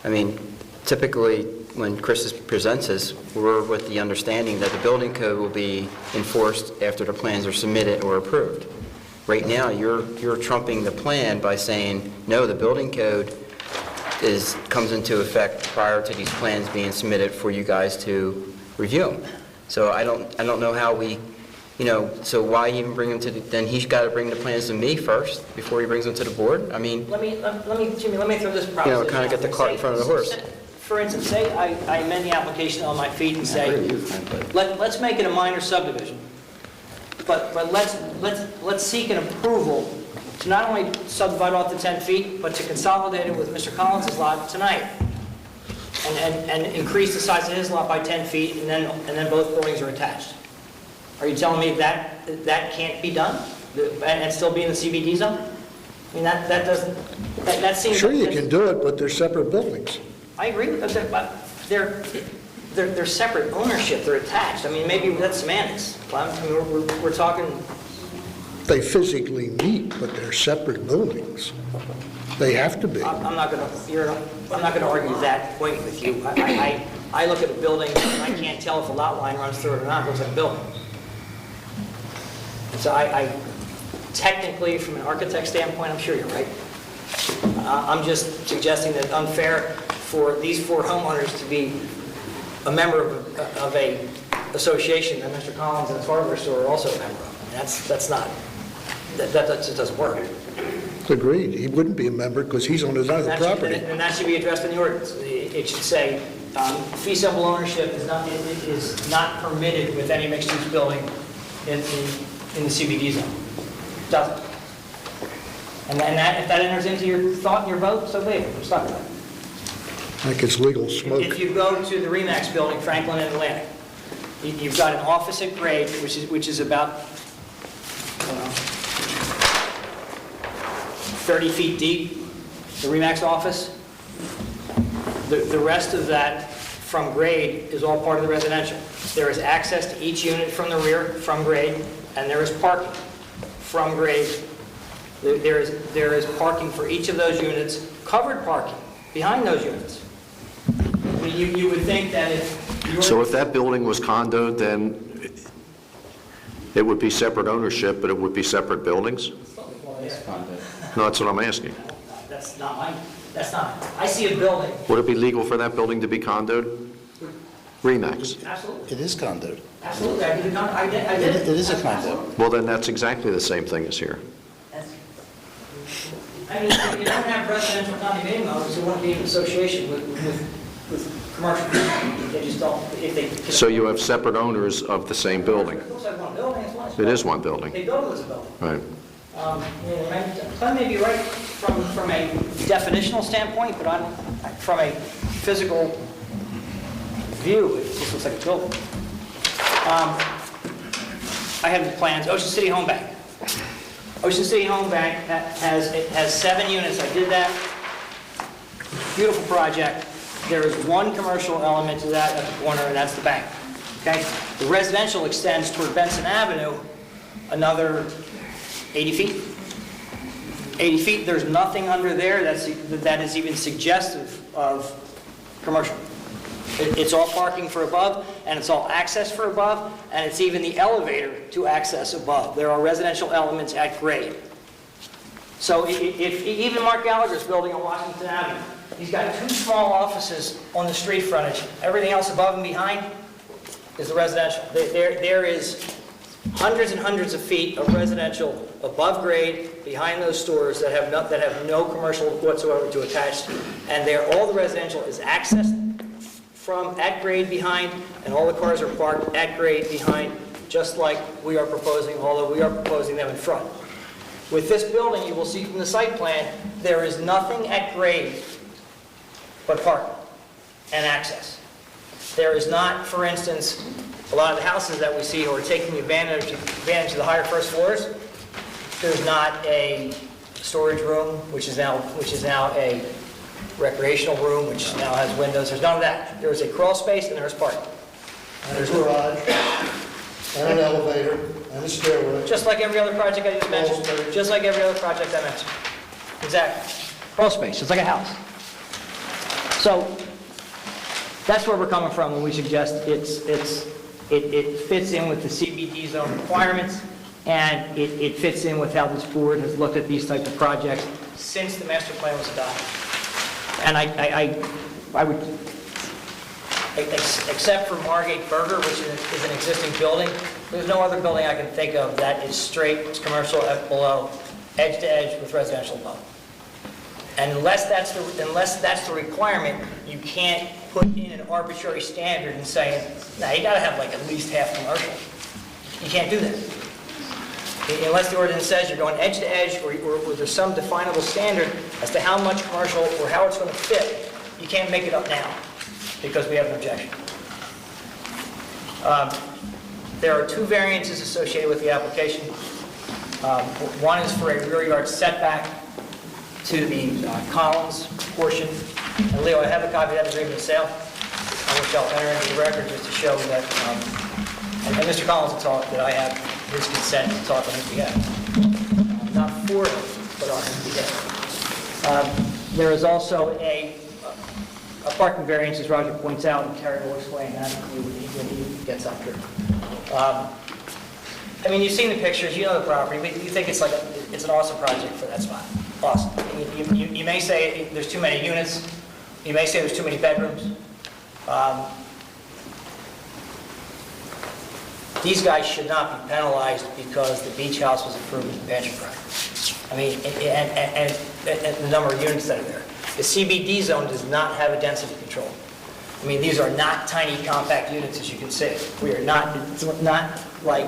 I mean, typically, when Chris presents this, we're with the understanding that the building code will be enforced after the plans are submitted or approved. Right now, you're trumping the plan by saying, no, the building code comes into effect prior to these plans being submitted for you guys to review them. So I don't know how we, so why even bring them then he's got to bring the plans to me first before he brings them to the board? I mean, Jimmy, let me throw this proposition. Kind of get the cart in front of the horse. For instance, say I amend the application on my feet and say, let's make it a minor subdivision, but let's seek an approval to not only subdivide off the 10 feet, but to consolidate it with Mr. Collins' lot tonight, and increase the size of his lot by 10 feet, and then both buildings are attached. Are you telling me that can't be done and still be in the CBD zone? I mean, that seems... Sure, you can do it, but they're separate buildings. I agree with that, but they're separate ownership, they're attached. I mean, maybe that's semantics. I mean, we're talking, They physically meet, but they're separate buildings. They have to be. I'm not going to argue that point with you. I look at a building and I can't tell if a lot line runs through it or not. It looks like a building. And so I technically, from an architect standpoint, I'm sure you're right. I'm just suggesting that it's unfair for these four homeowners to be a member of a association that Mr. Collins and his hardware store are also a member of. I mean, that's not, that just doesn't work. Agreed. He wouldn't be a member because he's on his own property. And that should be addressed in the ordinance. It should say, fee simple ownership is not permitted with any mixed-use building in the CBD zone. Doesn't. And that, if that enters into your thought and your vote, so be it. We're stuck with it. I think it's legal smoke. If you go to the RE/MAX building, Franklin and Atlantic, you've got an office at grade, which is about 30 feet deep, the RE/MAX office. The rest of that from grade is all part of the residential. There is access to each unit from the rear, from grade, and there is parking from grade. There is parking for each of those units, covered parking behind those units. I mean, you would think that if So if that building was condoed, then it would be separate ownership, but it would be separate buildings? No, that's what I'm asking. That's not, I see a building. Would it be legal for that building to be condoed? RE/MAX. Absolutely. It is condoed. Absolutely, I did it. It is a condo. Well, then that's exactly the same thing as here. I mean, if you don't have residential condominium owners who want to be in association with commercial, they just don't, if they... So you have separate owners of the same building? It looks like one building, it's one. It is one building. They built it as a building. Right. Glenn may be right from a definitional standpoint, but from a physical view, it just looks like a building. I have the plans, Ocean City Home Bank. Ocean City Home Bank has 7 units. I did that. Beautiful project. There is one commercial element to that at the corner, and that's the bank. Okay? The residential extends toward Benson Avenue another 80 feet. 80 feet, there's nothing under there that is even suggestive of commercial. It's all parking for above, and it's all access for above, and it's even the elevator to access above. There are residential elements at grade. So if even Mark Gallagher's building on Washington Avenue, he's got 2 small offices on the street frontage. Everything else above and behind is the residential. There is hundreds and hundreds of feet of residential above grade behind those stores that have no commercial whatsoever to attach, and all the residential is accessed from at grade behind, and all the cars are parked at grade behind, just like we are proposing, although we are proposing them in front. With this building, you will see from the site plan, there is nothing at grade but parking and access. There is not, for instance, a lot of the houses that we see who are taking advantage of the higher first floors, there's not a storage room, which is now a recreational room, which now has windows. There's none of that. There is a crawl space and there's parking. And there's a garage, and an elevator, and a stairway. Just like every other project I just mentioned. Just like every other project I mentioned. Exactly. Crawl space, it's like a house. So that's where we're coming from when we suggest it fits in with the CBD zone requirements, and it fits in with how this board has looked at these types of projects since the master plan was adopted. And I would, except for Margate Burger, which is an existing building, there's no other building I can think of that is straight, it's commercial below, edge to edge with residential above. And unless that's the requirement, you can't put in an arbitrary standard and say, now you got to have like at least half commercial. You can't do that. Unless the ordinance says you're going edge to edge, or there's some definable standard as to how much commercial or how it's going to fit, you can't make it up now because we have an objection. There are 2 variances associated with the application. One is for a rear yard setback to the Collins portion And Leo, I have a copy of that agreement of sale, which I'll enter into the record just to show that, and Mr. Collins will talk, that I have his consent to talk on his behalf. Not for him, but on his behalf. There is also a parking variance, as Roger points out, and Terry will explain that when he gets up here. I mean, you've seen the pictures, you know the property, but you think it's like it's an awesome project for that spot. Awesome. You may say there's too many units. You may say there's too many bedrooms. These guys should not be penalized because the beach house was approved as a pension project. I mean, and the number of units that are there. The CBD zone does not have a density control. I mean, these are not tiny compact units, as you can see. We are not, it's not like,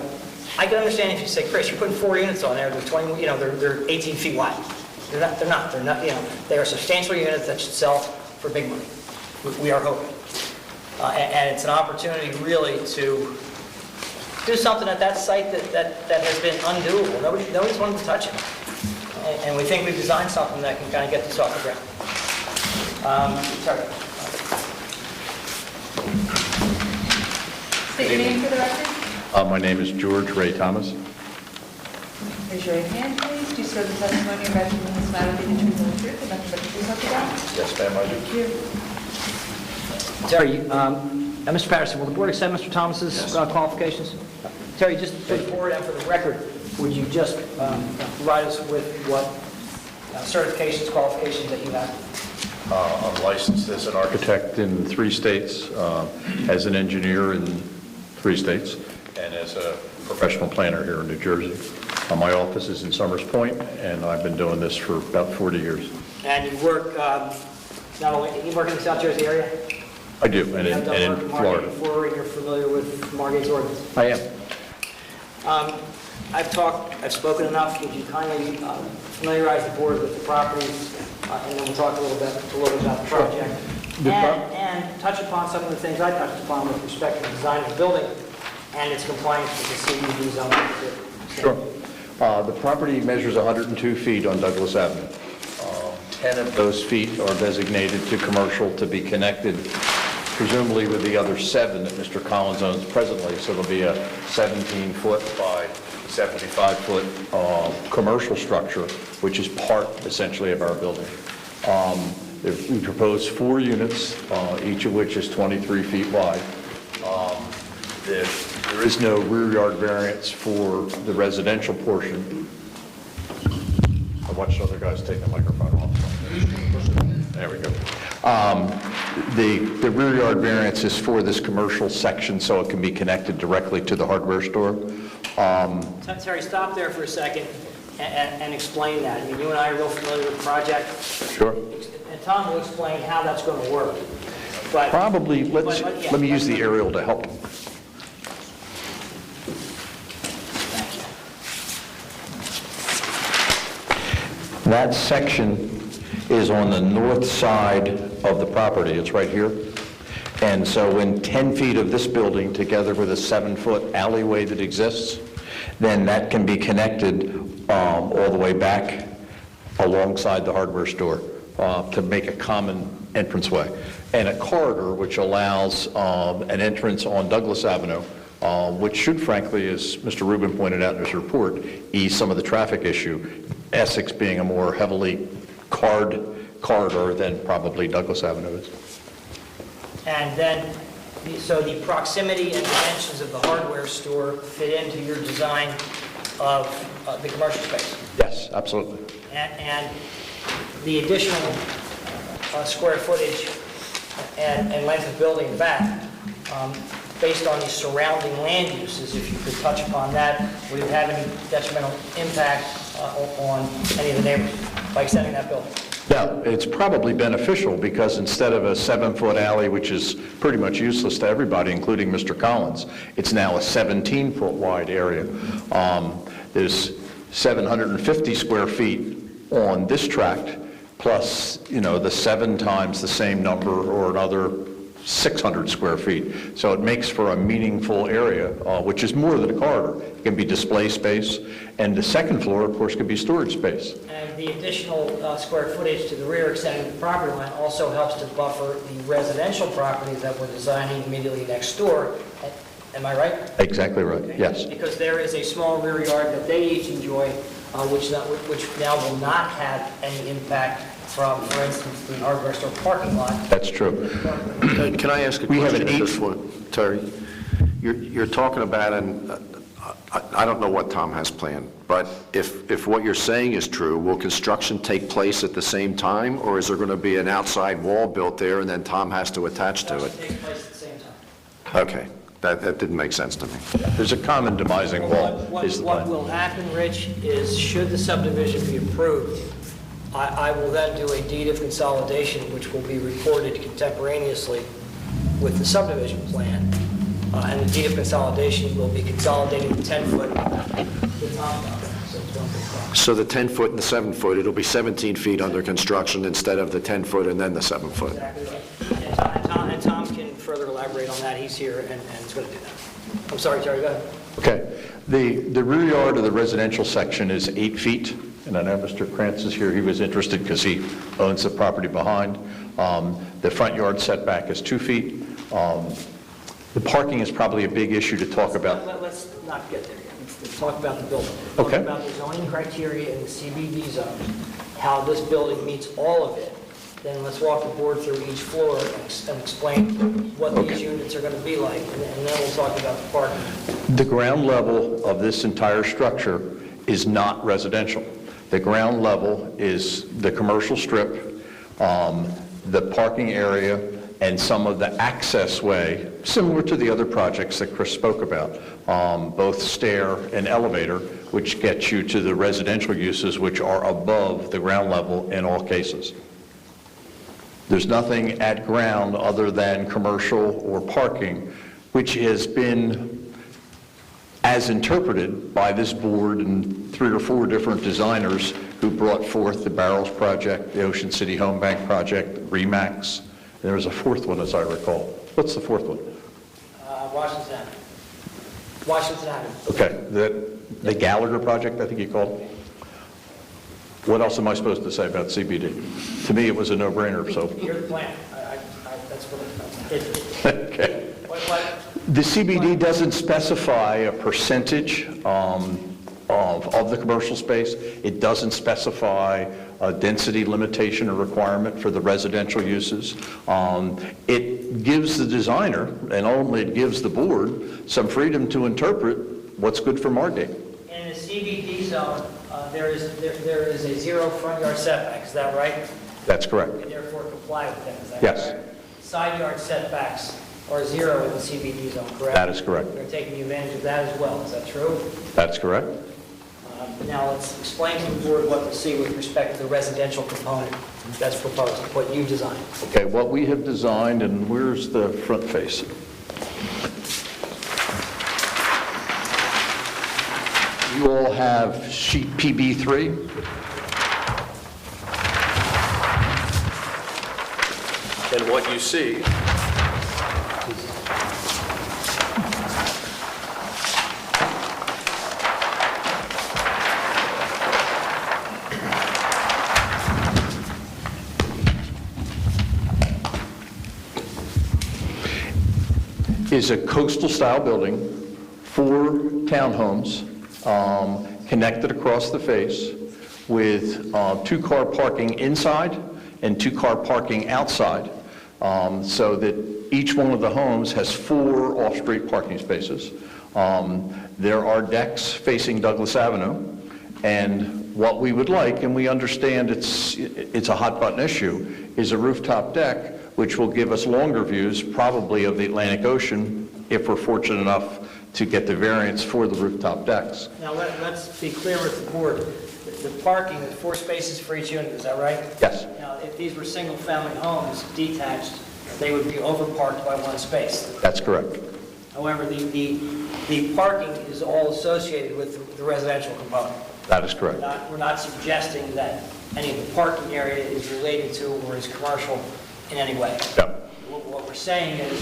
I can understand if you say, Chris, you're putting 4 units on there, they're 20, you know, they're 18 feet wide. They're not, you know, they are substantial units that should sell for big money. We are hoping. And it's an opportunity really to do something at that site that has been undoable. Nobody's wanted to touch it. And we think we've designed something that can kind of get this off the ground. Sorry. State your name for the record. My name is George Ray Thomas. Raise your right hand, please. Do you swear the testimony you're about to give in this matter will be the truth and the truth, and nothing but the truth, so help you God? Yes, ma'am, I do. Thank you. Terry, Mr. Patterson, will the board accept Mr. Thomas's qualifications? Terry, just for the board and for the record, would you just provide us with what certifications, qualifications that you have? I'm licensed as an architect in 3 states, as an engineer in 3 states, and as a professional planner here in New Jersey. My office is in Summers Point, and I've been doing this for about 40 years. And you work, not only, you work in the South Jersey area? I do, and in Florida. Before, you're familiar with Margate's ordinance? I am. I've spoken enough. Would you kindly familiarize the board with the properties, and then we'll talk a little bit about the project. And touch upon some of the things I touched upon with respect to the design of the building and its compliance with the CBD zone. Sure. The property measures 102 feet on Douglas Avenue. 10 of those feet are designated to commercial to be connected, presumably with the other 7 that Mr. Collins owns presently. So there'll be a 17-foot by 75-foot commercial structure, which is part, essentially, of our building. We propose 4 units, each of which is 23 feet wide. There is no rear yard variance for the residential portion. I watched other guys take the microphone off. There we go. The rear yard variance is for this commercial section, so it can be connected directly to the hardware store. Terry, stop there for a second and explain that. I mean, you and I are real familiar with the project. Sure. And Tom will explain how that's going to work. But probably, let me use the aerial to help. That section is on the north side of the property. It's right here. And so when 10 feet of this building, together with a 7-foot alleyway that exists, then that can be connected all the way back alongside the hardware store to make a common entranceway. And a corridor which allows an entrance on Douglas Avenue, which should, frankly, as Mr. Rubin pointed out in his report, ease some of the traffic issue, Essex being a more heavily carred corridor than probably Douglas Avenue is. And then, so the proximity and dimensions of the hardware store fit into your design of the commercial space? Yes, absolutely. And the additional square footage and length of building in the back, based on the surrounding land uses, if you could touch upon that, would it have any detrimental impact on any of the neighbors by extending that building? No, it's probably beneficial because instead of a 7-foot alley, which is pretty much useless to everybody, including Mr. Collins, it's now a 17-foot wide area. There's 750 square feet on this tract, plus, you know, the 7 times the same number or another 600 square feet. So it makes for a meaningful area, which is more than a corridor. It can be display space, and the second floor, of course, could be storage space. And the additional square footage to the rear extending the property line also helps to buffer the residential properties that we're designing immediately next door. Am I right? Exactly right, yes. Because there is a small rear yard that they each enjoy, which now will not have any impact from, for instance, the hardware store parking lot. That's true. Can I ask a We have question an at this point, Terry? You're talking about, and I don't know what Tom has planned, but if what you're saying is true, will construction take place at the same time, or is there going to be an outside wall built there and then Tom has to attach to it? Take place at the same time. Okay, that didn't make sense to me. There's a common demising wall. What will happen, Rich, is should the subdivision be approved, I will then do a deed of consolidation, which will be recorded contemporaneously with the subdivision plan. And the deed of consolidation will be consolidating the 10-foot with top down. So it's one big block. So the 10-foot and the 7-foot, it'll be 17 feet under construction instead of the 10-foot and then the 7-foot. Exactly right. And Tom can further elaborate on that. He's here and is going to do that. I'm sorry, Terry, go ahead. Okay. The rear yard of the residential section is 8 feet, and I know Mr. Krantz is here. He was interested because he owns the property behind. The front yard setback is 2 feet. The parking is probably a big issue to talk about. Let's not get there yet. Let's talk about the building. Okay. Talk about the zoning criteria in the CBD zone, how this building meets all of it. Then let's walk the board through each floor and explain what these units are going to be like, and then we'll talk about the parking. The ground level of this entire structure is not residential. The ground level is the commercial strip, the parking area, and some of the access way, similar to the other projects that Chris spoke about, both stair and elevator, which gets you to the residential uses, which are above the ground level in all cases. There's nothing at ground other than commercial or parking, which has been, as interpreted by this board and 3 or 4 different designers who brought forth the Barrels Project, the Ocean City Home Bank Project, Remax. There was a 4th one, as I recall. What's the 4th one? Washington Avenue. Washington Avenue. Okay, the Gallagher Project, I think you called it. What else am I supposed to say about CBD? To me, it was a no-brainer, so. You're the plan. That's what it Okay. The CBD doesn't specify a percentage of the commercial space. It doesn't specify a density limitation or requirement for the residential uses. It gives the designer, and ultimately it gives the board, some freedom to interpret what's good for Margate. In the CBD zone, there is a 0 front yard setback, is that right? That's correct. And therefore comply with that, is that Yes. correct? Side yard setbacks are 0 in the CBD zone, correct? That is correct. They're taking advantage of that as well, is that true? That's correct. Now, let's explain to the board what to see with respect to the residential component that's proposed, what you designed. Okay, what we have designed, and where's the front face? You all have sheet PB3. And what you see is a coastal-style building, 4 townhomes connected across the face with 2-car parking inside and 2-car parking outside, so that each one of the homes has 4 off-street parking spaces. There are decks facing Douglas Avenue, and what we would like, and we understand it's a hot-button issue, is a rooftop deck which will give us longer views, probably of the Atlantic Ocean, if we're fortunate enough to get the variance for the rooftop decks. Now, let's be clear with the board. The parking is 4 spaces for each unit, is that right? Yes. Now, if these were single-family homes, detached, they would be overparked by 1 space. That's correct. However, the parking is all associated with the residential component. That is correct. We're not suggesting that any of the parking area is related to or is commercial in any way. No. what we're saying is,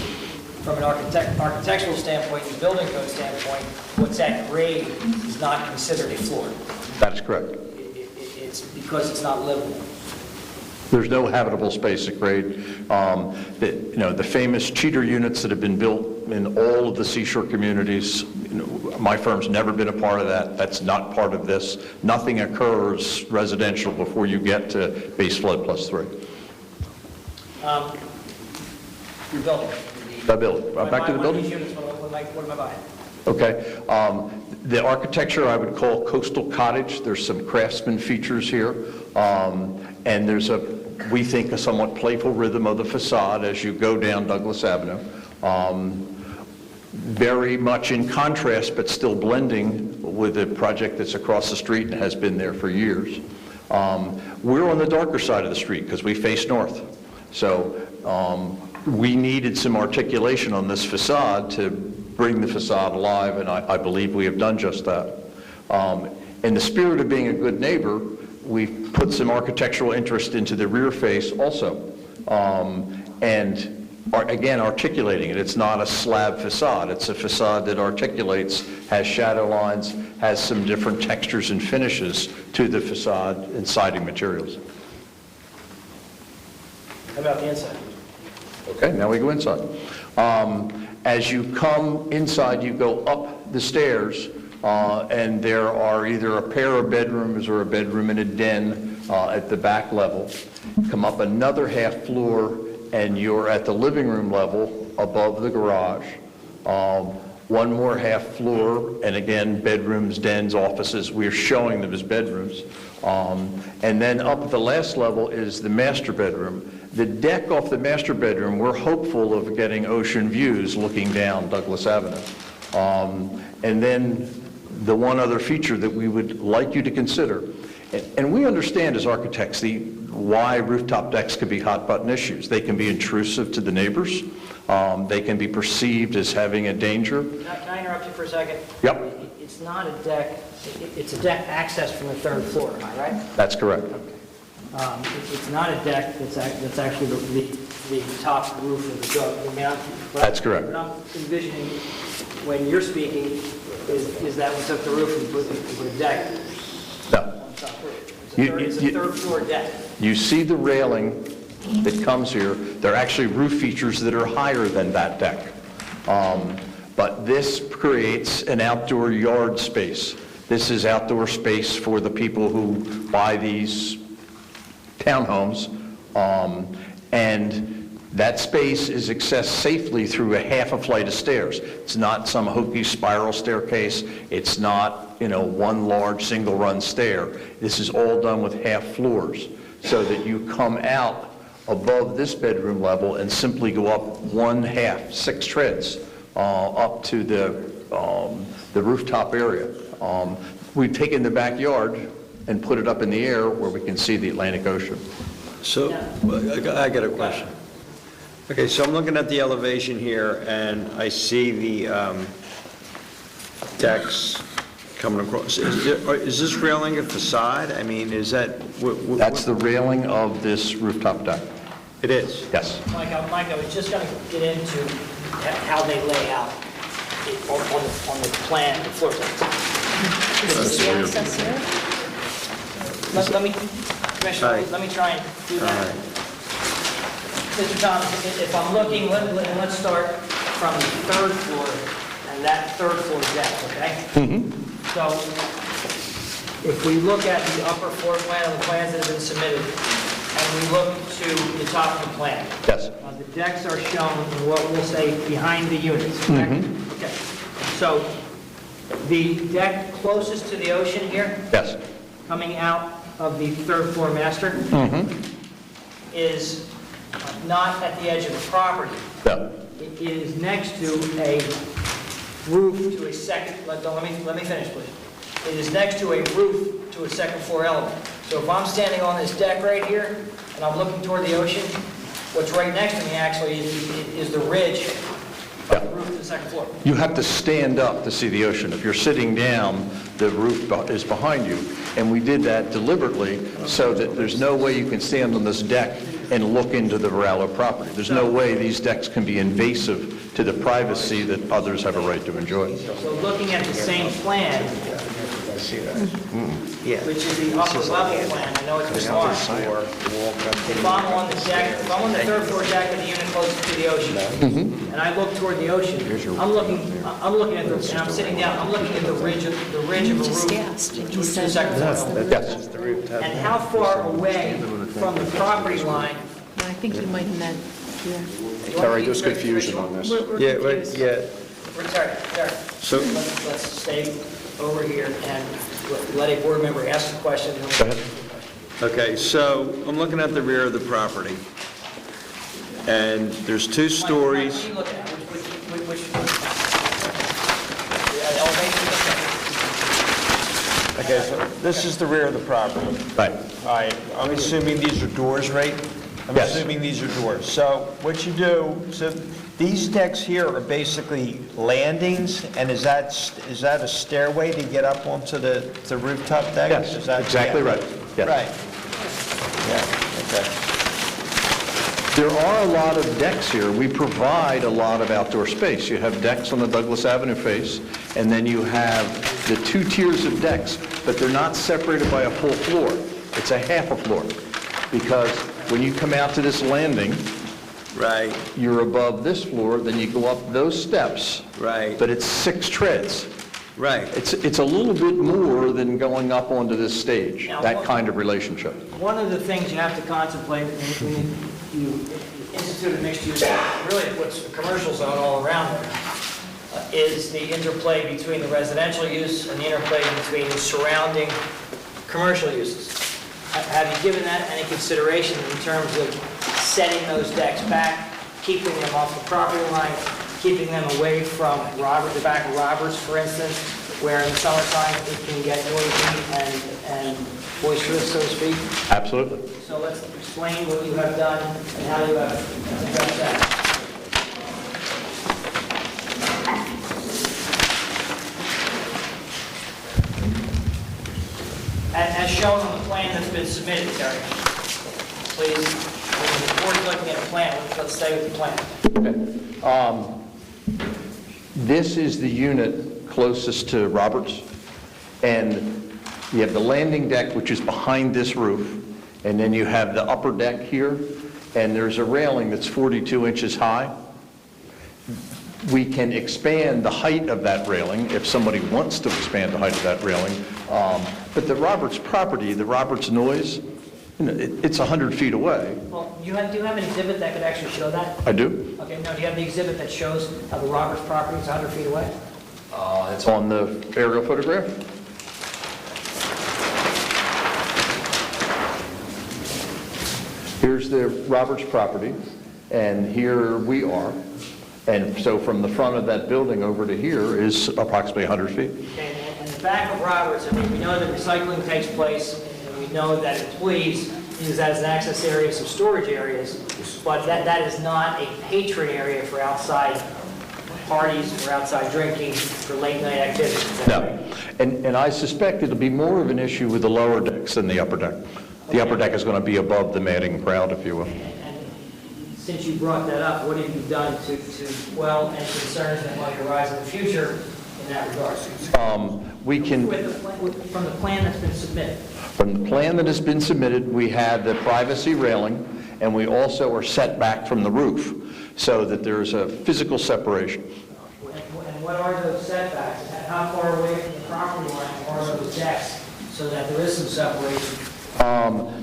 from an architectural standpoint and building code standpoint, what's at grade is not considered a floor. That is correct. It's because it's not livable. There's no habitable space at grade. The famous cheater units that have been built in all of the seashore communities, my firm's never been a part of that. That's not part of this. Nothing occurs residential before you get to base flood +3. Your building. The building. Back to the building? What am I buying? Okay. The architecture I would call coastal cottage. There's some craftsman features here. And there's we think, a somewhat playful rhythm of the facade as you go down Douglas Avenue. Very much in contrast, but still blending with a project that's across the street and has been there for years. We're on the darker side of the street because we face north. So we needed some articulation on this facade to bring the facade alive, and I believe we have done just that. In the spirit of being a good neighbor, we've put some architectural interest into the rear face also. And again, articulating it. It's not a slab facade. It's a facade that articulates, has shadow lines, has some different textures and finishes to the facade and siding materials. How about the inside? Okay, now we go inside. As you come inside, you go up the stairs, and there are either a pair of bedrooms or a bedroom and a den at the back level. Come up another half floor, and you're at the living room level above the garage. One more half floor, and again, bedrooms, dens, offices. We're showing them as bedrooms. And then up at the last level is the master bedroom. The deck off the master bedroom, we're hopeful of getting ocean views looking down Douglas Avenue. And then the one other feature that we would like you to consider, and we understand as architects why rooftop decks can be hot button issues. They can be intrusive to the neighbors. They can be perceived as having a danger. Can I interrupt you for a second? Yep. It's not a deck, it's a deck access from the third floor, am I right? That's correct. It's not a deck that's actually the top roof of the building. That's correct. What I'm envisioning when you're speaking is that we took the roof and put a deck No. on top roof. It's a third floor deck. You see the railing that comes here. There are actually roof features that are higher than that deck. But this creates an outdoor yard space. This is outdoor space for the people who buy these townhomes. And that space is accessed safely through a half a flight of stairs. It's not some hokey spiral staircase. It's not, one large single run stair. This is all done with half floors so that you come out above this bedroom level and simply go up 1/2, 6 treads up to the rooftop area. We've taken the backyard and put it up in the air where we can see the Atlantic Ocean. So, I got a question. Okay, so I'm looking at the elevation here, and I see the decks coming across. Is this railing a facade? I mean, is that... That's the railing of this rooftop deck. It is? Yes. Mike, I was just going to get into how they lay out on the plan, the floor plan. Is the access here? Let me, Commissioner, let me try and do that. Mr. Thomas, if I'm looking, let's start from the third floor and that third floor deck, okay? So if we look at the upper floor plan of the plans that have been submitted, and we look to the top of the plan. Yes. The decks are shown in what we'll say behind the units, correct? Okay. So the deck closest to the ocean here? Yes. Coming out of the third floor master? Is not at the edge of the property. No. It is next to a roof to a second, let me finish, please. It is next to a roof to a second floor element. So if I'm standing on this deck right here, and I'm looking toward the ocean, what's right next to me actually is the ridge the roof to the second floor. You have to stand up to see the ocean. If you're sitting down, the roof is behind you. And we did that deliberately so that there's no way you can stand on this deck and look into the Varallo property. There's no way these decks can be invasive to the privacy that others have a right to enjoy. So looking at the same plan, which is the upper level plan, I know it's large. If I'm on the deck, if I'm on the third floor deck of the unit closest to the ocean, and I look toward the ocean, I'm looking at the, and I'm sitting down, I'm looking at the ridge of a roof to the second floor. Yes. And how far away from the property line? I think you might have meant here. All right, there's confusion on this. Yeah, right, yeah. Sorry. So- Let's stay over here and let a board member ask the question. Go ahead. Okay, so I'm looking at the rear of the property, and there's 2 stories. What are you looking at? Which elevation? Okay, so this is the rear of the property. Right. All right, I'm assuming these are doors, right? I'm Yes. assuming these are doors. So what you do, so these decks here are basically landings, and is that a stairway to get up onto the rooftop deck? Yes, Is that- exactly yeah. right. Yes. Right. Yeah, okay. There are a lot of decks here. We provide a lot of outdoor space. You have decks on the Douglas Avenue face, and then you have the 2 tiers of decks, but they're not separated by a full floor. It's a half a floor, because when you come out to this landing, Right, you're above this floor, then you go up those steps. right, But it's 6 treads. right. It's a little bit more than going up onto this stage, Now, that kind of relationship. One of the things you have to contemplate when you institute a mixed use, really it puts a commercial zone all around there, is the interplay between the residential use and the interplay between the surrounding commercial uses. Have you given that any consideration in terms of setting those decks back, keeping them off the property line, keeping them away from the back of Roberts, for instance, where in the summertime it can get noisy and boisterous, so to speak? Absolutely. So let's explain what you have done and how you have addressed that. As shown on the plan that's been submitted, Terry, please, when the board's looking at a plan, let's stay with the plan. This is the unit closest to Roberts, and you have the landing deck, which is behind this roof, and then you have the upper deck here, and there's a railing that's 42 inches high. We can expand the height of that railing if somebody wants to expand the height of that railing, but the Roberts property, the Roberts noise, it's 100 feet away. Well, do you have an exhibit that could actually show that? I do. Okay, now, do you have the exhibit that shows how the Roberts property is 100 feet away? It's on the aerial photograph. Here's the Roberts property, and here we are. And so from the front of that building over to here is approximately 100 feet. Okay, and the back of Roberts, I mean, we know that recycling takes place, and we know that employees use that as an access area, some storage areas, but that is not a patron area for outside parties or outside drinking for late night activities. Is that right? No. And I suspect it'll be more of an issue with the lower decks than the upper deck. The upper deck is going to be above the matting crowd, if you will. And since you brought that up, what have you done to quell any concerns that might arise in the future in that regard? We can... From the plan that's been submitted. From the plan that has been submitted, we have the privacy railing, and we also are set back from the roof, so that there's a physical separation. And what are those setbacks? And how far away from the property line are those decks so that there is some separation?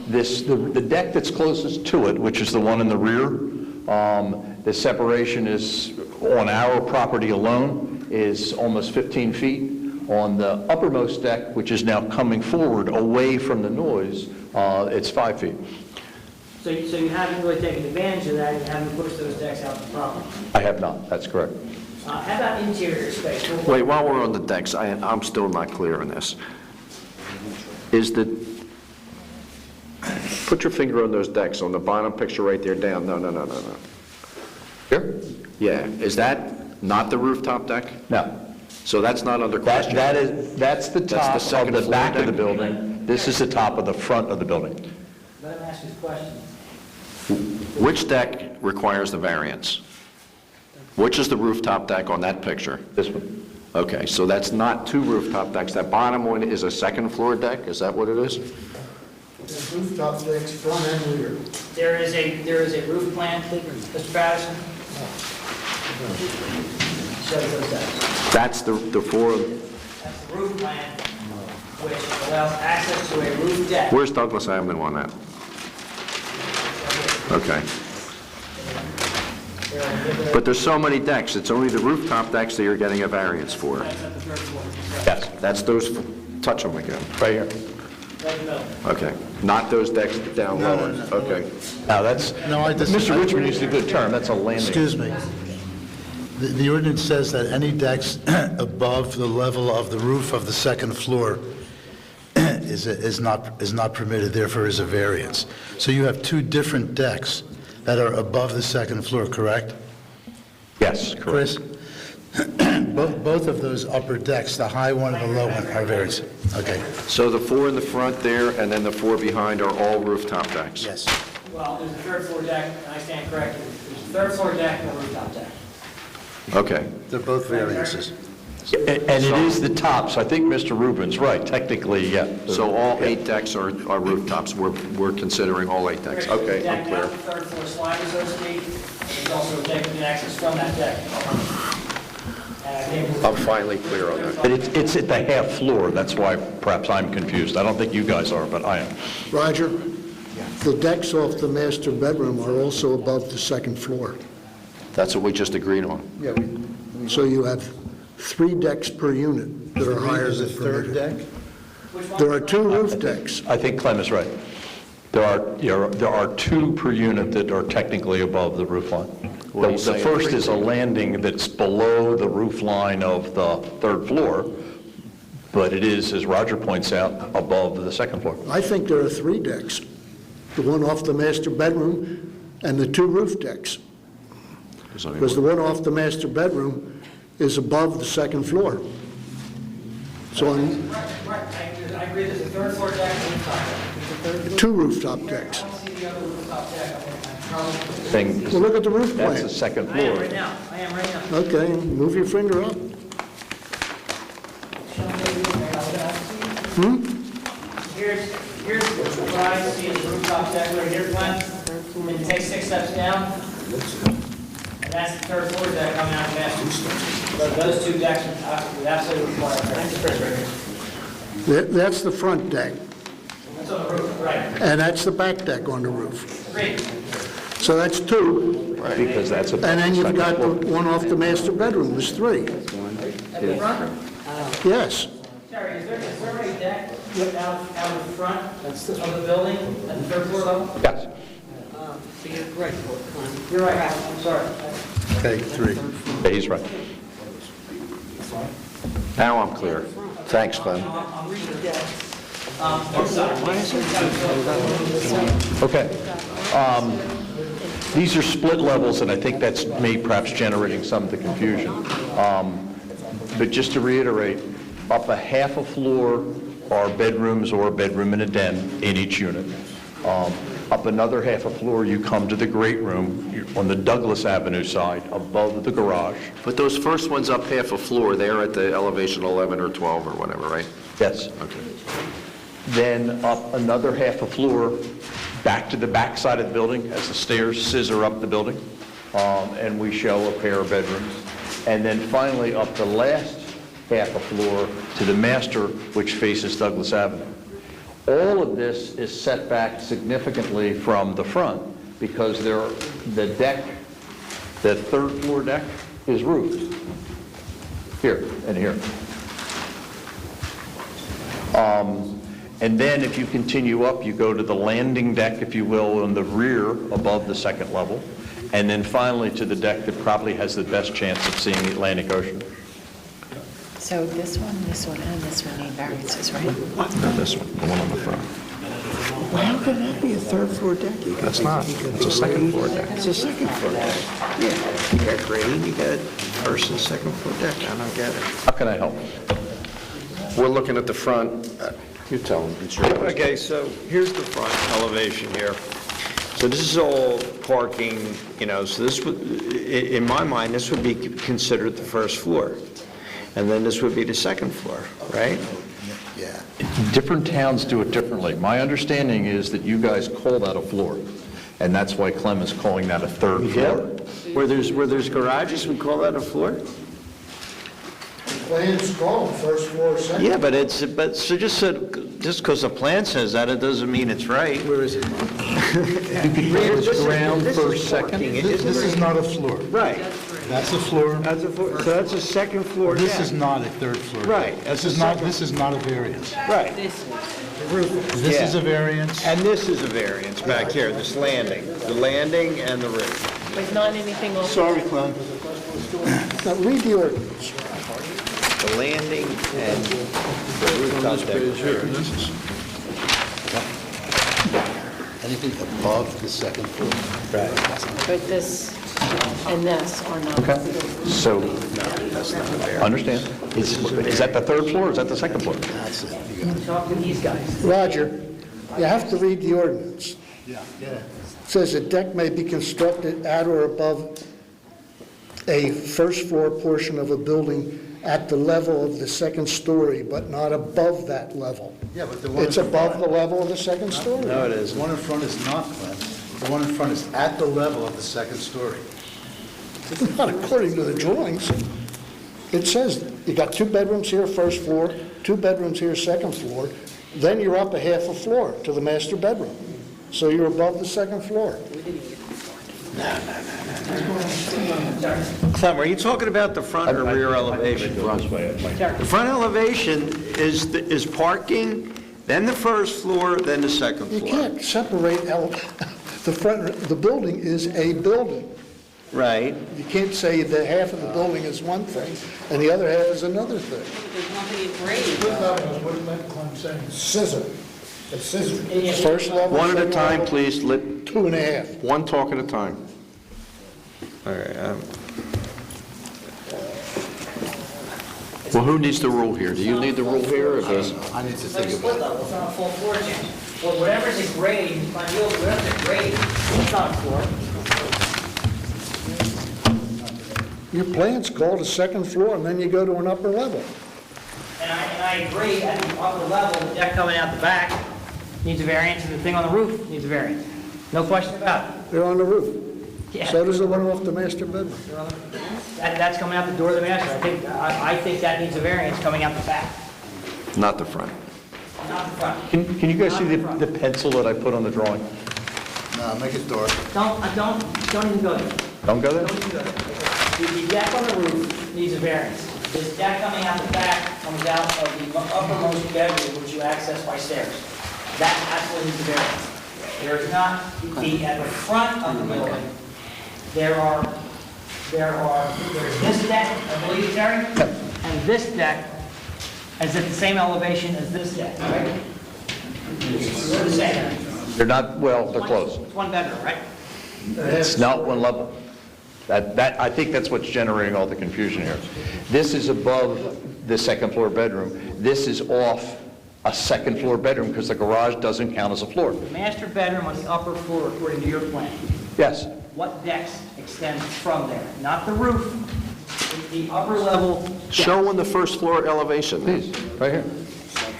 The deck that's closest to it, which is the one in the rear, the separation is, on our property alone, is almost 15 feet. On the uppermost deck, which is now coming forward away from the noise, it's 5 feet. So you haven't really taken advantage of that, and you haven't pushed those decks out the property. I have not, that's correct. How about interior space? Wait, while we're on the decks, I'm still not clear on this. Put your finger on those decks, on the bottom picture right there down. No. Here? Yeah, is that Not the rooftop deck? No. So that's not under question? That's the That's the top second of the floor back of the deck? building. This is the top of the front of the building. Let him ask his question. Which deck requires the variance? Which is the rooftop deck on that picture? This one. Okay, so that's not two rooftop decks. That bottom one is a second floor deck? Is that what it is? There's rooftop decks, front and rear. There is a roof plan, Mr. Patterson. Shows those decks. That's the four... That's the roof plan, which allows access to a roof deck. Where's Douglas Avenue on that? Okay. But there's so many decks, it's only the rooftop decks that you're getting a variance for. Yes. That's those, touch them again. Right here. Okay, not those decks down lower. Okay. Now, that's, Mr. Richmond used a good term, that's a landing. Excuse me. The ordinance says that any decks above the level of the roof of the second floor is not permitted, therefore is a variance. So you have two different decks that are above the second floor, correct? Yes, correct. Chris? Both of those upper decks, the high one and the low one, are variance. Okay. So the four in the front there and then the four behind are all rooftop decks? Yes. Well, there's a third floor deck, and I stand corrected. There's a third floor deck and a rooftop deck. Okay. They're both variances. And it is the top, so I think Mr. Rubin's right, technically, yeah. So all 8 decks are rooftops? We're considering all 8 decks? Okay, I'm Deck clear. down the third floor slider, so to speak. There's also a deck you can access from that deck. And I think I'm finally clear on that. But it's at the half floor, that's why perhaps I'm confused. I don't think you guys are, but I am. Roger, the decks off the master bedroom are also above the second floor. That's what we just agreed on. Yeah. So you have 3 decks per unit that are higher than permitted. deck? There are 2 roof decks. I think Clem is right. There are 2 per unit that are technically above the roof line. What are you The saying? first is a landing that's below the roof line of the third floor, but it is, as Roger points out, above the second floor. I think there are 3 decks, the one off the master bedroom and the 2 roof decks. Because the one off the master bedroom is above the second floor. So on Right, I agree, there's a third floor deck and a rooftop deck. 2 rooftop decks. I don't see the other rooftop deck. I'm Thing- Well, look at the roof That's the plan. second I am floor. right now, Okay, move your finger up. Here's what I see as a rooftop deck right here, Glenn. And you take 6 steps down, and that's the third floor deck coming out of the master. So those 2 decks would absolutely require variance. That's the front deck, That's on the roof, right? and that's the back deck on the roof. Agreed. So that's 2. Because that's above And then the you've second got floor. the one off the master bedroom, there's 3. At the front? Yes. Terry, is there a deck out in front of the building at the third floor level? Yes. You're right, I'm sorry. Okay, 3. Yeah, he's right. Now I'm clear. Thanks, Glenn. Okay. These are split levels, and I think that's me perhaps generating some of the confusion. But just to reiterate, up a half a floor are bedrooms or a bedroom and a den in each unit. Up another half a floor, you come to the great room on the Douglas Avenue side, above the garage. But those first ones up half a floor, they're at the elevation 11 or 12 or whatever, right? Yes. Okay. Then up another half a floor, back to the back side of the building, as the stairs scissor up the building, and we show a pair of bedrooms. And then finally, up the last half a floor to the master, which faces Douglas Avenue. All of this is set back significantly from the front, because the deck, the third floor deck, is roofed. Here and here. And then if you continue up, you go to the landing deck, if you will, on the rear above the second level, and then finally to the deck that probably has the best chance of seeing the Atlantic Ocean. So this one, and this one need variances, right? No, this one, the one on the front. How can that be a third floor deck? That's not. It's a second floor deck. It's a second floor deck. Yeah, you got grading, you got first and second floor deck. I don't get it. How can I help? We're looking at the front. You tell them. It's your question. Okay, so here's the front elevation here. So this is all parking, so this would, in my mind, this would be considered the first floor. And then this would be the second floor, right? Yeah. Different towns do it differently. My understanding is that you guys call that a floor, and that's why Clem is calling that a third floor. Where there's garages, we call that a floor? Plans call it first floor, second. Yeah, so just because the plan says that, it doesn't mean it's right. Where is it? You could call it ground first, second. This is not a floor. Right. That's a floor. That's a floor. So that's a second floor deck. This is not a third floor. Right. This is not a variance. Right. This is a variance. And this is a variance back here, this landing. The landing and the roof. But not anything off. Sorry, Clem. Now, read the ordinance. The landing and the rooftop deck. Anything above the second floor. Right. But this and this are not. Okay, so, understand. Is that the third floor or is that the second floor? Talk to these guys. Roger, you have to read the ordinance. Yeah. It says a deck may be constructed at or above a first floor portion of a building at the level of the second story, but not above that level. Yeah, but the one It's above the level of the second story. No, it isn't. The one in front is not, Clem. The one in front is at the level of the second story. Not according to the drawings. It says you got 2 bedrooms here, first floor, 2 bedrooms here, second floor, then you're up a half a floor to the master bedroom. So you're above the second floor. Clem, are you talking about the front or rear elevation? The front elevation is parking, then the first floor, then the second You floor. can't separate the front, the building is a building. Right. You can't say that half of the building is one thing and the other half is another thing. There's nothing in grade. What did Clem say? Scissor. It's scissor. First level. One at a second time, level, please. 2.5. One talk at a time. All right. Well, who needs the rule here? Do you need the rule here or does? I need to It's like think a split about level, it's not a full floor change. Well, whatever's a grade, whatever's a grade, it's not a floor. Your plan's called a second floor and then you go to an upper level. And I agree, at the upper level, the deck coming out the back needs a variance, and the thing on the roof needs a variance. No question about it. They're on the roof. Yeah. So does the one off the master bedroom. That's coming out the door of the master. I think that needs a variance coming out the back, Not the front. not the front. Can you guys see the pencil that I put on the drawing? it. No, make it dark. Don't even go there. Don't go there? Don't even go there. The deck on the roof needs a variance. This deck coming out the back comes out of the uppermost bedroom, which you access by stairs. That absolutely needs a variance. There is not, at the front of the building, there's this deck, I believe, Terry? And this deck is at the same elevation as this deck, right? They're the same. They're not, well, they're close. It's one bedroom, right? It's not one level. I think that's what's generating all the confusion here. This is above the second floor bedroom. This is off a second floor bedroom because the garage doesn't count as a floor. The master bedroom on the upper floor, according to your plan. Yes. What decks extend from there? Not the roof, the upper level deck. Show on the first floor elevation. Please, right here.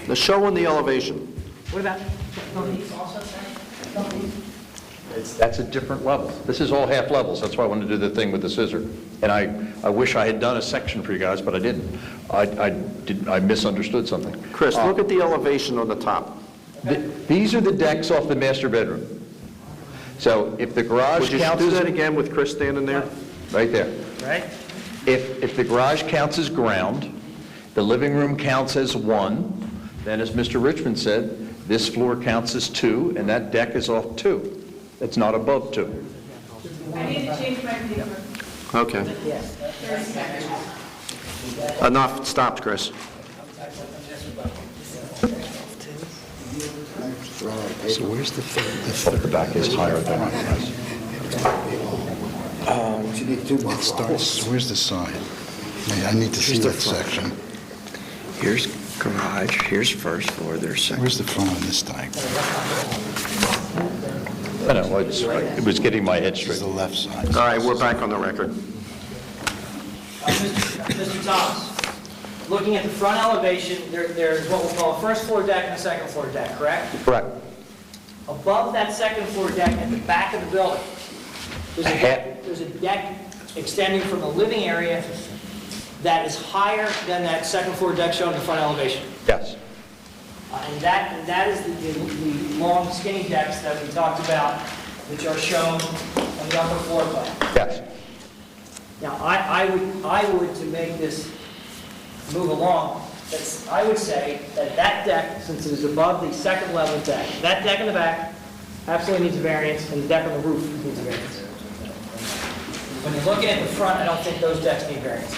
The show on the elevation. What about, don't these also, don't these? That's a different level. This is all half levels. That's why I wanted to do the thing with the scissor. And I wish I had done a section for you guys, but I didn't. I misunderstood something. Chris, look at the elevation on the top. These are the decks off the master bedroom. So if the garage Would you counts do as... that again with Chris standing there? Right there. Right? If the garage counts as ground, the living room counts as 1, then as Mr. Richmond said, this floor counts as 2, and that deck is off 2. It's not above 2. I need to change my paper. Okay. 30 seconds. Enough. Stopped, Chris. So where's the third? The back is higher than that. It starts, where's the side? I need to see that section. Here's garage, here's first floor, there's second. Where's the front on this diagram? I know, it was getting my head straight. The left side. All right, we're back on the record. Mr. Thomas, looking at the front elevation, there's what we'll call a first floor deck and a second floor deck, correct? Correct. Above that second floor deck at the back of the building, there's a deck extending from the living area that is higher than that second floor deck shown in the front elevation. Yes. And that is the long skinny decks that we talked about, which are shown on the upper floor plan. Yes. Now, I would, to make this move along, I would say that deck, since it is above the second level deck, that deck in the back absolutely needs a variance, and the deck on the roof needs a variance. When you're looking at the front, I don't think those decks need variances.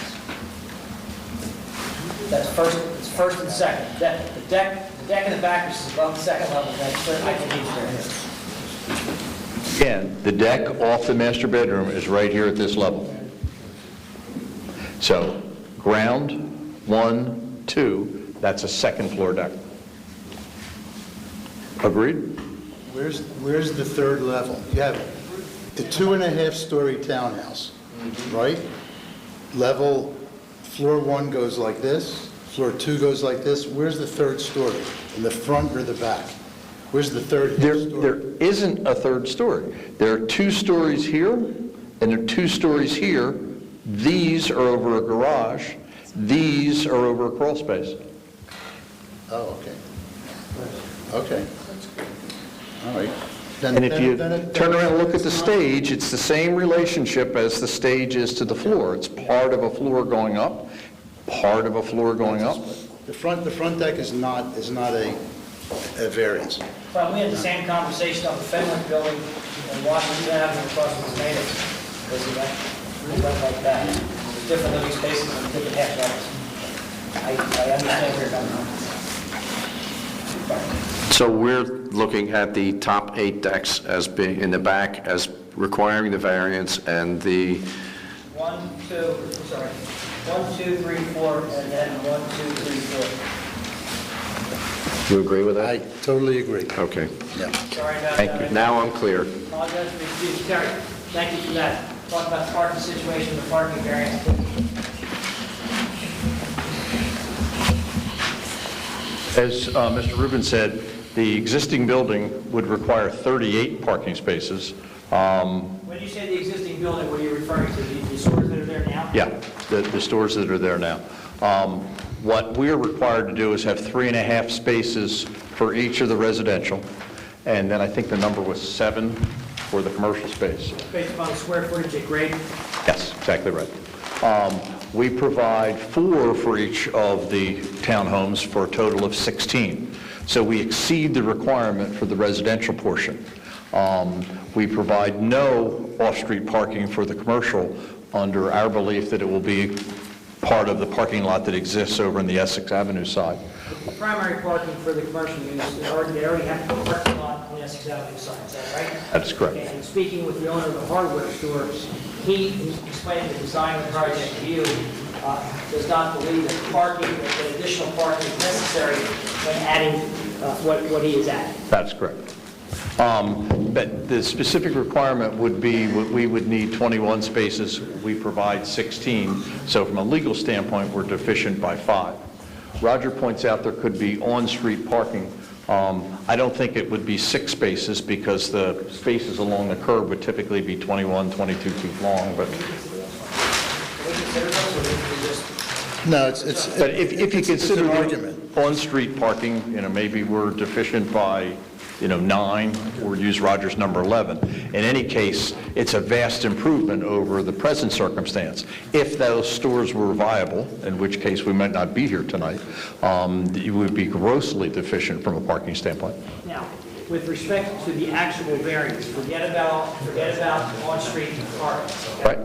It's first and second. The deck in the back, which is above the second level deck, certainly I think needs variance. Again, the deck off the master bedroom is right here at this level. So, ground, 1, 2, that's a second floor deck. Agreed? Where's the third level? You have a 2.5-story townhouse, right? Level, floor 1 goes like this, floor 2 goes like this. Where's the third story? In the front or the back? Where's the third story? There isn't a third story. There are 2 stories here, and there are 2 stories here. These are over a garage. These are over a crawl space. Oh, okay. Okay. All right. And if you turn around and look at the stage, it's the same relationship as the stage is to the floor. It's part of a floor going up, part of a floor going up. The front deck is not a variance. Well, we had the same conversation on the Fenwick building in Washington Avenue across from the natives. It went like that. Different living spaces and different half levels. I understand where you're coming from. So we're looking at the top 8 decks as being, in the back, as requiring the variance, and the... 1, 2, 3, 4, and then 1, 2, 3, 4. You agree with that? I totally agree. Okay. Yeah. Sorry about Thank that. you. Now I'm clear. Apologize for the confusion. Terry, thank you for that. Talk about the parking situation, the parking variance. As Mr. Rubin said, the existing building would require 38 parking spaces. When you say the existing building, what are you referring to? The stores that are there now? Yeah, the stores that are there now. What we're required to do is have 3.5 spaces for each of the residential, and then I think the number was 7 for the commercial space. Based upon the square footage at grade? Yes, exactly right. We provide 4 for each of the townhomes for a total of 16. So we exceed the requirement for the residential portion. We provide no off-street parking for the commercial under our belief that it will be part of the parking lot that exists over in the Essex Avenue side. The primary parking for the commercial use, they already have a parking lot on the Essex Avenue side, is that right? That's correct. And speaking with the owner of the hardware store, he explained the design of the project to you, does not believe that parking, that additional parking is necessary when adding what he is adding. That's correct. But the specific requirement would be, we would need 21 spaces, we provide 16, so from a legal standpoint, we're deficient by 5. Roger points out there could be on-street parking. I don't think it would be 6 spaces because the spaces along the curb would typically be 21, 22 feet long, but... No, it's But if you consider an argument. On-street parking, maybe we're deficient by, 9, or use Roger's number 11. In any case, it's a vast improvement over the present circumstance. If those stores were viable, in which case we might not be here tonight, you would be grossly deficient from a parking standpoint. Now, with respect to the actual variance, forget about on-street parking. Okay? Right.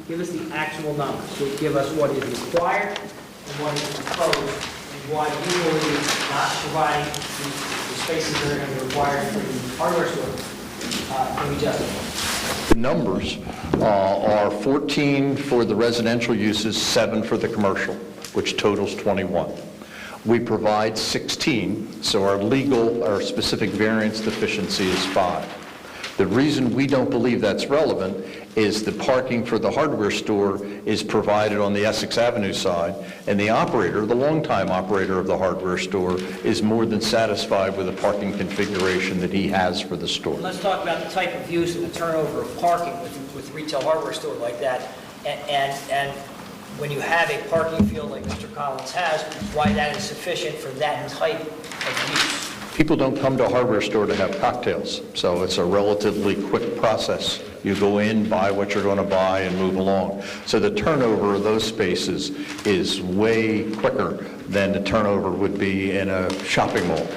Give us the actual numbers. So give us what is required and what is proposed in why you believe not providing the spaces that are going to be required for the hardware store can be justified. The numbers are 14 for the residential uses, 7 for the commercial, which totals 21. We provide 16, so our specific variance deficiency is 5. The reason we don't believe that's relevant is the parking for the hardware store is provided on the Essex Avenue side, and the operator, the longtime operator of the hardware store, is more than satisfied with the parking configuration that he has for the store. Let's talk about the type of use and the turnover of parking with retail hardware store like that, and when you have a parking field like Mr. Collins has, why that is sufficient for that type of use. People don't come to a hardware store to have cocktails, so it's a relatively quick process. You go in, buy what you're going to buy, and move along. So the turnover of those spaces is way quicker than the turnover would be in a shopping mall,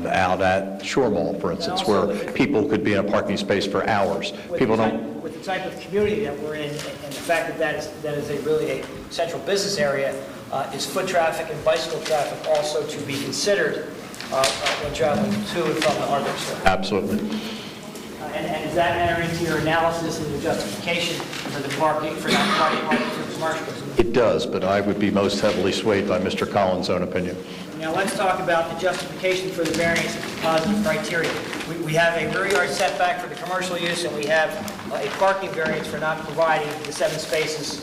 out at Shore Mall, for instance, where people could be in a parking space for hours. People don't. With the type of community that we're in, and the fact that is a really a central business area, is foot traffic and bicycle traffic also to be considered when traveling to and from the hardware store? Absolutely. And does that enter into your analysis and your justification for the parking, for not providing parking for commercials? It does, but I would be most heavily swayed by Mr. Collins' own opinion. Now let's talk about the justification for the variance of positive criteria. We have a rear yard setback for the commercial use, and we have a parking variance for not providing the 7 spaces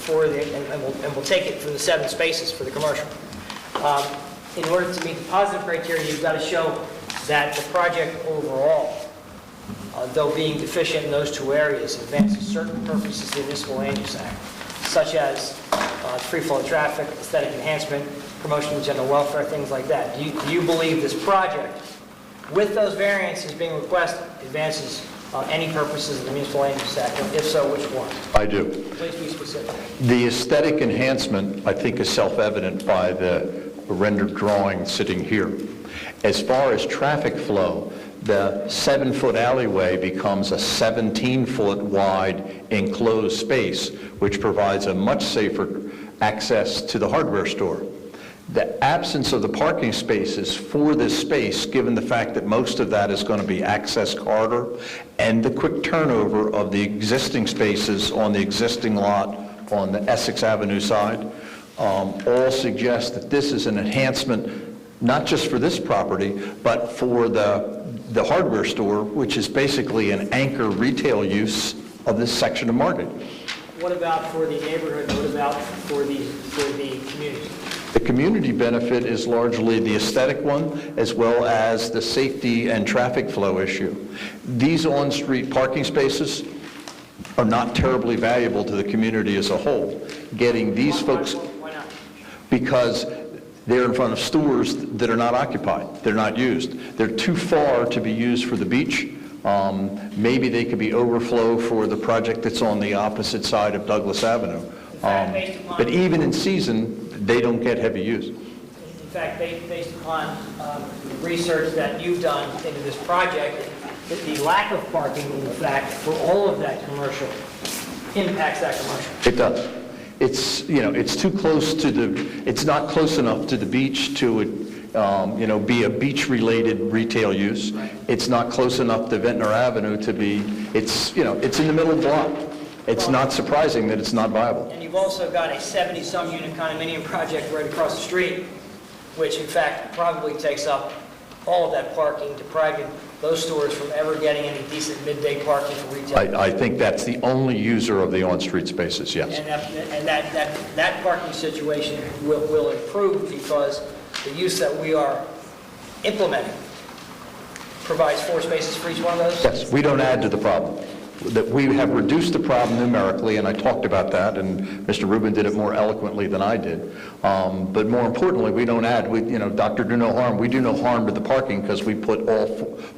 for the, and we'll take it for the 7 spaces for the commercial. In order to meet the positive criteria, you've got to show that the project overall, though being deficient in those 2 areas, advances certain purposes of the Municipal Land Use Act, such as free flow of traffic, aesthetic enhancement, promotion of general welfare, things like that. Do you believe this project, with those variances being requested, advances any purposes of the Municipal Land Use Act? And if so, which one? I do. Please be specific. The aesthetic enhancement, I think, is self-evident by the rendered drawing sitting here. As far as traffic flow, the 7-foot alleyway becomes a 17-foot wide enclosed space, which provides a much safer access to the hardware store. The absence of the parking spaces for this space, given the fact that most of that is going to be access corridor, and the quick turnover of the existing spaces on the existing lot on the Essex Avenue side, all suggest that this is an enhancement not just for this property, but for the hardware store, which is basically an anchor retail use of this section of Margate. What about for the neighborhood? What about for the community? The community benefit is largely the aesthetic one, as well as the safety and traffic flow issue. These on-street parking spaces are not terribly valuable to the community as a whole. Getting these folks, because they're in front of stores that are not occupied, they're not used. They're too far to be used for the beach. Maybe they could be overflow for the project that's on the opposite side of Douglas Avenue. But even in season, they don't get heavy use. In fact, based upon research that you've done into this project, the lack of parking, in fact, for all of that commercial impacts that commercial. It does. It's, it's too close to it's not close enough to the beach to, be a beach-related retail use. It's not close enough to Ventnor Avenue to be, it's in the middle of the block. It's not surprising that it's not viable. And you've also got a 70-some unit condominium project right across the street, which in fact probably takes up all of that parking, depriving those stores from ever getting any decent midday parking for retail. I think that's the only user of the on-street spaces, yes. And that parking situation will improve because the use that we are implementing provides 4 spaces for each one of those? Yes, we don't add to the problem. That we have reduced the problem numerically, and I talked about that, and Mr. Rubin did it more eloquently than I did. But more importantly, we don't add. Doctor, do no harm. We do no harm to the parking because we put 4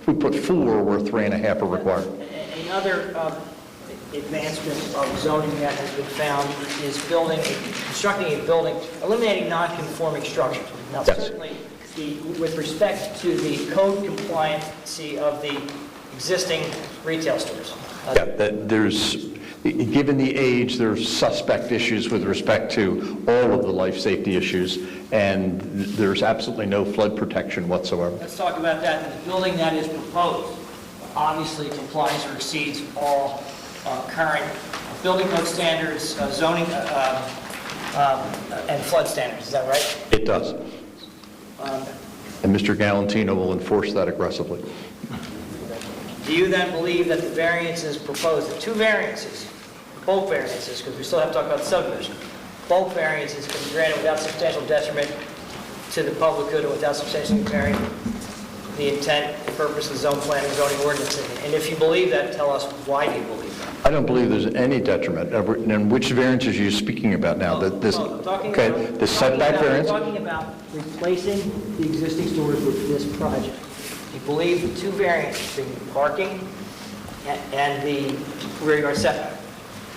where 3.5 are required. Another advancement of zoning that has been found is constructing a building, eliminating non-conforming structures. Now, yes. Certainly, with respect to the code compliancy of the existing retail stores. Yeah, given the age, there's suspect issues with respect to all of the life safety issues, and there's absolutely no flood protection whatsoever. Let's talk about that. The building that is proposed obviously complies or exceeds all current building code standards, zoning, and flood standards. Is that right? It does. And Mr. Galantino will enforce that aggressively. Do you then believe that the variances proposed, the two variances, bulk variances, because we still have to talk about the subdivision, bulk variances can be granted without substantial detriment to the public good or without substantially impairing the intent and purpose of the zone plan and zoning ordinance? And if you believe that, tell us why do you believe that? I don't believe there's any detriment. And which variances are you speaking about now? The setback variance? We're talking about replacing the existing stores with this project. You believe the two variances, being parking and the rear yard setback,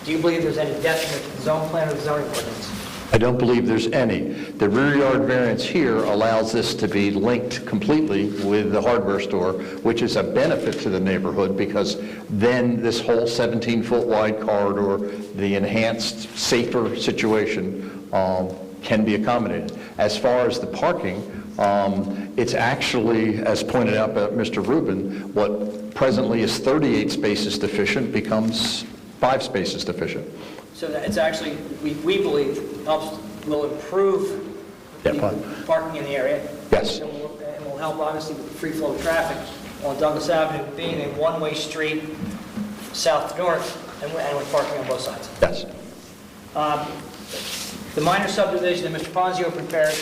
do you believe there's any detriment to the zone plan or the zoning ordinance? I don't believe there's any. The rear yard variance here allows this to be linked completely with the hardware store, which is a benefit to the neighborhood because then this whole 17-foot wide corridor, the enhanced, safer situation can be accommodated. As far as the parking, it's actually, as pointed out by Mr. Rubin, what presently is 38 spaces deficient becomes 5 spaces deficient. So that it's actually, we believe, will improve the parking in the area. Yes. And will help, obviously, with the free flow of traffic on Douglas Avenue, being a one-way street south to north, and with parking on both sides. Yes. The minor subdivision that Mr. Ponzio prepared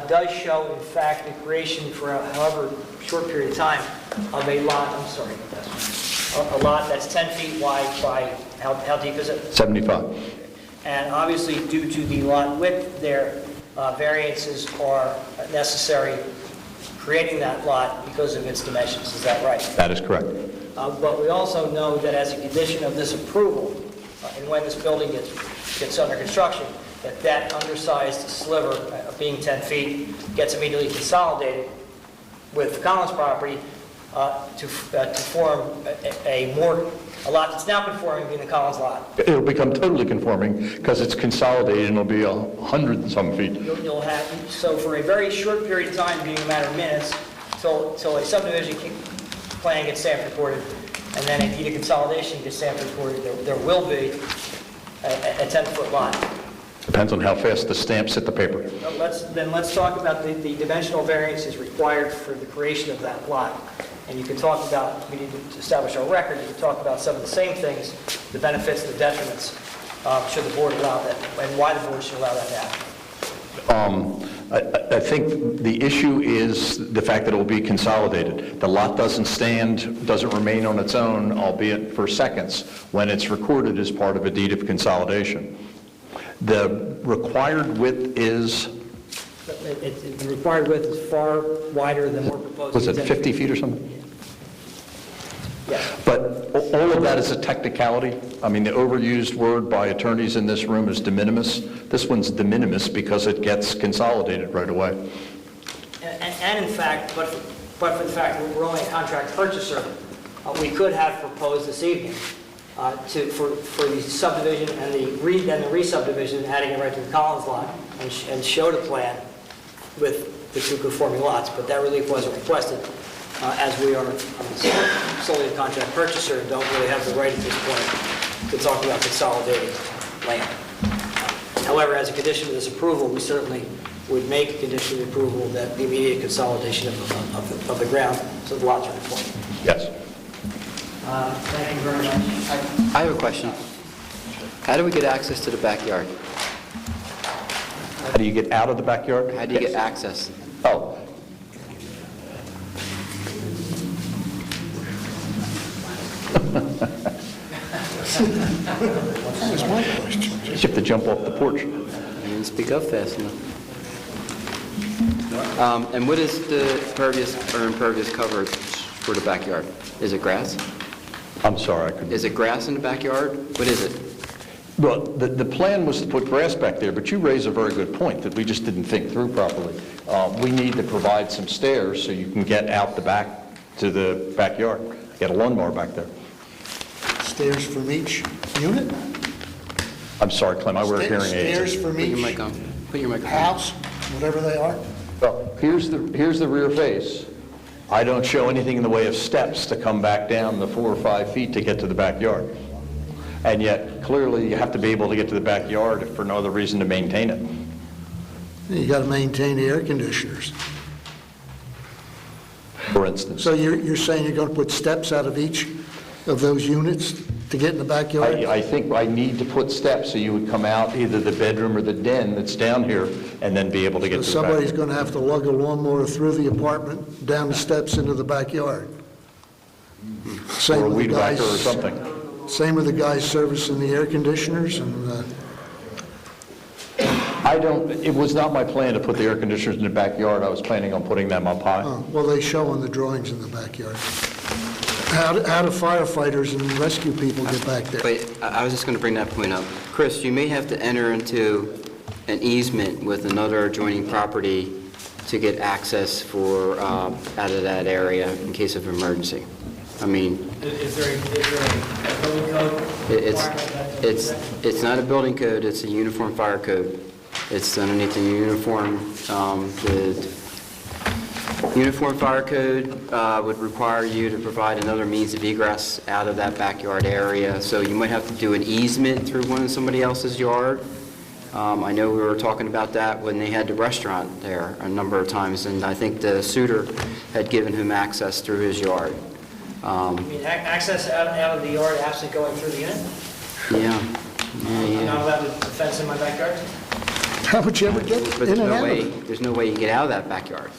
does show, in fact, the creation for a however short period of time of a lot, a lot that's 10 feet wide by, how deep is it? 75. And obviously, due to the lot width there, variances are necessary creating that lot because of its dimensions. Is that right? That is correct. But we also know that as a condition of this approval, and when this building gets under construction, that undersized sliver, being 10 feet, gets immediately consolidated with Collins property to form a lot that's now conforming being the Collins lot. It'll become totally conforming because it's consolidated and it'll be 100 and some feet. You'll have, so for a very short period of time, being a matter of minutes, till a subdivision plan gets stamp recorded, and then a deed of consolidation gets stamp recorded, there will be a 10-foot lot. Depends on how fast the stamps hit the paper. Let's talk about the dimensional variances required for the creation of that lot. And you can talk about, we need to establish our record, you can talk about some of the same things, the benefits, the detriments, should the board allow that, and why the board should allow that to happen. I think the issue is the fact that it will be consolidated. The lot doesn't stand, doesn't remain on its own, albeit for seconds, when it's recorded as part of a deed of consolidation. The required width is? The required width is far wider than we're proposing. Was it 50 feet or something? Yes. But all of that is a technicality. I mean, the overused word by attorneys in this room is de minimis. This one's de minimis because it gets consolidated right away. And in fact, but for the fact that we're only a contract purchaser, we could have proposed this evening for the subdivision and the re-subdivision, adding it right to the Collins lot, and showed a plan with the two conforming lots, but that relief wasn't requested, as we are solely a contract purchaser and don't really have the right at this point to talk about consolidating land. However, as a condition of this approval, we certainly would make a condition of approval that the immediate consolidation of the ground so the lots are conforming. Yes. Thank you very much. I have a question. How do we get access to the backyard? How do you get out of the backyard? How do you get access? Oh. That's my question. You have to jump off the porch. You didn't speak up fast enough. And what is the pervious or impervious coverage for the backyard? Is it grass? I'm sorry, I couldn't. Is it grass in the backyard? What is it? Well, the plan was to put grass back there, but you raise a very good point that we just didn't think through properly. We need to provide some stairs so you can get out the back to the backyard. Get a lawnmower back there. Stairs from each unit? I'm sorry, Clem, I wear hearing Stairs aids. from each Put your microphone. house, whatever they are? Well, here's the rear face. I don't show anything in the way of steps to come back down the 4 or 5 feet to get to the backyard. And yet, clearly, you have to be able to get to the backyard if for no other reason to maintain it. You got to maintain the air conditioners. For instance. So you're saying you're going to put steps out of each of those units to get in the backyard? I think I need to put steps so you would come out either the bedroom or the den that's down here and then be able to get So to the backyard. somebody's going to have to lug a lawnmower through the apartment, down the steps into the backyard. Same Or a with the weed whacker or guys- something. Same with the guys servicing the air conditioners and... It was not my plan to put the air conditioners in the backyard. I was planning on putting them up high. Well, they show on the drawings in the backyard. How do firefighters and rescue people get back there? Wait, I was just going to bring that point up. Chris, you may have to enter into an easement with another adjoining property to get access for, out of that area in case of emergency. I mean, Is there a building code? it's not a building code, it's a uniform fire code. It's underneath the Uniform Fire Code would require you to provide another means of egress out of that backyard area, so you might have to do an easement through somebody else's yard. I know we were talking about that when they had the restaurant there a number of times, and I think the suitor had given him access through his yard. You mean access out of the yard absent going through the unit? Yeah. I'm not allowed to fence in my backyard? How would you ever get But in and out of it? there's no way you can get out of that backyard,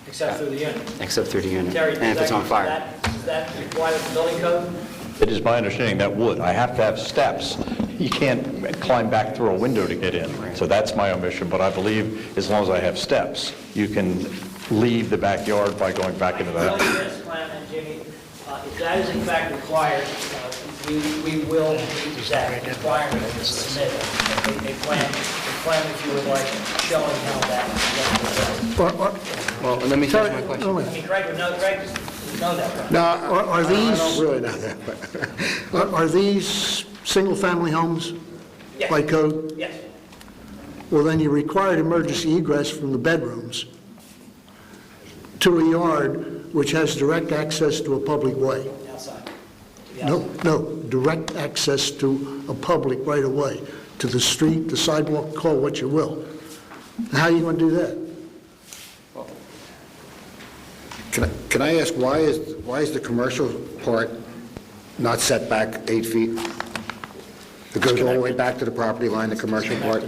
Except through the unit? except through the unit, Terry, and if it's on fire. Does that comply with the building code? It is my understanding that would. I have to have steps. You can't climb back through a window to get in. So that's my omission, but I believe as long as I have steps, you can leave the backyard by going back into the house. Yes, Clem and Jimmy, if that is in fact required, we will meet that requirement and submit a plan, if you would like, showing how that. Well, let me finish my question. I mean, Greg would know that, right? Now, are these... I don't really know that, but... Are these single-family homes Yes. by code? Yes. Well, then you required emergency egress from the bedrooms to a yard which has direct access to a public way. Outside. No, direct access to a public right-of-way, to the street, the sidewalk, call what you will. How are you going to do that? Can I ask, why is the commercial part not set back 8 feet? It goes all the way back to the property line, the commercial part?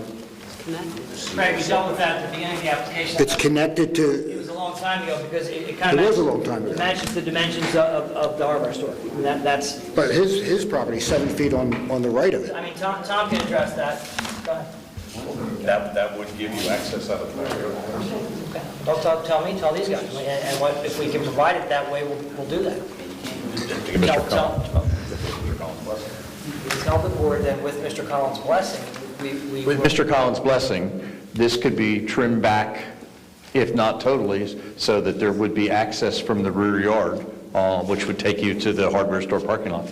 Greg, we dealt with that at the beginning of the application. It's connected to, It was a long time ago because it kind of It was a long time ago. matches the dimensions of the hardware store. And that's, but his property's 7 feet on the right of it. I mean, Tom can address that. Go ahead. That would give you access out of the backyard. Okay. Don't tell me, tell these guys. And what, if we can provide it that way, we'll do that. Tell the board that with Mr. Collins' blessing, we With Mr. Collins' blessing, this could be trimmed back, if not totally, so that there would be access from the rear yard, which would take you to the hardware store parking lot.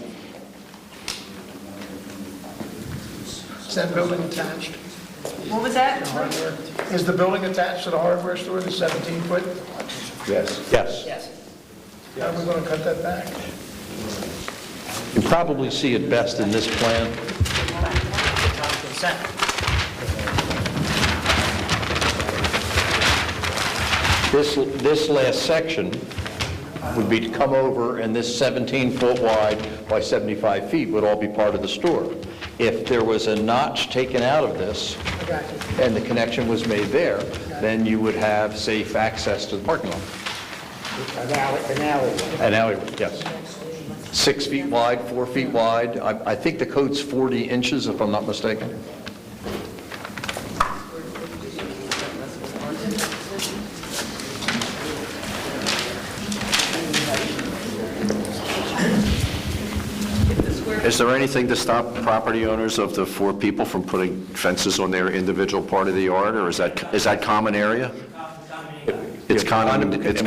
Is that building attached? What was that? Is the building attached to the hardware store, the 17-foot? Yes. Yes. Yes. How are we going to cut that back? You probably see it best in this plan. Consent. This last section would be to come over, and this 17-foot wide by 75 feet would all be part of the store. If there was a notch taken out of this, and the connection was made there, then you would have safe access to the parking lot. An alley. An alleyway, yes. 6 feet wide, 4 feet wide. I think the code's 40 inches, if I'm not mistaken. Is there anything to stop property owners of the 4 people from putting fences on their individual part of the yard, or is that common area? It's And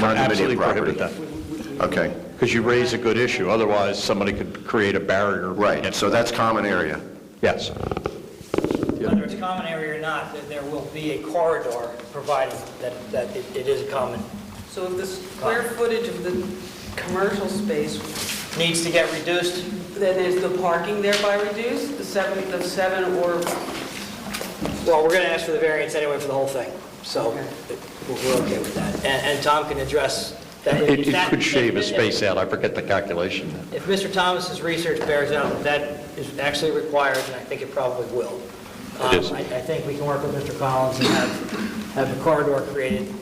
we're absolutely condominium property. prohibit that. Okay. because you raise a good issue. Otherwise, somebody could create a barrier. Right, so that's common area. Yes. Whether it's common area or not, there will be a corridor providing that it is a common. So if the square footage of the commercial space, Needs to get reduced. then is the parking thereby reduced? The seven or, Well, we're going to ask for the variance anyway for the whole thing, so we're okay with that. And Tom can address that. If It that- could shave a space out. I forget the calculation. If Mr. Thomas's research bears out that is actually required, and I think it probably will, It is. I think we can work with Mr. Collins and have the corridor created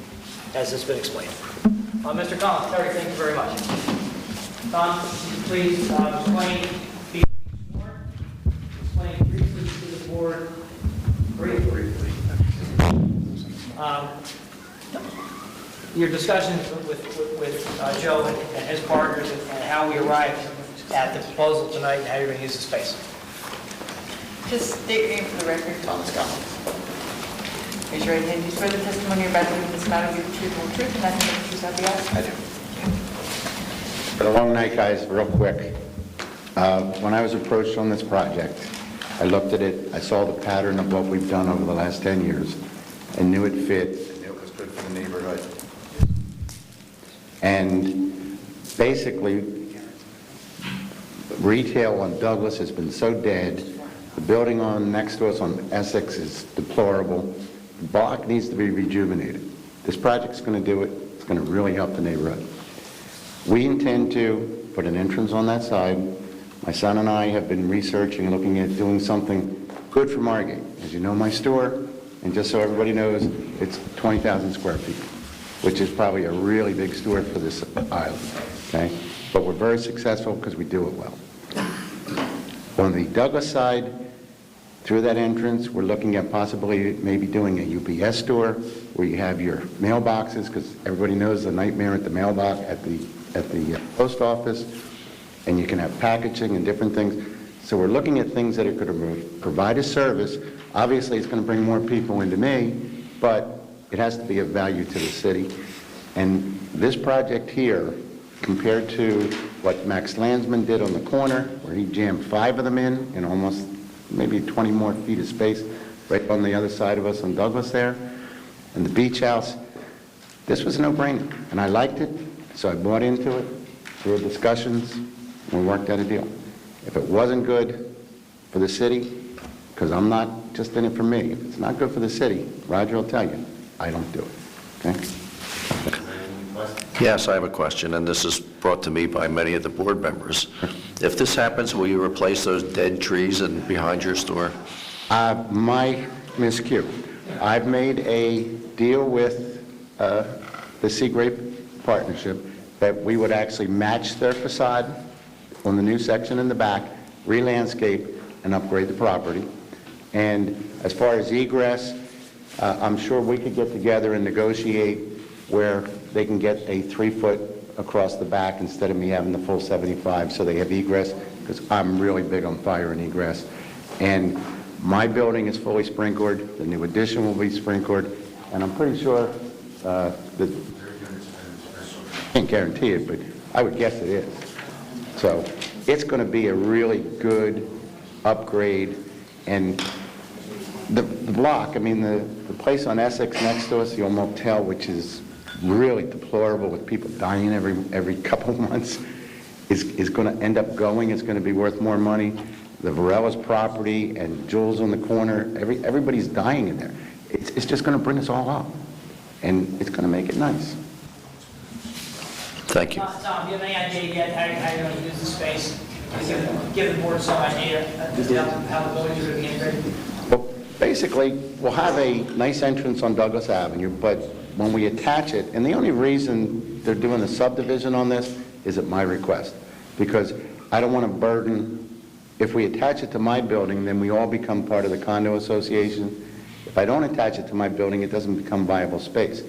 as has been explained. Mr. Collins, Terry, thank you very much. Tom, please explain briefly to the board, briefly, your discussions with Joe and his partners and how we arrived at the proposal tonight and how you're going to use the space. Just state your name for the record, Thomas Collins. Raise your right hand. Do you swear the testimony you're about to give in this matter will be the truth and the truth, and nothing but the truth, so help you God? I do. Been a long night, guys, real quick. When I was approached on this project, I looked at it, I saw the pattern of what we've done over the last 10 years, and knew it fit, and knew it was good for the neighborhood. And basically, retail on Douglas has been so dead. The building on next to us on Essex is deplorable. The block needs to be rejuvenated. This project's going to do it. It's going to really help the neighborhood. We intend to put an entrance on that side. My son and I have been researching and looking at doing something good for Margate. As you know, my store, and just so everybody knows, it's 20,000 square feet, which is probably a really big store for this island, okay? But we're very successful because we do it well. On the Douglas side, through that entrance, we're looking at possibly maybe doing a UPS store where you have your mailboxes, because everybody knows the nightmare at the mailbox at the post office, and you can have packaging and different things. So we're looking at things that are going to provide a service. Obviously, it's going to bring more people into me, but it has to be of value to the city. And this project here, compared to what Max Landsman did on the corner, where he jammed 5 of them in almost maybe 20 more feet of space right on the other side of us on Douglas there, and the beach house, this was a no-brainer. And I liked it, so I bought into it through discussions, and we worked out a deal. If it wasn't good for the city, because I'm not just in it for me, if it's not good for the city, Roger will tell you, I don't do it, okay? Yes, I have a question, and this is brought to me by many of the board members. If this happens, will you replace those dead trees behind your store? My miscue. I've made a deal with the Seagrape Partnership that we would actually match their facade on the new section in the back, re-landscape, and upgrade the property. And as far as egress, I'm sure we could get together and negotiate where they can get a 3-foot across the back instead of me having the full 75, so they have egress, because I'm really big on fire and egress. And my building is fully sprinkled, the new addition will be sprinkled, and I'm pretty sure that, I can't guarantee it, but I would guess it is. So it's going to be a really good upgrade. And the block, I mean, the place on Essex next to us, the old motel, which is really deplorable with people dying every couple of months, is going to end up going. It's going to be worth more money. The Varela's property and Jules on the corner, everybody's dying in there. It's just going to bring us all up, and it's going to make it nice. Thank you. Tom, do you have any idea yet how you're going to use the space? Give the board some idea as to how the buildings are going to be integrated? Well, basically, we'll have a nice entrance on Douglas Avenue, but when we attach it, and the only reason they're doing the subdivision on this is at my request, because I don't want to burden, if we attach it to my building, then we all become part of the condo association. If I don't attach it to my building, it doesn't become viable space.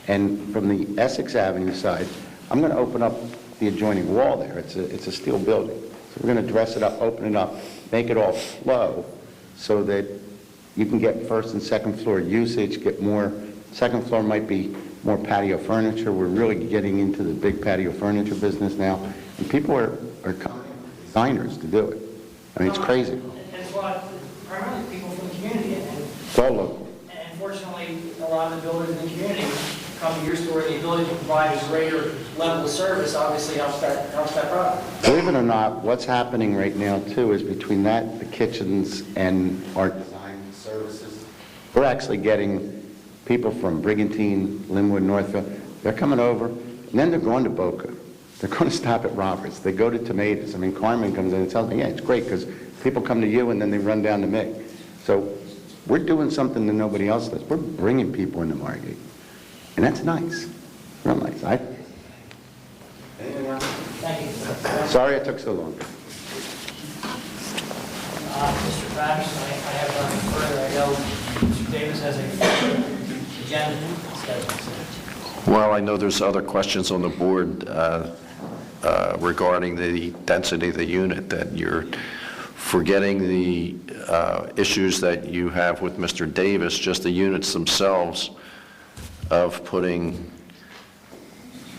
And from the Essex Avenue side, I'm going to open up the adjoining wall there. It's a steel building. So we're going to dress it up, open it up, make it all flow so that you can get first and second floor usage, get more. Second floor might be more patio furniture. We're really getting into the big patio furniture business now, and people are coming, designers, to do it. I mean, it's crazy. And it's a lot, primarily people from the community, and It's all local. fortunately, a lot of the builders in the community come to your store, and the ability to provide a greater level of service obviously helps that product. Believe it or not, what's happening right now, too, is between that, the kitchens, and our design services, we're actually getting people from Brigantine, Linwood, Northfield. They're coming over, and then they're going to Boca. They're going to stop at Roberts. They go to Tomatoes. I mean, Carmen comes in and tells me, yeah, it's great, because people come to you, and then they run down to me. So we're doing something that nobody else does. We're bringing people into Margate. And that's nice. Real nice. Anything else? Thank you. Sorry it took so long. Mr. Patterson, I have nothing further. I know Mr. Davis has a agenda scheduled. Well, I know there's other questions on the board regarding the density of the unit, that you're forgetting the issues that you have with Mr. Davis, just the units themselves, of putting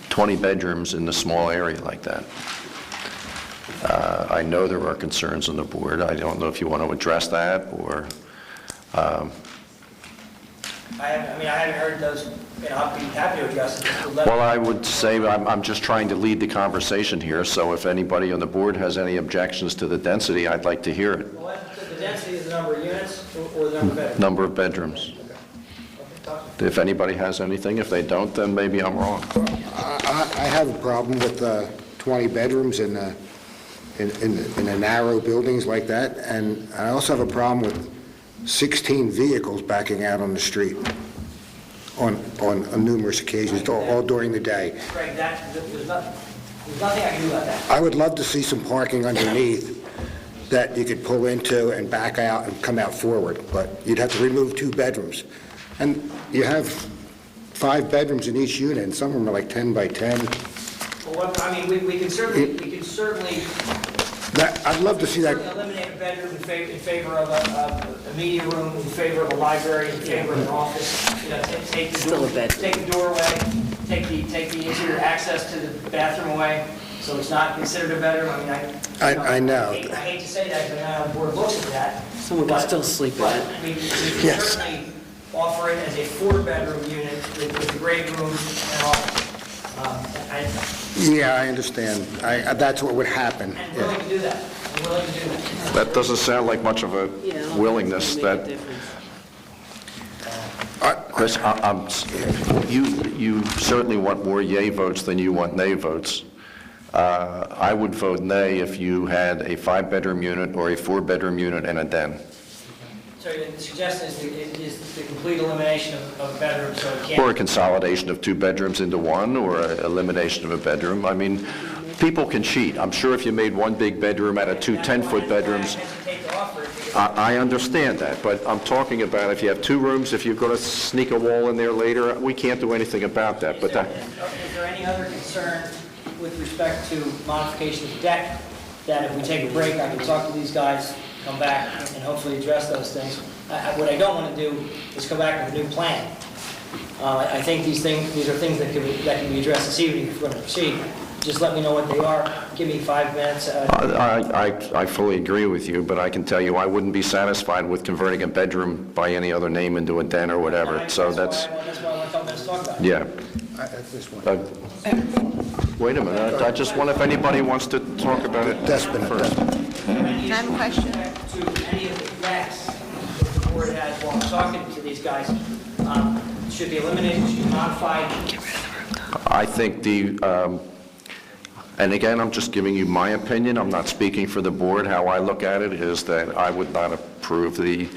20 bedrooms in a small area like that. I know there are concerns on the board. I don't know if you want to address that, or... I haven't heard those, I'll be happy to address it. Well, I would say I'm just trying to lead the conversation here, so if anybody on the board has any objections to the density, I'd like to hear it. Well, the density is the number of units or the number of bedrooms? Number of bedrooms. If anybody has anything, if they don't, then maybe I'm wrong. I have a problem with 20 bedrooms in the narrow buildings like that, and I also have a problem with 16 vehicles backing out on the street on numerous occasions, all during the day. Greg, there's nothing I can do about that. I would love to see some parking underneath that you could pull into and back out and come out forward, but you'd have to remove 2 bedrooms. And you have 5 bedrooms in each unit, and some of them are like 10 by 10. Well, we can certainly I'd love to see that. Eliminate a bedroom in favor of a media room, in favor of a library, in favor of an office. Take the door away, take the interior access to the bathroom away, so it's not considered a bedroom. I know. I hate to say that, because I know how the board looks at that. Someone can still sleep in it. We can certainly offer it as a 4-bedroom unit with the great rooms and office. Yeah, I understand. That's what would happen. And willing to do that. That doesn't sound like much of a willingness. That, Chris, you certainly want more yay votes than you want nay votes. I would vote nay if you had a 5-bedroom unit or a 4-bedroom unit and a den. So the suggestion is the complete elimination of bedrooms, so it can't... Or a consolidation of 2 bedrooms into 1, or an elimination of a bedroom. I mean, people can cheat. I'm sure if you made 1 big bedroom out of 2 10-foot bedrooms... I understand that, but I'm talking about if you have 2 rooms, if you're going to sneak a wall in there later, we can't do anything about that. But Is there any other concern with respect to modification of the deck, that if we take a break, I can talk to these guys, come back, and hopefully address those things? What I don't want to do is come back with a new plan. I think these are things that can be addressed this evening if we're going to proceed. Just let me know what they are. Give me 5 minutes. I fully agree with you, but I can tell you I wouldn't be satisfied with converting a bedroom by any other name into a den or whatever. So that's why I want a couple minutes to talk about it. yeah. Wait a minute. I just wonder if anybody wants to talk about it first. Can I have a question? To any of the decks that the board has while I'm talking to these guys, should be eliminated, should be modified. I think and again, I'm just giving you my opinion. I'm not speaking for the board. How I look at it is that I would not approve the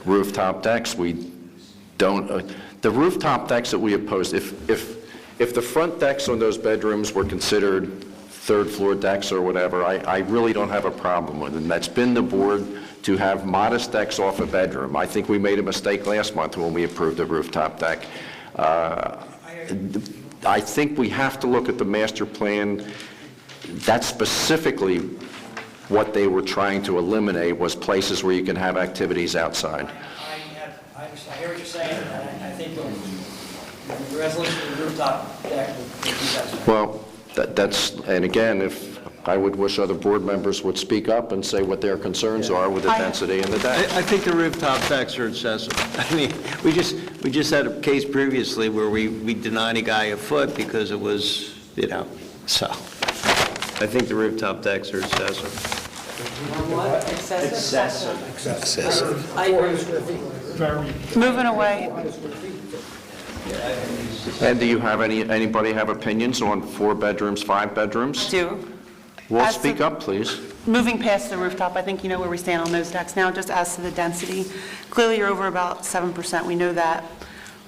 rooftop decks. We don't, the rooftop decks that we oppose, if the front decks on those bedrooms were considered 3rd floor decks or whatever, I really don't have a problem with it. And that's been the board to have modest decks off a bedroom. I think we made a mistake last month when we approved the rooftop deck. I think we have to look at the master plan. That's specifically what they were trying to eliminate, was places where you can have activities outside. I hear what you're saying, and I think The resolution of the rooftop deck will do that. Well, that's, and again, if, I would wish other board members would speak up and say what their concerns are with the density and the deck. I think the rooftop decks are excessive. I mean, we just had a case previously where we denied a guy a foot because it was, so. I think the rooftop decks are excessive. What? Excessive? Excessive. I agree. Moving away. And do you have anybody have opinions on 4 bedrooms, 5 bedrooms? Do. Well, As speak to- up, please. Moving past the rooftop, I think you know where we stand on those decks now, just as to the density. Clearly, you're over about 7%, we know that.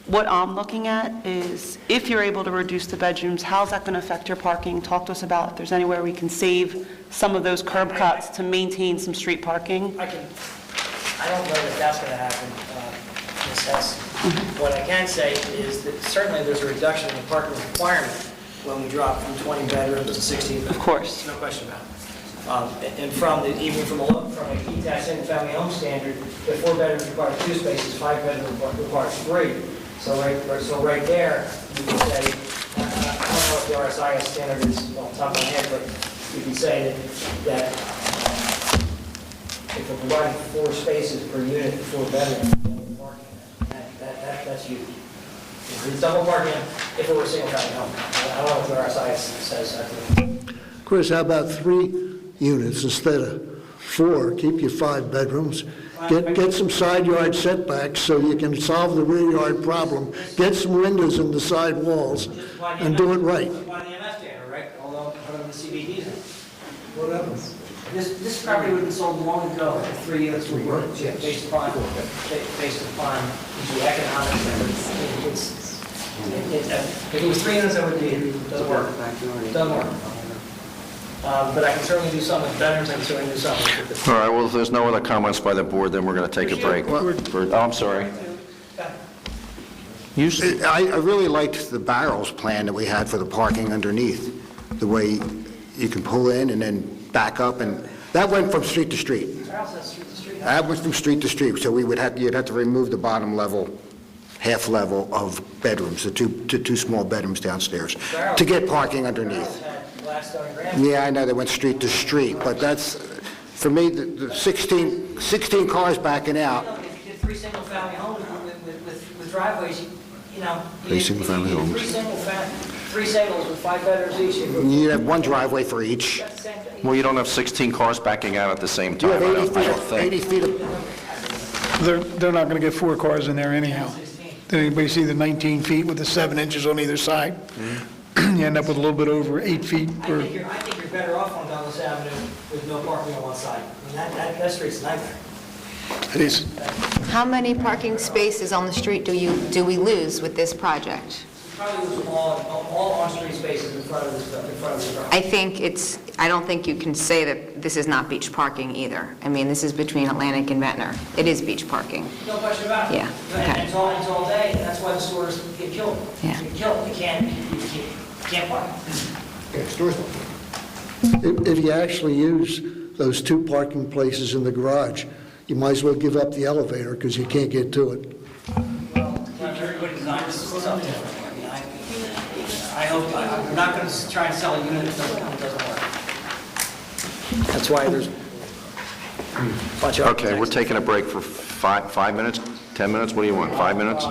What I'm looking at is, if you're able to reduce the bedrooms, how's that going to affect your parking? Talk to us about if there's anywhere we can save some of those curb cuts to maintain some street parking. I don't know that that's going to happen, Ms. Hess. What I can say is that certainly there's a reduction in the parking requirement when we drop from 20 bedrooms to 16. Of course. No question about it. And even from a detached single-family home standard, if 4 bedrooms require 2 spaces, 5 bedrooms requires 3. So right there, you can say, I don't know what the RSIS standard is off the top of my head, but you can say that if we're providing 4 spaces per unit for 4 bedrooms, that's huge. It's double parking if it were a single-family home. I don't know what the RSIS says. Chris, how about 3 units instead of 4? Keep your 5 bedrooms. Get some side yard setbacks so you can solve the rear yard problem. Get some windows in the side walls and do it right. By the MF standard, right? Although under the CBD zone. Whatever. This property would have been sold long ago if 3 units were worth, based upon the economics. If it was 3 units, that would be, it doesn't work. Doesn't work. But I can certainly do something with bedrooms, I can certainly do something with the... All right, well, if there's no other comments by the board, then we're going to take a break. I'm sorry. I really liked the barrels plan that we had for the parking underneath, the way you can pull in and then back up, and that went from street to street. That went from street to street, so you'd have to remove the bottom level, half level of bedrooms, the two small bedrooms downstairs, to get parking underneath. Yeah, I know they went street to street, but that's, for me, the 16 cars backing out. If you did 3 single-family homes with driveways, you know... 3 single-family homes. 3 singles with 5 bedrooms each. You'd have 1 driveway for each. Well, you don't have 16 cars backing out at the same You time, have I don't think. 80 feet of... They're not going to get 4 cars in there anyhow. Did anybody see the 19 feet with the 7 inches on either side? You end up with a little bit over 8 feet per... I think you're better off on Douglas Avenue with no parking on one side. I mean, that street's a nightmare. It is. How many parking spaces on the street do we lose with this project? Probably lose all on-street spaces in front of this property. I don't think you can say that this is not beach parking either. I mean, this is between Atlantic and Ventnor. It is beach parking. No question about it. Yeah, And okay. it's all day, and that's why the stores get killed. Yeah. Get killed, you can't park. If you actually use those 2 parking places in the garage, you might as well give up the elevator because you can't get to it. Everybody designs stuff differently. I mean, I hope, I'm not going to try and sell a unit that doesn't work. That's why there's a bunch of... Okay, we're taking a break for 5 minutes, 10 minutes, what do you want, 5 minutes?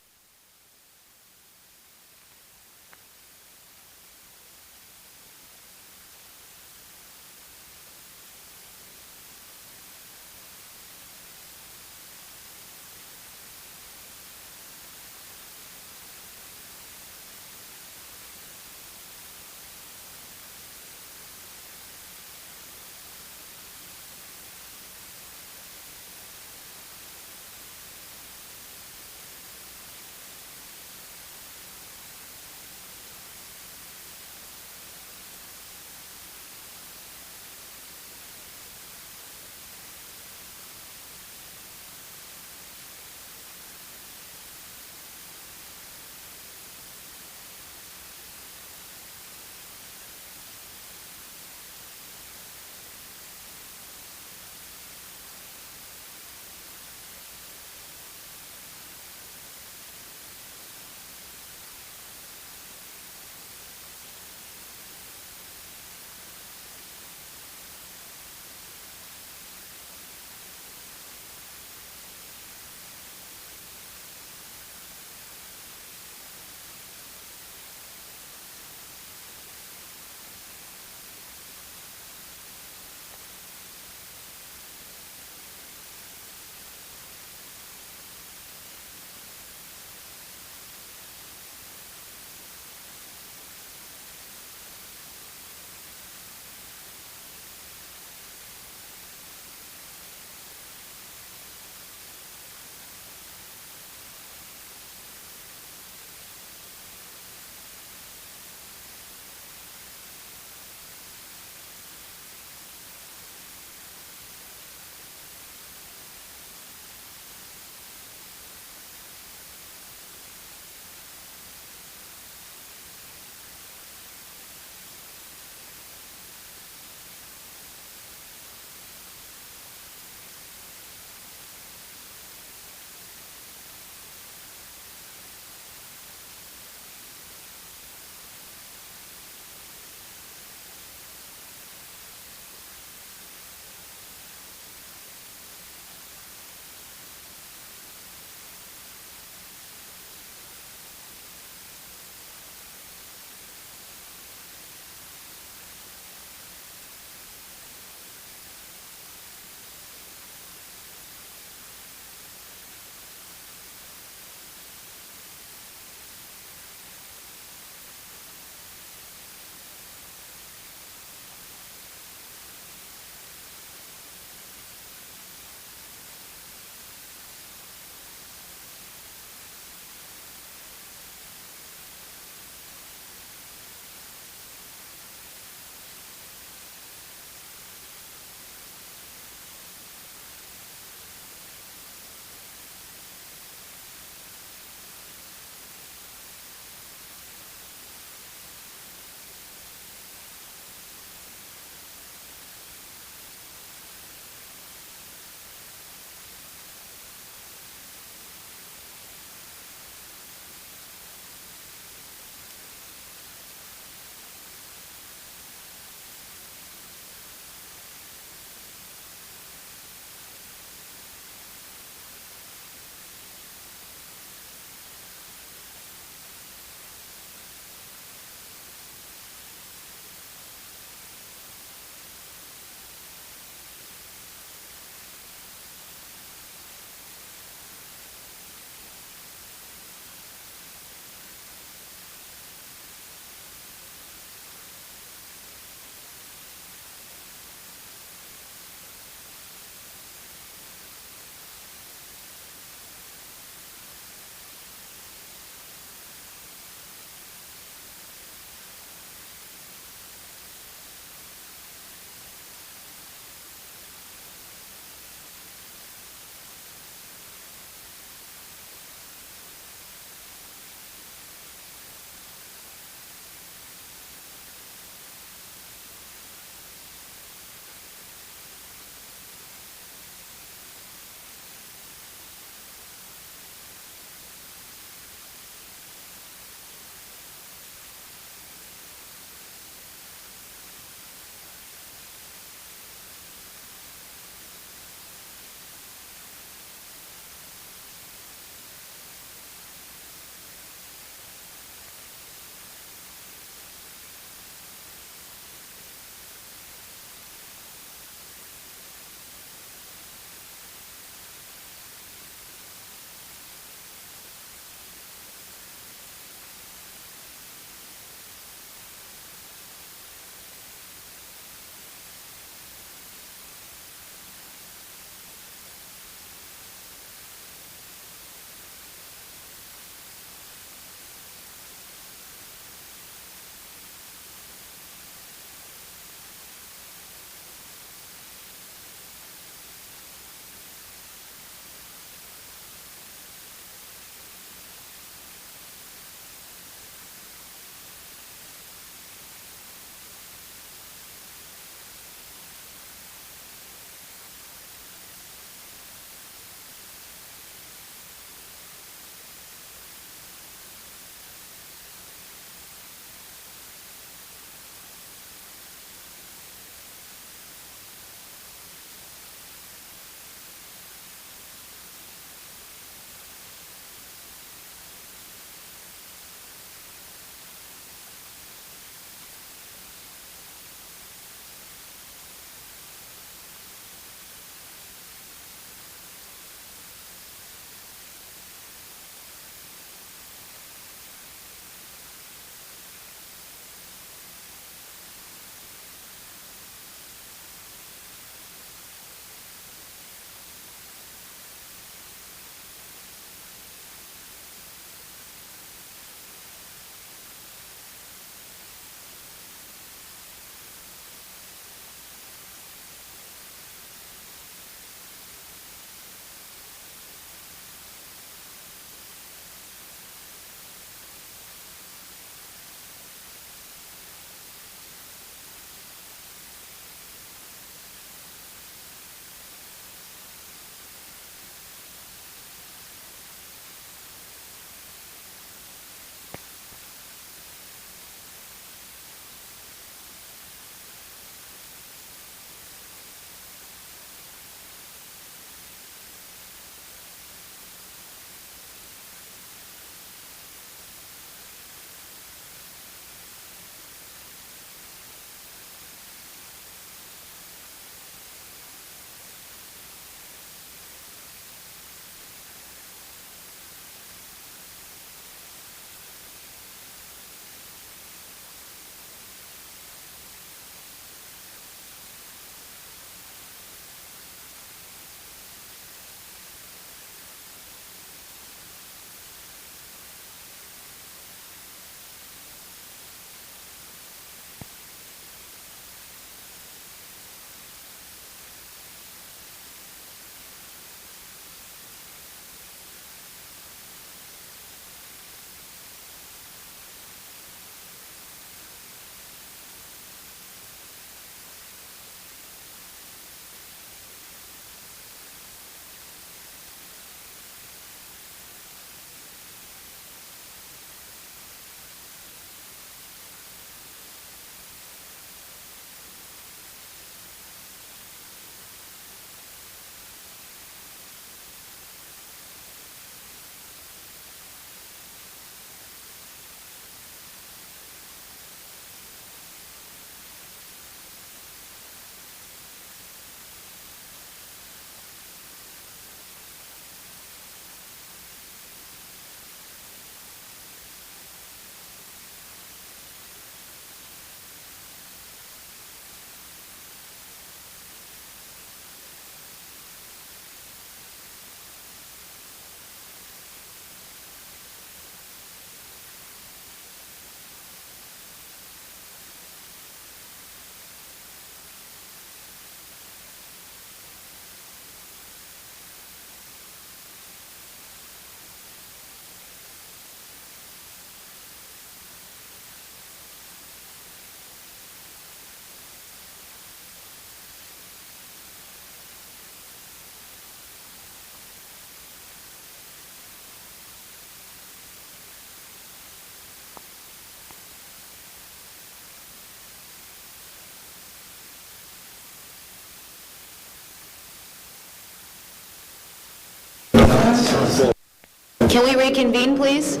Can we reconvene, please?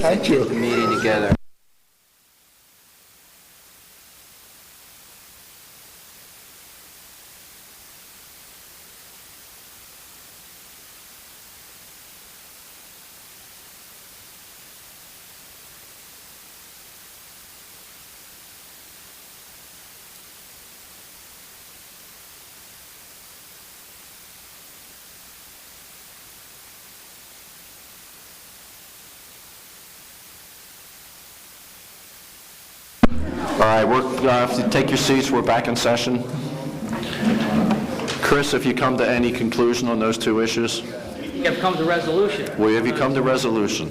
Thank you. The meeting together. All right, if you take your seats, we're back in session. Chris, if you come to any conclusion on those two issues? You have come to resolution. Well, have you come to resolution?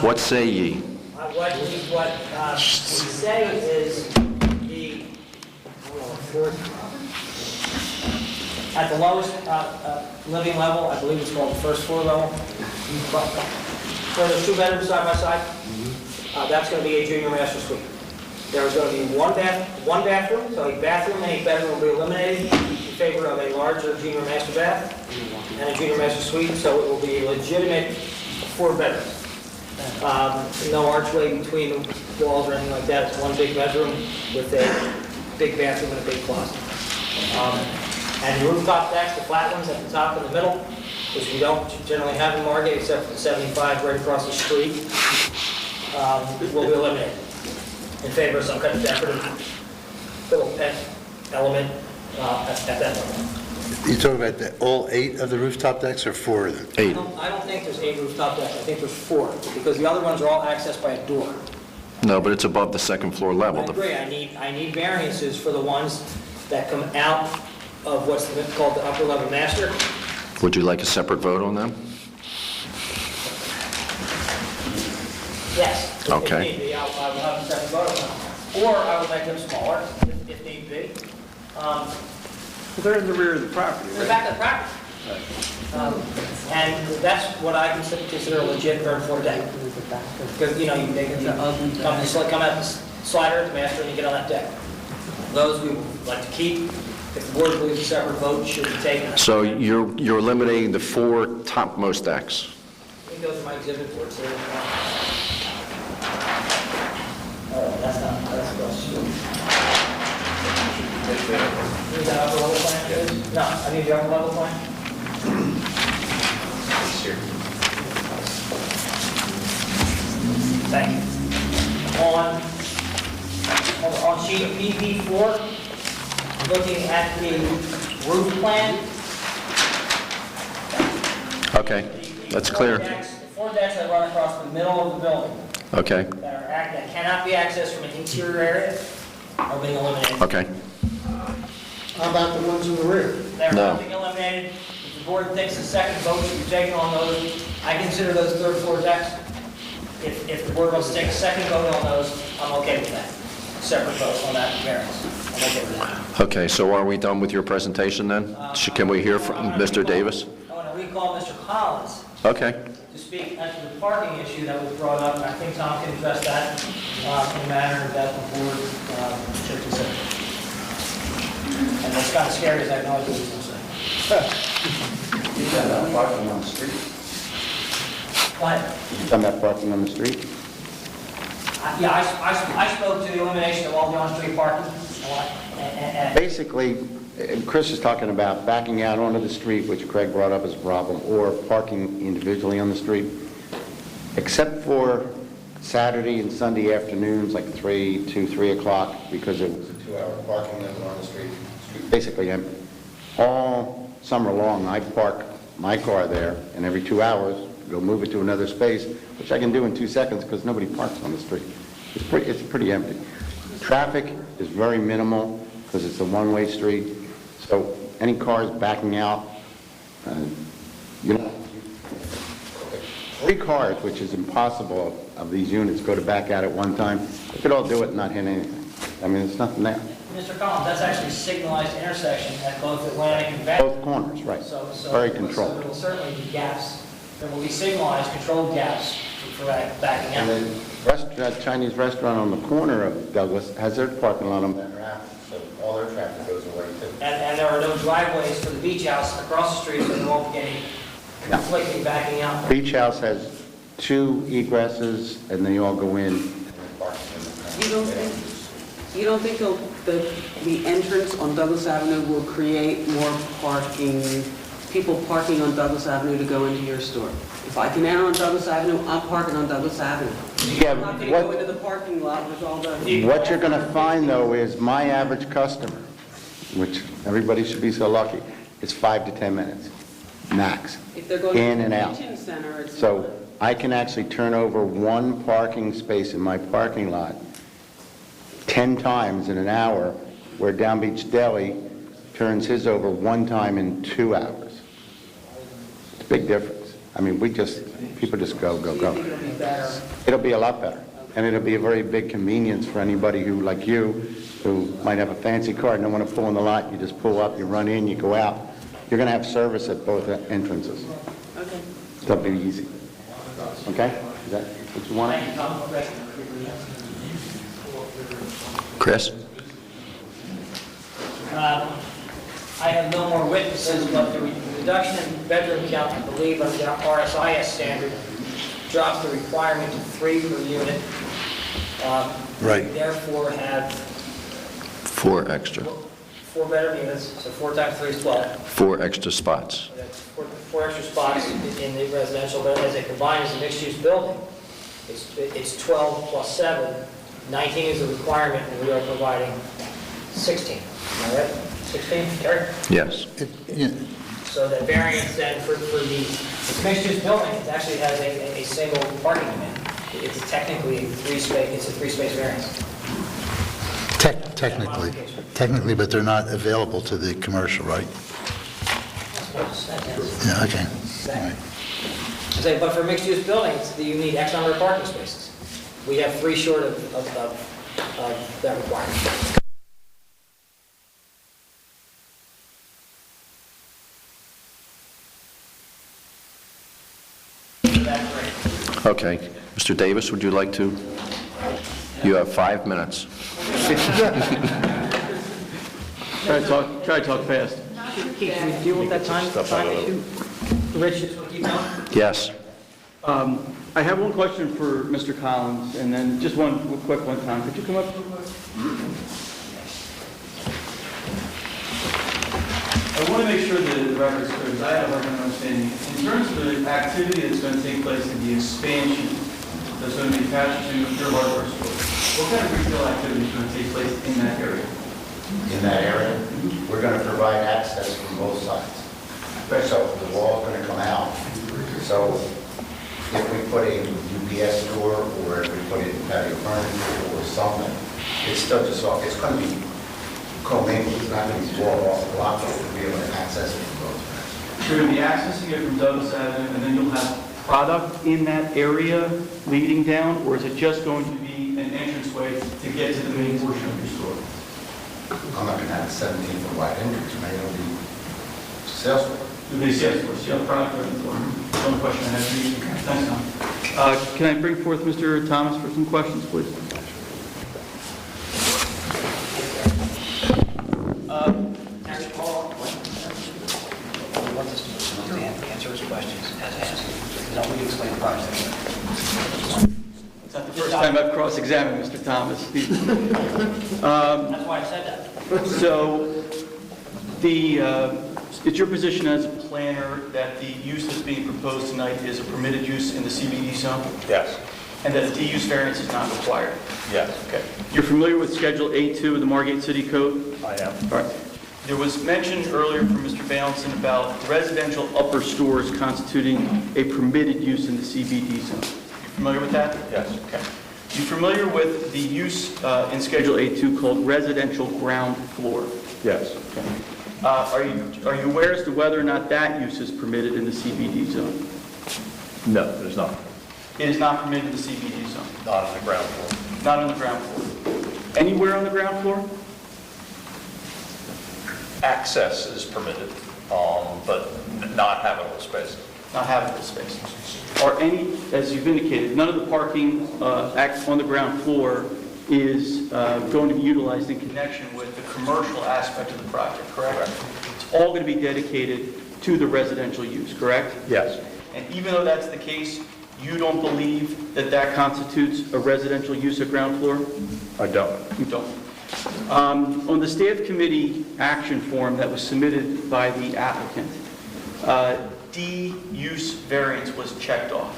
What say ye? What we say is at the lowest living level, I believe it's called the first floor level, where there's 2 bedrooms side by side, that's going to be a junior master suite. There's going to be one bathroom, so a bathroom and a bedroom will be eliminated in favor of a larger junior master bath and a junior master suite, so it will be a legitimate 4 bedrooms. No archway between the walls or anything like that. It's one big bedroom with a big bathroom and a big closet. And the rooftop decks, the flat ones at the top and the middle, which we don't generally have in Margate except for the 75 right across the street, will be eliminated in favor of some kind of decorative little pet element at that level. You talking about all 8 of the rooftop decks or 4 of them? 8. I don't think there's 8 rooftop decks. I think there's 4, because the other ones are all accessed by a door. No, but it's above the second floor level. I agree. I need variances for the ones that come out of what's called the upper level master. Would you like a separate vote on them? Yes. Okay. If need be, I will have a second vote on them. Or I will make them smaller, if need be. They're in the rear of the property, In the back of the property. And that's what I consider a legit third floor deck. Because, you know, they can come out the slider, the master, and you get on that deck. Those we would like to keep. If the board believes a separate vote should be taken. So you're eliminating the 4 topmost decks? You can go to my exhibit board, so that's across the street. Need that upper level plan, please? No, I need the upper level plan. Thank you. On sheet PP4, looking at the roof plan. Okay, that's clear. The 4 decks that run across the middle of the building Okay, that cannot be accessed from an interior area are being eliminated. okay. How about the ones in the rear? They're No. not being eliminated. If the board thinks a second vote should be taken on those, I consider those third floor decks. If the board wants to take a second vote on those, I'm okay with that. Separate vote on that variance. I'm okay with that. Okay, so are we done with your presentation then? Can we hear from Mr. Davis? I want to recall Mr. Collins Okay. to speak as to the parking issue that was brought up, and I think Tom can address that in a manner that the board should consider. And it's kind of scary, as I have no idea what he's going to say. You talking about parking on the street? What? You talking about parking on the street? Yeah, I spoke to the elimination of all the on-street parking. And Basically, Chris is talking about backing out onto the street, which Craig brought up as a problem, or parking individually on the street. Except for Saturday and Sunday afternoons, like 3 o'clock, because it was a 2-hour parking limit on the street. Basically empty. All summer long, I park my car there, and every 2 hours, go move it to another space, which I can do in 2 seconds because nobody parks on the street. It's pretty empty. Traffic is very minimal because it's a one-way street. So any cars backing out, you know. 3 cars, which is impossible of these units, go to back out at one time. They could all do it and not hit anything. I mean, there's nothing there. Mr. Collins, that's actually a signalized intersection at both Atlantic and Ventnor. Both corners, right. So Very So controlled. there will certainly be gaps. There will be signalized, controlled gaps for backing And out. the Chinese restaurant on the corner of Douglas has their parking lot on Ventnor Avenue, so all their traffic goes away too. And there are no driveways for the beach house across the street, so there won't be any conflicting backing out. Beach House has 2 egresses, and they all go in. You don't think the entrance on Douglas Avenue will create more parking, people parking on Douglas Avenue to go into your store? If I can enter on Douglas Avenue, I'm parking on Douglas Avenue. Yeah, I'm not going to go into the parking lot with all the... What you're going to find, though, is my average customer, which everybody should be so lucky, is 5 to 10 minutes, max, If they're going in to and the out. convention center, it's... So I can actually turn over 1 parking space in my parking lot 10 times in an hour, where Down Beach Deli turns his over 1 time in 2 hours. It's a big difference. I mean, people just go, go, go. It'll be better. It'll be a lot better, and it'll be a very big convenience for anybody who, like you, who might have a fancy car and don't want to pull in the lot. You just pull up, you run in, you go out. You're going to have service at both entrances. Okay. That'll be easy. Okay? Is that what you want? Chris? I have no more witnesses, but the reduction in bedroom count, I believe, under the RSIS standard, drops the requirement to 3 per unit. Right. Therefore, have 4 extra. 4 bedroom units, so 4 times 3 is 12. 4 extra spots. That's four extra spots in the residential, but as they combine as a mixed-use building, it's 12 plus 7. 19 is the requirement, and we are providing 16. Am I right? 16, Terry? Yes. So the variance then for the mixed-use building, it actually has a single parking demand. It's technically a 3-space variance. Technically, but they're not available to the commercial, right? Yeah, okay. All right. I say, but for mixed-use buildings, you need X number of parking spaces. We have 3 short of that requirement. Okay. Mr. Davis, would you like to? You have 5 minutes. Try to talk fast. Keith, can we deal with that time issue? Rich, keep going? Yes. I have one question for Mr. Collins, and then just one quick one, Tom. Could you come up? I want to make sure that the record's clear, because I have a hard time understanding. In terms of the activity that's going to take place in the expansion that's going to be attached to your hardware store, what kind of retail activity is going to take place in that area? In that area, we're going to provide access from both sides. So the wall's going to come out. So if we put a UPS store, or if we put in patio furniture or something, it's still just off. It's going to be commingled. It's not going to be walled off the block, but we'll be able to access it from both sides. You're going to be accessing it from Douglas Avenue, and then you'll have product in that area leading down, or is it just going to be an entranceway to get to the main portion of your store? I'm not going to have a 17-foot wide entrance, maybe it'll be sales floor. It'll be sales floor, so you have product on the floor. That's one question I have for you. Thanks, Tom. Can I bring forth Mr. Thomas for some questions, please? Answer his questions as asked. No, we can explain the project. It's not the first time I've cross-examined Mr. Thomas. That's why I said that. So, it's your position as a planner that the use that's being proposed tonight is a permitted use in the CBD zone? Yes. And that a D-use variance is not required? Yes. Okay. You're familiar with Schedule A2 of the Margate City Code? I am. All right. There was mention earlier from Mr. Valenson about residential upper stores constituting a permitted use in the CBD zone. You familiar with that? Yes. Okay. You familiar with the use in Schedule A2 called residential ground floor? Yes. Okay. Are you aware as to whether or not that use is permitted in the CBD zone? No, it is not. It is not permitted in the CBD zone. Not on the ground floor. Not on the ground floor. Anywhere on the ground floor? Access is permitted, but not habitable space. Not habitable space. Are any, as you've indicated, none of the parking on the ground floor is going to be utilized in connection with the commercial aspect of the project, correct? It's all going to be dedicated to the residential use, correct? Yes. And even though that's the case, you don't believe that that constitutes a residential use of ground floor? I don't. You don't. On the staff committee action form that was submitted by the applicant, D use variance was checked off.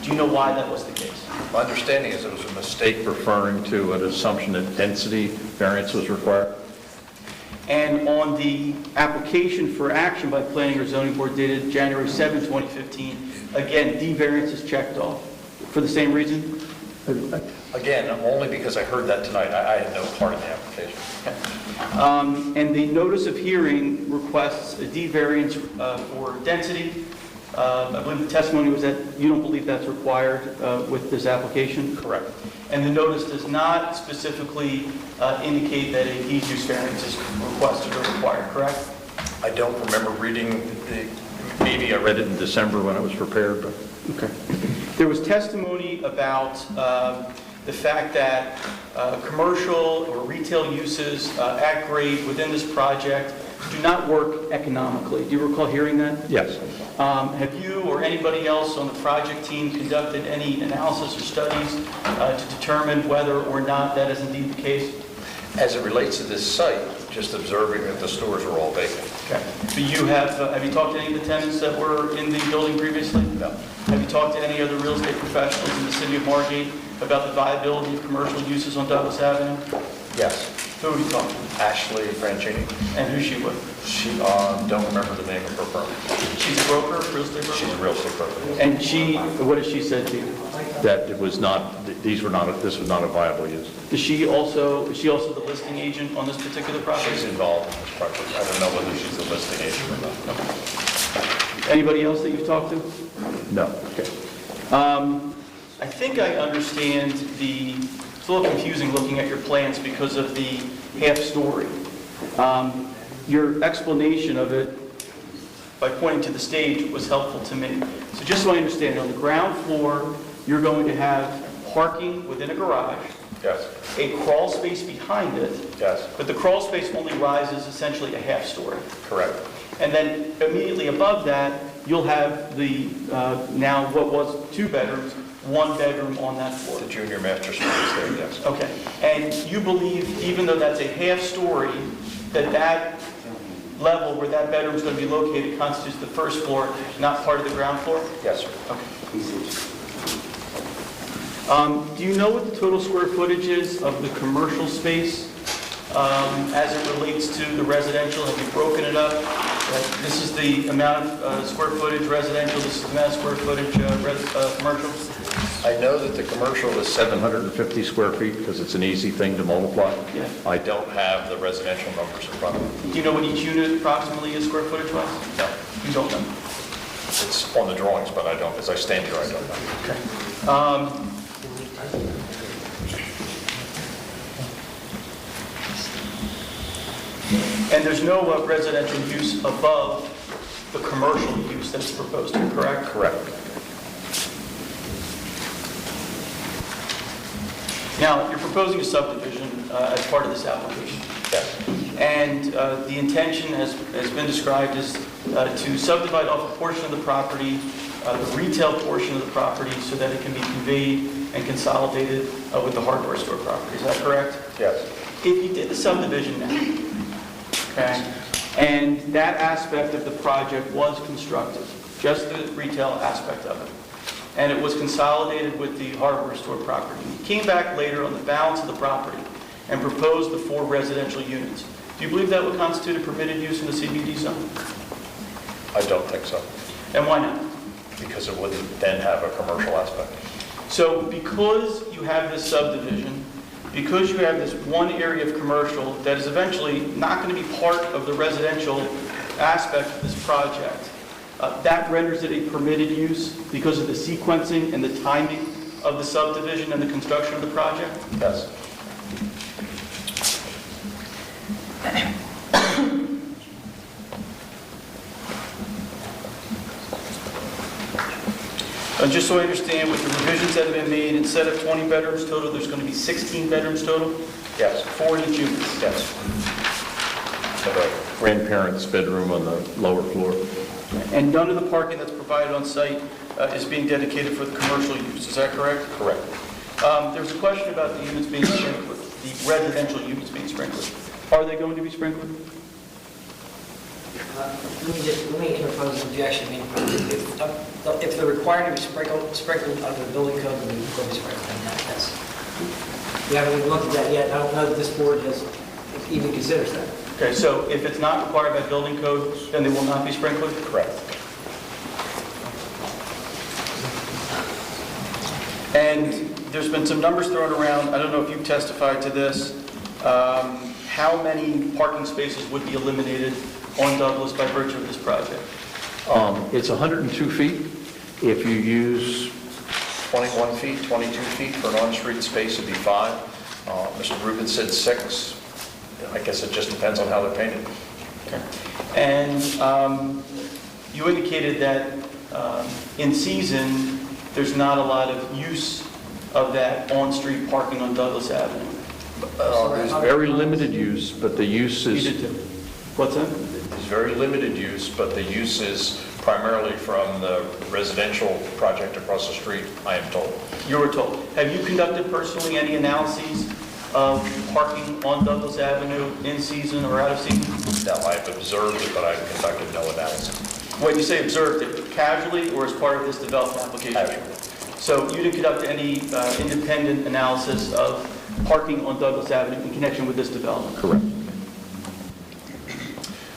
Do you know why that was the case? My understanding is it was a mistake referring to an assumption that density variance was required. And on the application for action by Planning or Zoning Board dated January 7, 2015, again, D variance is checked off. For the same reason? Again, only because I heard that tonight. I had no part in the application. And the notice of hearing requests a D variance for density. I believe the testimony was that you don't believe that's required with this application? Correct. And the notice does not specifically indicate that a D use variance is requested or required, correct? I don't remember reading maybe I read it in December when it was prepared, but. Okay. There was testimony about the fact that commercial or retail uses at grade within this project do not work economically. Do you recall hearing that? Yes. Have you or anybody else on the project team conducted any analysis or studies to determine whether or not that is indeed the case? As it relates to this site, just observing that the stores are all vacant. Okay. But you have you talked to any of the tenants that were in the building previously? No. Have you talked to any other real estate professionals in the city of Margate about the viability of commercial uses on Douglas Avenue? Yes. Who have you talked to? Ashley Franchini. And who's she with? She, don't remember the name of her firm. She's a broker, real estate broker? She's a real estate broker. And what has she said to you? That it was not, this was not a viable use. Is she also the listing agent on this particular project? She's involved in this project. I don't know whether she's the listing agent or not. Okay. Anybody else that you've talked to? No. Okay. I think I understand it's a little confusing looking at your plans because of the half-story. Your explanation of it by pointing to the stage was helpful to me. So just so I understand, on the ground floor, you're going to have parking within a garage. Yes. A crawl space behind it. Yes. But the crawl space only rises essentially a half story. Correct. And then immediately above that, you'll have the, now what was 2 bedrooms, 1 bedroom on that floor. The junior master suite is there, yes. Okay. And you believe, even though that's a half story, that level where that bedroom is going to be located constitutes the first floor, not part of the ground floor? Yes, sir. Okay. Do you know what the total square footage is of the commercial space as it relates to the residential? Have you broken it up? This is the amount of square footage residential, this is the amount of square footage commercial? I know that the commercial is 750 square feet because it's an easy thing to multiply. Yeah. I don't have the residential numbers in front of me. Do you know what each unit approximately is square footage-wise? No. You don't know? It's on the drawings, but I don't, as I stand here, I don't know. Okay. And there's no residential use above the commercial use that's proposed here, correct? Correct. Now, you're proposing a subdivision as part of this application. Yes. And the intention has been described as to subdivide off a portion of the property, the retail portion of the property, so that it can be conveyed and consolidated with the hardware store property. Is that correct? Yes. If you did the subdivision now, okay, and that aspect of the project was constructed, just the retail aspect of it, and it was consolidated with the hardware store property, you came back later on the balance of the property and proposed the 4 residential units, do you believe that would constitute a permitted use in the CBD zone? I don't think so. And why not? Because it wouldn't then have a commercial aspect. So because you have this subdivision, because you have this one area of commercial that is eventually not going to be part of the residential aspect of this project, That renders it a permitted use because of the sequencing and the timing of the subdivision and the construction of the project? Yes. Just so I understand, with the revisions that have been made, instead of 20 bedrooms total, there's going to be 16 bedrooms total? Yes. 4 each units? Yes. Have a grandparents' bedroom on the lower floor. And none of the parking that's provided on site is being dedicated for the commercial use, is that correct? Correct. There was a question about the units being sprinkled, the residential units being sprinkled. Are they going to be sprinkled? Let me interpose an objection. I mean, if they're required to be sprinkled under the building code, then we will be sprinkling that, yes. We haven't even looked at that yet. I don't know that this board has even considers that. Okay, so if it's not required by building code, then they will not be sprinkled? Correct. And there's been some numbers thrown around, I don't know if you've testified to this, how many parking spaces would be eliminated on Douglas by virtue of this project? It's 102 feet. If you use 21 feet, 22 feet for an on-street space, it'd be 5. Mr. Rubin said 6. I guess it just depends on how they're painted. Okay. And you indicated that in season, there's not a lot of use of that on-street parking on Douglas Avenue. There's very limited use, but the use is... You did too. What's that? There's very limited use, but the use is primarily from the residential project across the street, I am told. You were told. Have you conducted personally any analyses of parking on Douglas Avenue in season or out of season? No, I've observed it, but I've conducted no analysis. When you say observed it, casually or as part of this development application? Casually. So you didn't conduct any independent analysis of parking on Douglas Avenue in connection with this development? Correct.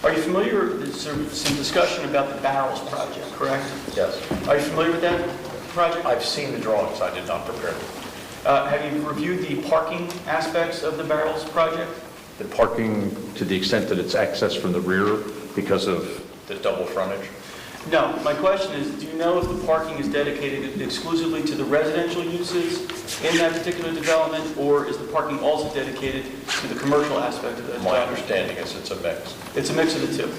Are you familiar, there's some discussion about the Barrels project, correct? Yes. Are you familiar with that project? I've seen the drawings. I did not prepare them. Have you reviewed the parking aspects of the Barrels project? The parking, to the extent that it's access from the rear because of the double frontage? No. My question is, do you know if the parking is dedicated exclusively to the residential uses in that particular development, or is the parking also dedicated to the commercial aspect of that? My understanding is it's a mix. It's a mix of the two.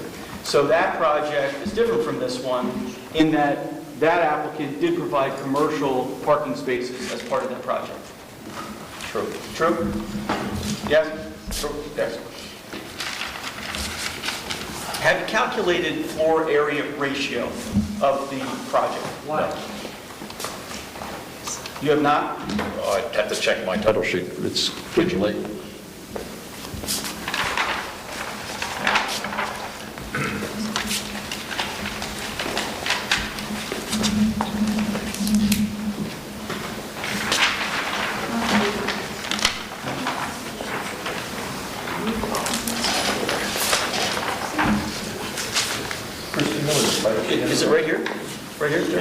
So that project is different from this one in that that applicant did provide commercial parking spaces as part of that project. True. True? Yes? True. Yes. Have you calculated floor area ratio of the project? Why? You have not? I'd have to check my title sheet. It's getting late. Is it right here? Right here? It's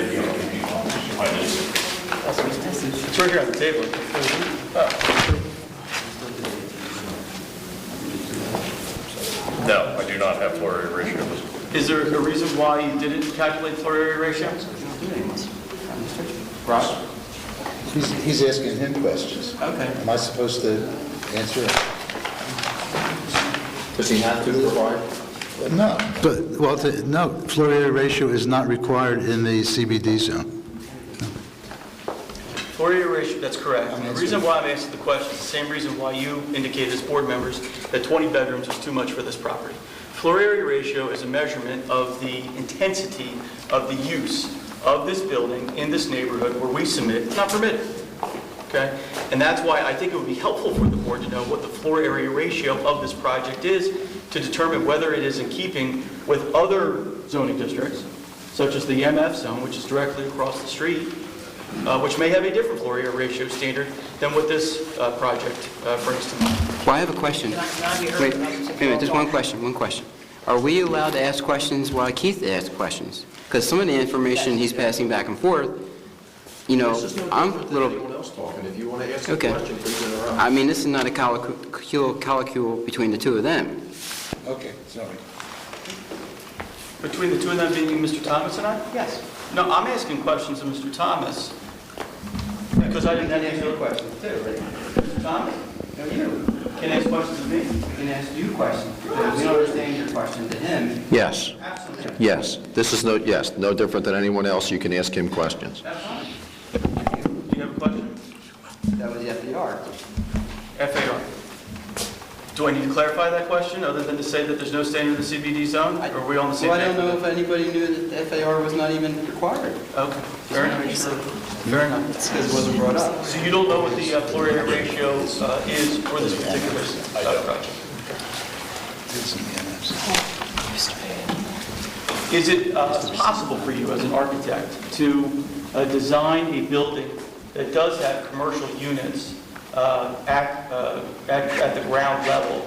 right here on the table. No, I do not have floor area ratio. Is there a reason why you didn't calculate floor area ratio? Ross? He's asking him questions. Okay. Am I supposed to answer it? Does he have to provide? No. No, floor area ratio is not required in the CBD zone. Floor area ratio, that's correct. The reason why I'm asking the question is the same reason why you indicated as board members that 20 bedrooms is too much for this property. Floor area ratio is a measurement of the intensity of the use of this building in this neighborhood where we submit, it's not permitted. Okay? And that's why I think it would be helpful for the board to know what the floor area ratio of this project is to determine whether it is in keeping with other zoning districts, such as the MF zone, which is directly across the street, which may have a different floor area ratio standard than what this project brings to mind. Well, I have a question. Wait a minute, just one question. Are we allowed to ask questions while Keith asks questions? Because some of the information he's passing back and forth, you know, I'm a little... If you want to ask a Okay. question, please interrupt. I mean, this is not a colloquial between the two of them. Okay, sorry. Between the two of them being Mr. Thomas and I? Yes. No, I'm asking questions of Mr. Thomas, because I didn't answer answer your the question. questions too, right? Mr. Thomas, No, you. can ask questions of me? We can ask you questions, because we don't understand your question to him. Yes, Absolutely. yes. This is no different than anyone else. You can ask him questions. That's fine. Do you have a question? That was the FDR. FAR. Do I need to clarify that question, other than to say that there's no standard in the CBD zone? Or are we on the same Well, I page? don't know if anybody knew that FAR was not even required. Okay, fair enough. Fair enough. Because it wasn't brought up. So you don't know what the floor area ratio is for this particular project? Is it possible for you as an architect to design a building that does have commercial units at the ground level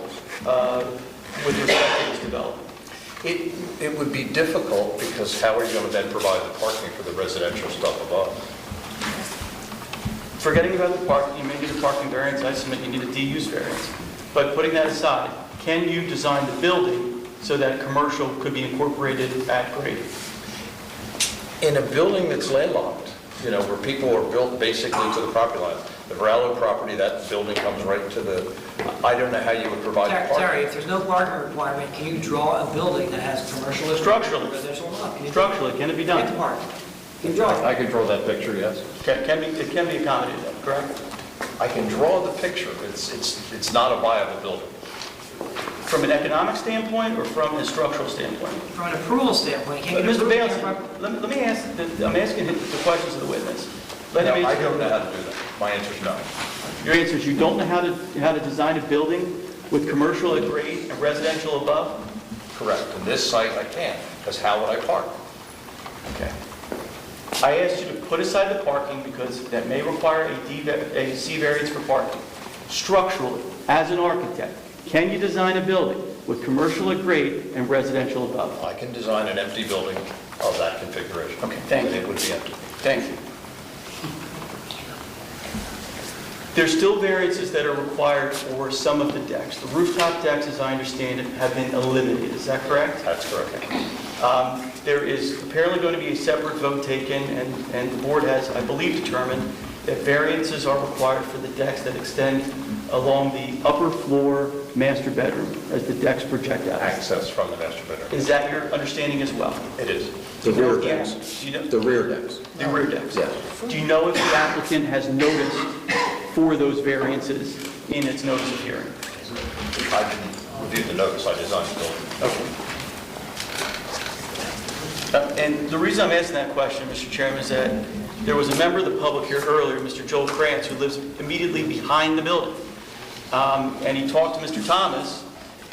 with respect to this development? It would be difficult, because how are you going to then provide the parking for the residential stuff above? Forgetting about the parking, you may need a parking variance, I submit you need a D-use variance. But putting that aside, can you design the building so that commercial could be incorporated at grade? In a building that's landlocked, where people are built basically to the property line, the Verallo property, that building comes right to the, I don't know how you would provide the parking. Terry, if there's no parking requirement, can you draw a building that has commercial? Structurally. Residential or not? Can you- Structurally, can it be done? Get the parking. Can you draw it? I can draw that picture, yes. It can be accommodated, correct? I can draw the picture. It's not a viable building. From an economic standpoint or from a structural standpoint? From an approval standpoint, you can't get Mr. approved. Bailson, let me ask, I'm asking the questions of the witness. Let him No, I answer. don't know how to do that. My answer is no. Your answer is you don't know how to design a building with commercial at grade and residential above? Correct. In this site, I can't, because how would I park? Okay. I asked you to put aside the parking because that may require a C variance for parking. Structurally, as an architect, can you design a building with commercial at grade and residential above? I can design an empty building of that configuration. Okay, thank you. It would be empty. Thank you. There's still variances that are required for some of the decks. The rooftop decks, as I understand it, have been eliminated. Is that correct? That's correct. There is apparently going to be a separate vote taken, and the board has, I believe, determined that variances are required for the decks that extend along the upper floor master bedroom as the decks project out. Access from the master bedroom. Is that your understanding as well? It is. The rear Do decks. you know? The rear decks. The rear decks? Yes. Do you know if the applicant has noticed for those variances in its notice of hearing? I didn't review the notice. I designed the building. Okay. And the reason I'm asking that question, Mr. Chairman, is that there was a member of the public here earlier, Mr. Joel Krantz, who lives immediately behind the building. And he talked to Mr. Thomas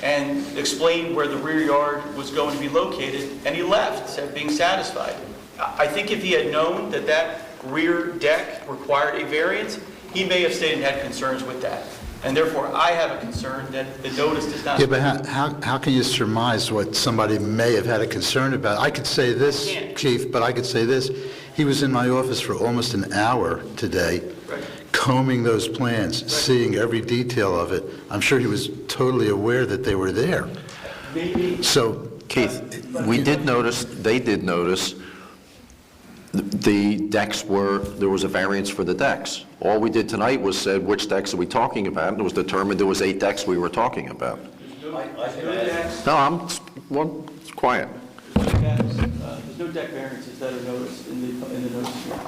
and explained where the rear yard was going to be located, and he left, said being satisfied. I think if he had known that that rear deck required a variance, he may have stated had concerns with that. And therefore, I have a concern that the notice does not... Yeah, but how can you surmise what somebody may have had a concern about? I could say this, Chief, but I could say this. He was in my office for almost an hour today, combing those plans, seeing every detail of it. I'm sure he was totally aware that they were there. Maybe... So, Keith, we did notice, they did notice, the decks there was a variance for the decks. All we did tonight was said, which decks are we talking about? And it was determined there was 8 decks we were talking about. No, it's quiet. There's no deck variances that are noticed in the notice here.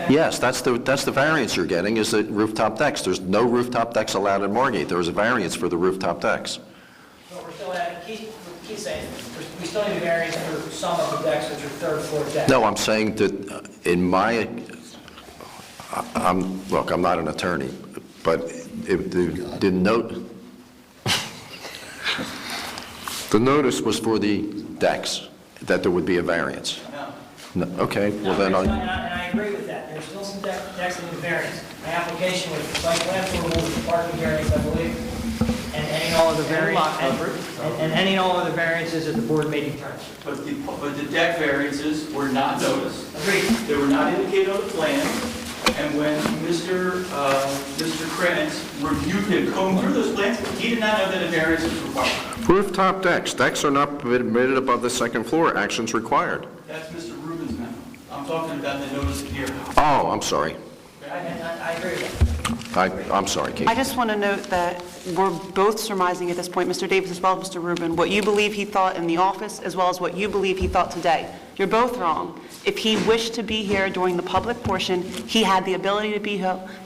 Yes, that's the variance you're getting, is the rooftop decks. There's no rooftop decks allowed in Margate. There was a variance for the rooftop decks. But we're still at, Keith's saying, we still need a variance for some of the decks, which are third floor decks. No, I'm saying that in my, look, I'm not an attorney, but the notice was for the decks, that there would be a variance. No. Okay, well then And I agree with that. There's still some decks that need a variance. My application was site plan approval with the parking variance, I believe, and any and all other variances that the board may determine. But the deck variances were not noticed. Agreed. They were not indicated on the plan, and when Mr. Krantz reviewed and combed through those plans, he did not know that a variance was required. Rooftop decks. Decks are not permitted above the second floor. Actions required. That's Mr. Rubin's memo. I'm talking about the notice here. Oh, I'm sorry. I agree with that. I'm sorry, Kate. I just want to note that we're both surmising at this point, Mr. Davis as well as Mr. Rubin, what you believe he thought in the office as well as what you believe he thought today. You're both wrong. If he wished to be here during the public portion, he had the ability to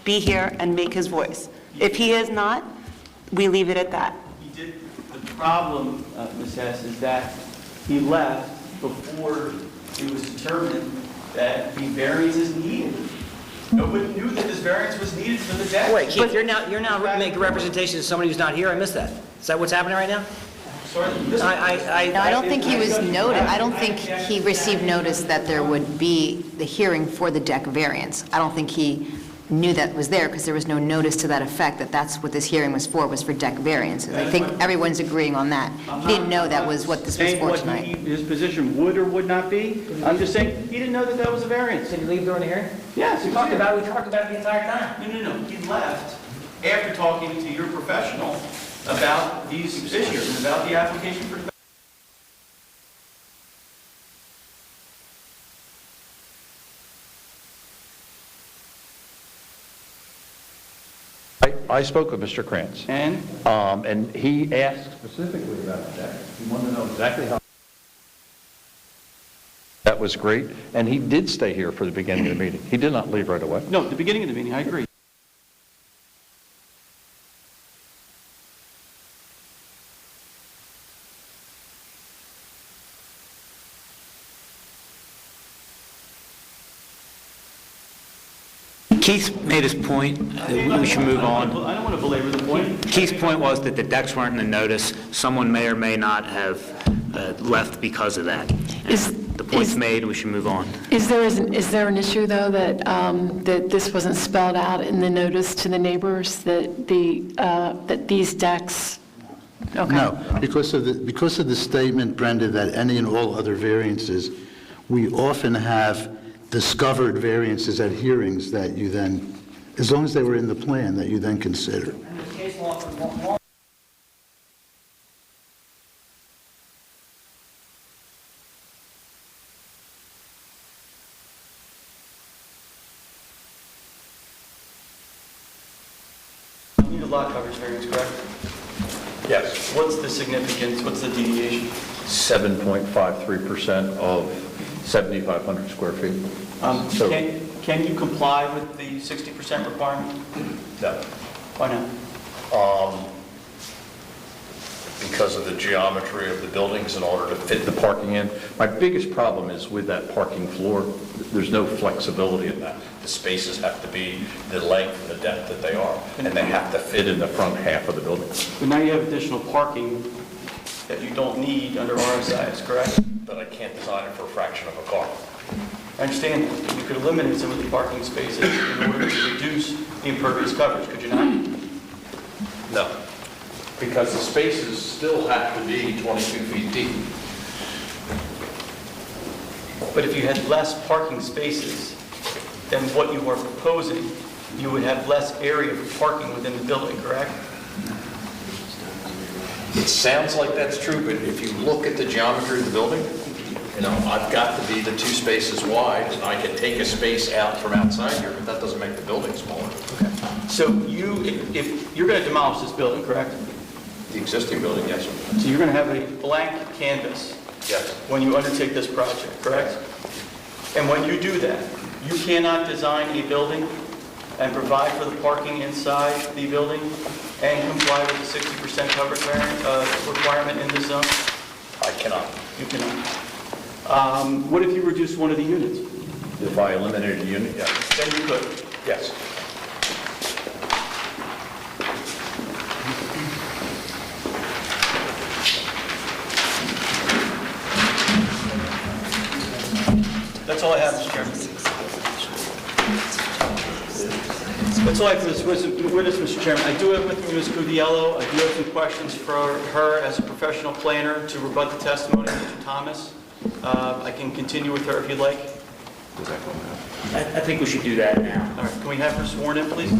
be here and make his voice. If he is not, we leave it at that. He did. The problem, Ms. Hess, is that he left before it was determined that the variance is needed. Nobody knew that this variance was needed for the deck. Wait, Keith, you're now making representation to somebody who's not here? I missed that. Is that what's happening right now? Sorry, No, I don't think he was noted, I don't think he received notice that there would be the hearing for the deck variance. I don't think he knew that was there, because there was no notice to that effect, that that's what this hearing was for deck variances. I think everyone's agreeing on that. He didn't know that was what this was for tonight. Saying what his position would or would not be. I'm just saying, he didn't know that that was a variance. Did he leave during the hearing? Yes. We talked about it the entire time. No. He left after talking to your professional about these issues and about the application for... I spoke with Mr. Krantz. And he asked specifically about that. He wanted to know exactly how. That was great, and he did stay here for the beginning of the meeting. He did not leave right away. No, the beginning of the meeting, I agree. Keith made his point that we should move on. I don't want to belabor the point. Keith's point was that the decks weren't in the notice. Someone may or may not have left because of that. The point's made, we should move on. Is there an issue, though, that that this wasn't spelled out in the notice to the neighbors, that these decks? Okay. No, because of the statement, Brenda, that any and all other variances, we often have discovered variances at hearings that you then, as long as they were in the plan, that you then consider. You need a lot coverage variance, correct? Yes. What's the significance, what's the deviation? 7.53% of 7,500 square feet. So- Can you comply with the 60% requirement? No. Why not? Because of the geometry of the buildings in order to fit the parking in. My biggest problem is with that parking floor, there's no flexibility in that. The spaces have to be the length and the depth that they are, and they have to fit in the front half of the building. But now you have additional parking that you don't need under RSIs, correct? But I can't design it for a fraction of a car. I understand that. You could eliminate some of the parking spaces in order to reduce the impervious coverage, could you not? No, because the spaces still have to be 22 feet deep. But if you had less parking spaces than what you are proposing, you would have less area for parking within the building, correct? It sounds like that's true, but if you look at the geometry of the building, you know, I've got to be the 2 spaces wide, and I can take a space out from outside here, but that doesn't make the building smaller. Okay. So if you're going to demolish this building, correct? The existing building, yes, sir. So you're going to have a blank canvas Yes. when you undertake this project, correct? And when you do that, you cannot design a building and provide for the parking inside the building and comply with the 60% coverage requirement in this zone? I cannot. You cannot. What if you reduce one of the units? If I eliminated a unit, yes. Then you could. Yes. That's all I have, Mr. Chairman. That's all I have for this witness, Mr. Chairman. I do have with me Ms. Cudiello. I do have some questions for her as a professional planner to rebut the testimony of Mr. Thomas. I can continue with her if you'd like. I think we should do that now. All right, can we have her sworn in, please?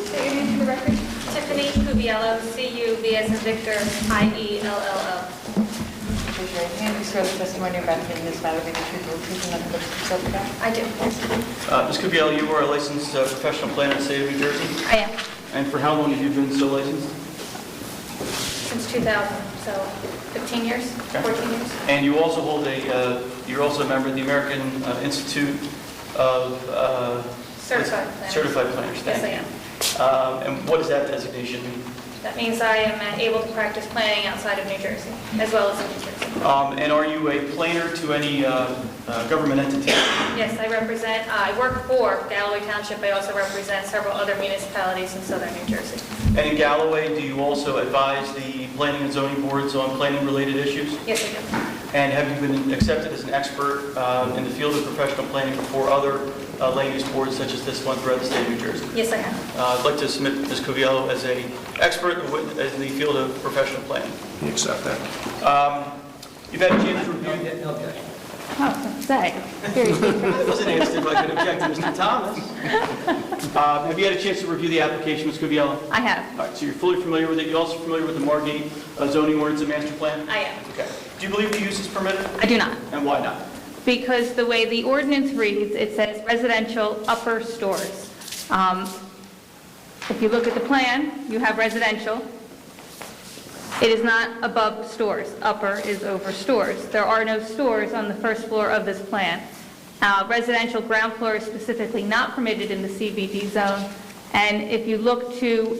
Say your name for the record. Tiffany Cuviello, C-U-V as in Victor, I-E-L-L-O. Raise your right hand. You swear the testimony you're about to give in this matter will be the truth, the whole truth, and nothing but the truth, so help you God? I do. Ms. Cuviello, you are a licensed professional planner in the state of New Jersey? I am, And for how long have you been so licensed? since 2000, so 15 years, 14 years. And you also hold you're also a member of the American Institute of... Certified planners. Certified planners. Yes, I thank am. you. And what does that designation mean? That means I am able to practice planning outside of New Jersey, as well as in New Jersey. And are you a planner to any government entity? Yes, I work for Galloway Township. I also represent several other municipalities in southern New Jersey. And in Galloway, do you also advise the planning and zoning boards on planning-related issues? Yes, I do. And have you been accepted as an expert in the field of professional planning before other land use boards such as this one throughout the state of New Jersey? Yes, I have. I'd like to submit Ms. Cuviello as an expert in the field of professional planning. You accept that? You've had a chance to review... Oh, say. I wasn't asked if I could object to Mr. Thomas. Have you had a chance to review the application, Ms. Cuviello? I have. All right, so you're fully familiar with it. You're also familiar with the Margate zoning ordinance and master plan? I am. Okay. Do you believe the use is permitted? I do not. And why not? Because the way the ordinance reads, it says residential upper stores. If you look at the plan, you have residential. It is not above stores. Upper is over stores. There are no stores on the first floor of this plan. Residential ground floor is specifically not permitted in the CBD zone. And if you look to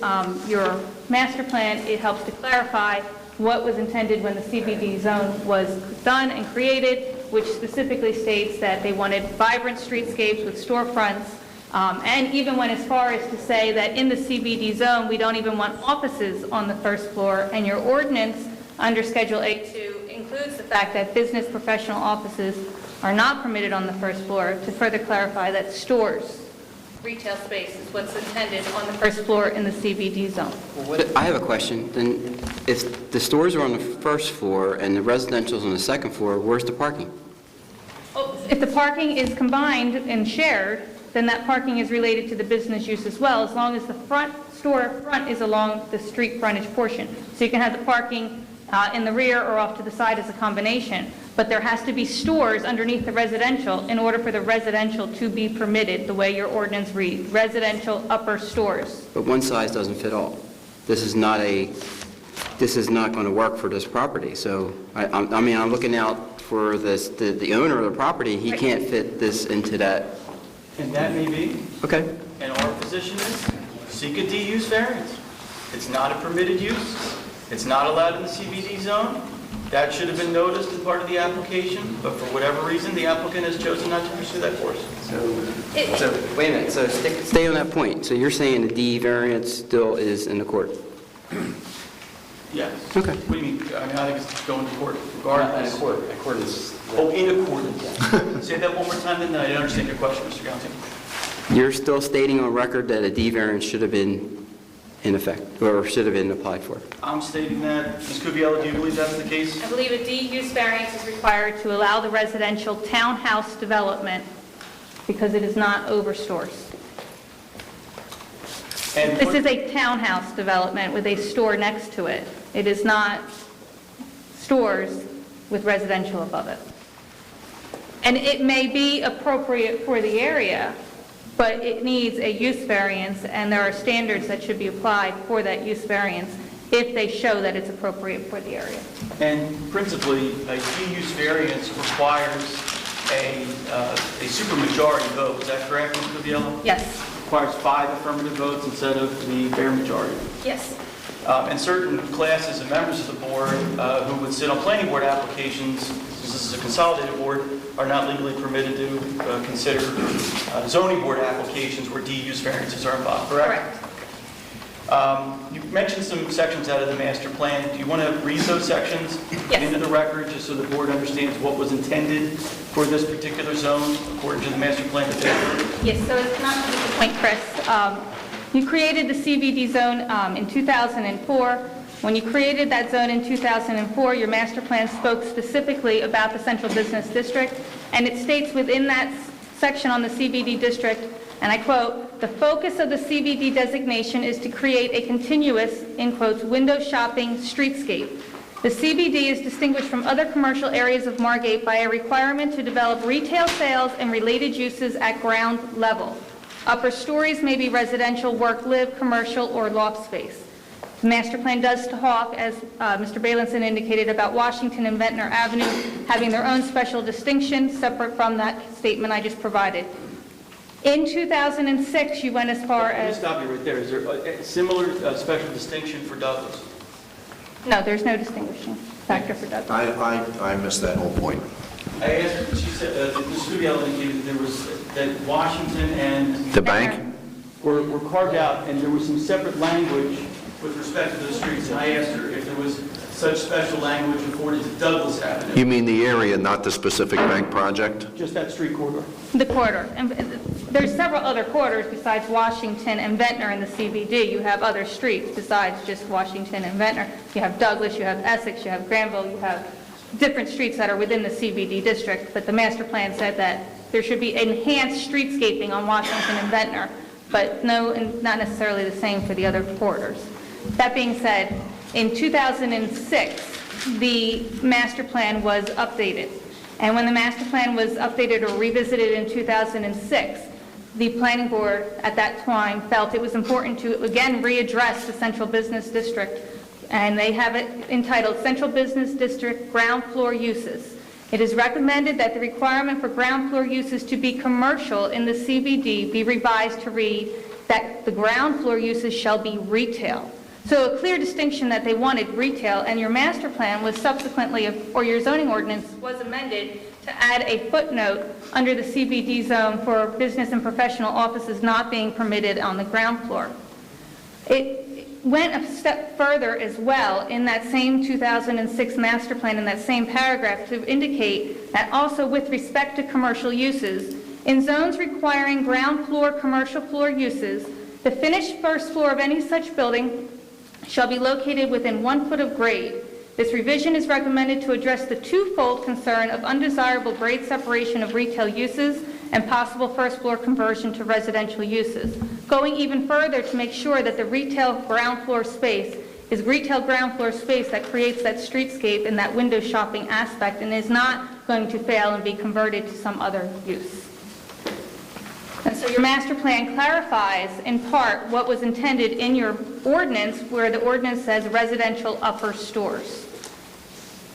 your master plan, it helps to clarify what was intended when the CBD zone was done and created, which specifically states that they wanted vibrant streetscapes with storefronts, and even went as far as to say that in the CBD zone, we don't even want offices on the first floor, and your ordinance under Schedule A2 includes the fact that business professional offices are not permitted on the first floor, to further clarify that stores, retail space is what's intended on the first floor in the CBD zone. I have a question. Then if the stores are on the first floor and the residential's on the second floor, where's the parking? If the parking is combined and shared, then that parking is related to the business use as well, as long as the store front is along the street frontage portion. So you can have the parking in the rear or off to the side as a combination, but there has to be stores underneath the residential in order for the residential to be permitted, the way your ordinance reads, residential upper stores. But one size doesn't fit all. This is not going to work for this property. So, I mean, I'm looking out for the owner of the property. He can't fit this into that. And that may be. Okay. And our position is seek a D-use variance. It's not a permitted use. It's not allowed in the CBD zone. That should have been noticed as part of the application, but for whatever reason, the applicant has chosen not to pursue that course. So wait a minute. So stay on that point. So you're saying the D variance still is in the court? Yes. Okay. What do you mean? I mean, I think it's going to court regardless. In accordance. Oh, in accordance. Say that one more time, then I didn't understand your question, Mr. Galanti. You're still stating on record that a D variance should have been in effect, or should have been applied for? I'm stating that. Ms. Cuviello, do you believe that's the case? I believe a D-use variance is required to allow the residential townhouse development because it is not over stores. And This is a townhouse development with a store next to it. It is not stores with residential above it. And it may be appropriate for the area, but it needs a use variance, and there are standards that should be applied for that use variance if they show that it's appropriate for the area. And principally, a D-use variance requires a supermajority vote. Is that correct, Ms. Cuviello? Yes. Requires 5 affirmative votes instead of the bare majority. Yes. And certain classes of members of the board who would sit on planning board applications, since this is a consolidated board, are not legally permitted to consider zoning board applications where D-use variances are involved, correct? You mentioned some sections out of the master plan. Do you want to read those sections into the record just so the board understands what was intended for this particular zone according to the master plan? Yes, so it's not just a point, Chris. You created the CBD zone in 2004. When you created that zone in 2004, your master plan spoke specifically about the central business district, and it states within that section on the CBD district, and I quote, "The focus of the CBD designation is to create a continuous," in quotes, "window shopping streetscape. The CBD is distinguished from other commercial areas of Margate by a requirement to develop retail sales and related uses at ground level. Upper stories may be residential, work, live, commercial, or loft space." The master plan does talk, as Mr. Bailenson indicated, about Washington and Ventnor Avenue having their own special distinction, separate from that statement I just provided. In 2006, you went as far Let me as... stop you right there. Is there a similar special distinction for Douglas? No, there's no distinguishing factor for Douglas. I missed that whole point. I asked, she said, the studio indicated there was, that Washington and... The bank? Were carved out, and there was some separate language with respect to the streets, and I asked her if there was such special language afforded to Douglas Avenue. You mean the area, not the specific bank project? Just that street corridor. The corridor. And there's several other corridors besides Washington and Ventnor in the CBD. You have other streets besides just Washington and Ventnor. You have Douglas, you have Essex, you have Granville, you have different streets that are within the CBD district. But the master plan said that there should be enhanced streetscaping on Washington and Ventnor, but no, not necessarily the same for the other corridors. That being said, in 2006, the master plan was updated. And when the master plan was updated or revisited in 2006, the planning board at that time felt it was important to, again, readdress the central business district. And they have it entitled Central Business District Ground Floor Uses. It is recommended that the requirement for ground floor uses to be commercial in the CBD be revised to read that the ground floor uses shall be retail. So a clear distinction that they wanted retail, and your master plan was subsequently, or your zoning ordinance was amended to add a footnote under the CBD zone for business and professional offices not being permitted on the ground floor. It went a step further as well in that same 2006 master plan, in that same paragraph, to indicate that also with respect to commercial uses, in zones requiring ground floor commercial floor uses, the finished first floor of any such building shall be located within 1 foot of grade. This revision is recommended to address the twofold concern of undesirable grade separation of retail uses and possible first floor conversion to residential uses. Going even further to make sure that the retail ground floor space is retail ground floor space that creates that streetscape and that window shopping aspect and is not going to fail and be converted to some other use. And so your master plan clarifies, in part, what was intended in your ordinance, where the ordinance says residential upper stores,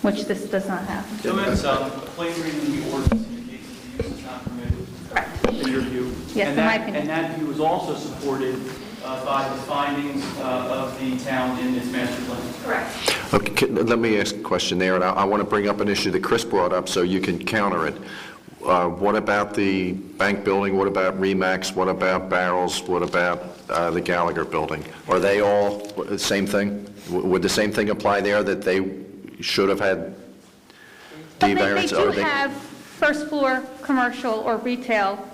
which this does not have. So that's a plain reading of the ordinance indicates that the use is not permitted. Correct. In your view. Yes, in my opinion. And that view is also supported by the findings of the town in its master plan. Correct. Okay, let me ask a question there, and I want to bring up an issue that Chris brought up so you can counter it. What about the bank building? What about Remax? What about Barrels? What about the Gallagher building? Are they all the same thing? Would the same thing apply there, that they should have had But D-variance? they do have first floor commercial or retail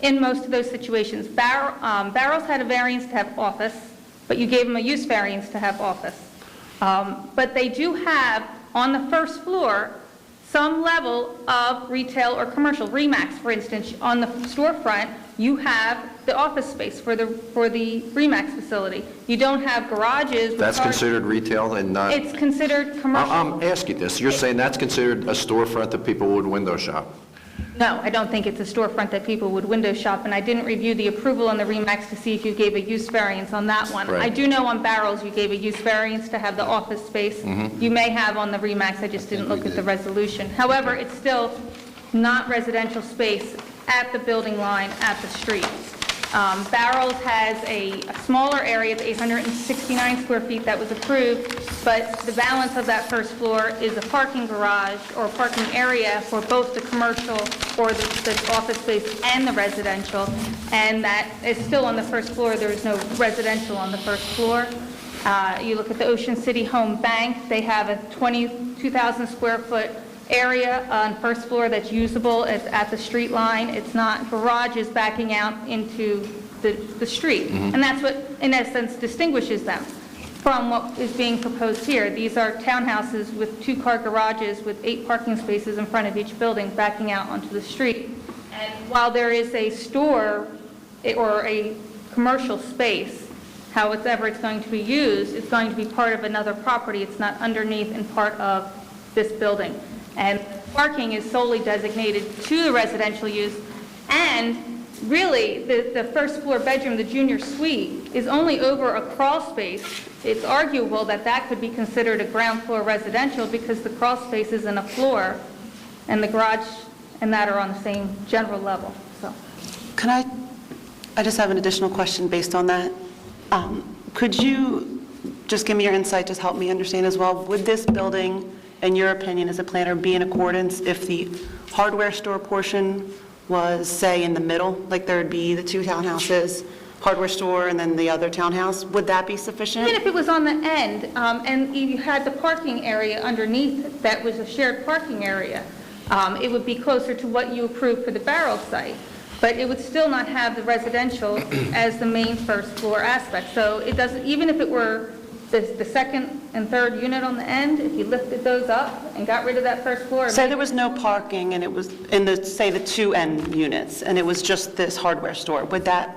in most of those situations. Barrels had a variance to have office, but you gave them a use variance to have office. But they do have, on the first floor, some level of retail or commercial. Remax, for instance, on the storefront, you have the office space for the Remax facility. You don't have garages. That's considered retail and not... It's considered commercial. I'm asking this. You're saying that's considered a storefront that people would window shop? No, I don't think it's a storefront that people would window shop, and I didn't review the approval on the Remax to see if you gave a use variance on that one. Right. I do know on Barrels you gave a use variance to have the office space. Mhm. You may have on the Remax, I just didn't look at the resolution. However, it's still not residential space at the building line at the street. Barrels has a smaller area, it's 869 square feet that was approved, but the balance of that first floor is a parking garage or parking area for both the commercial or the office space and the residential, and that is still on the first floor. There is no residential on the first floor. You look at the Ocean City Home Bank, they have a 22,000 square foot area on first floor that's usable at the street line. It's not garages backing out into the street. Mhm. And that's what, in essence, distinguishes them from what is being proposed here. These are townhouses with 2-car garages with 8 parking spaces in front of each building backing out onto the street. And while there is a store or a commercial space, however it's going to be used, it's going to be part of another property. It's not underneath and part of this building. And parking is solely designated to the residential use, and really, the first floor bedroom, the junior suite, is only over a crawl space. It's arguable that that could be considered a ground floor residential because the crawl space is in a floor, and the garage and that are on the same general level, so. Can I just have an additional question based on that. Could you just give me your insight, just help me understand as well? Would this building, in your opinion as a planner, be in accordance if the hardware store portion was, say, in the middle, like there would be the two townhouses, hardware store and then the other townhouse? Would that be sufficient? Even if it was on the end, and you had the parking area underneath that was a shared parking area, it would be closer to what you approved for the Barrel site, but it would still not have the residential as the main first floor aspect. So it doesn't, even if it were the second and third unit on the end, if you lifted those up and got rid of that first floor. Say there was no parking and it was in the, say, the two end units, and it was just this hardware store, would that?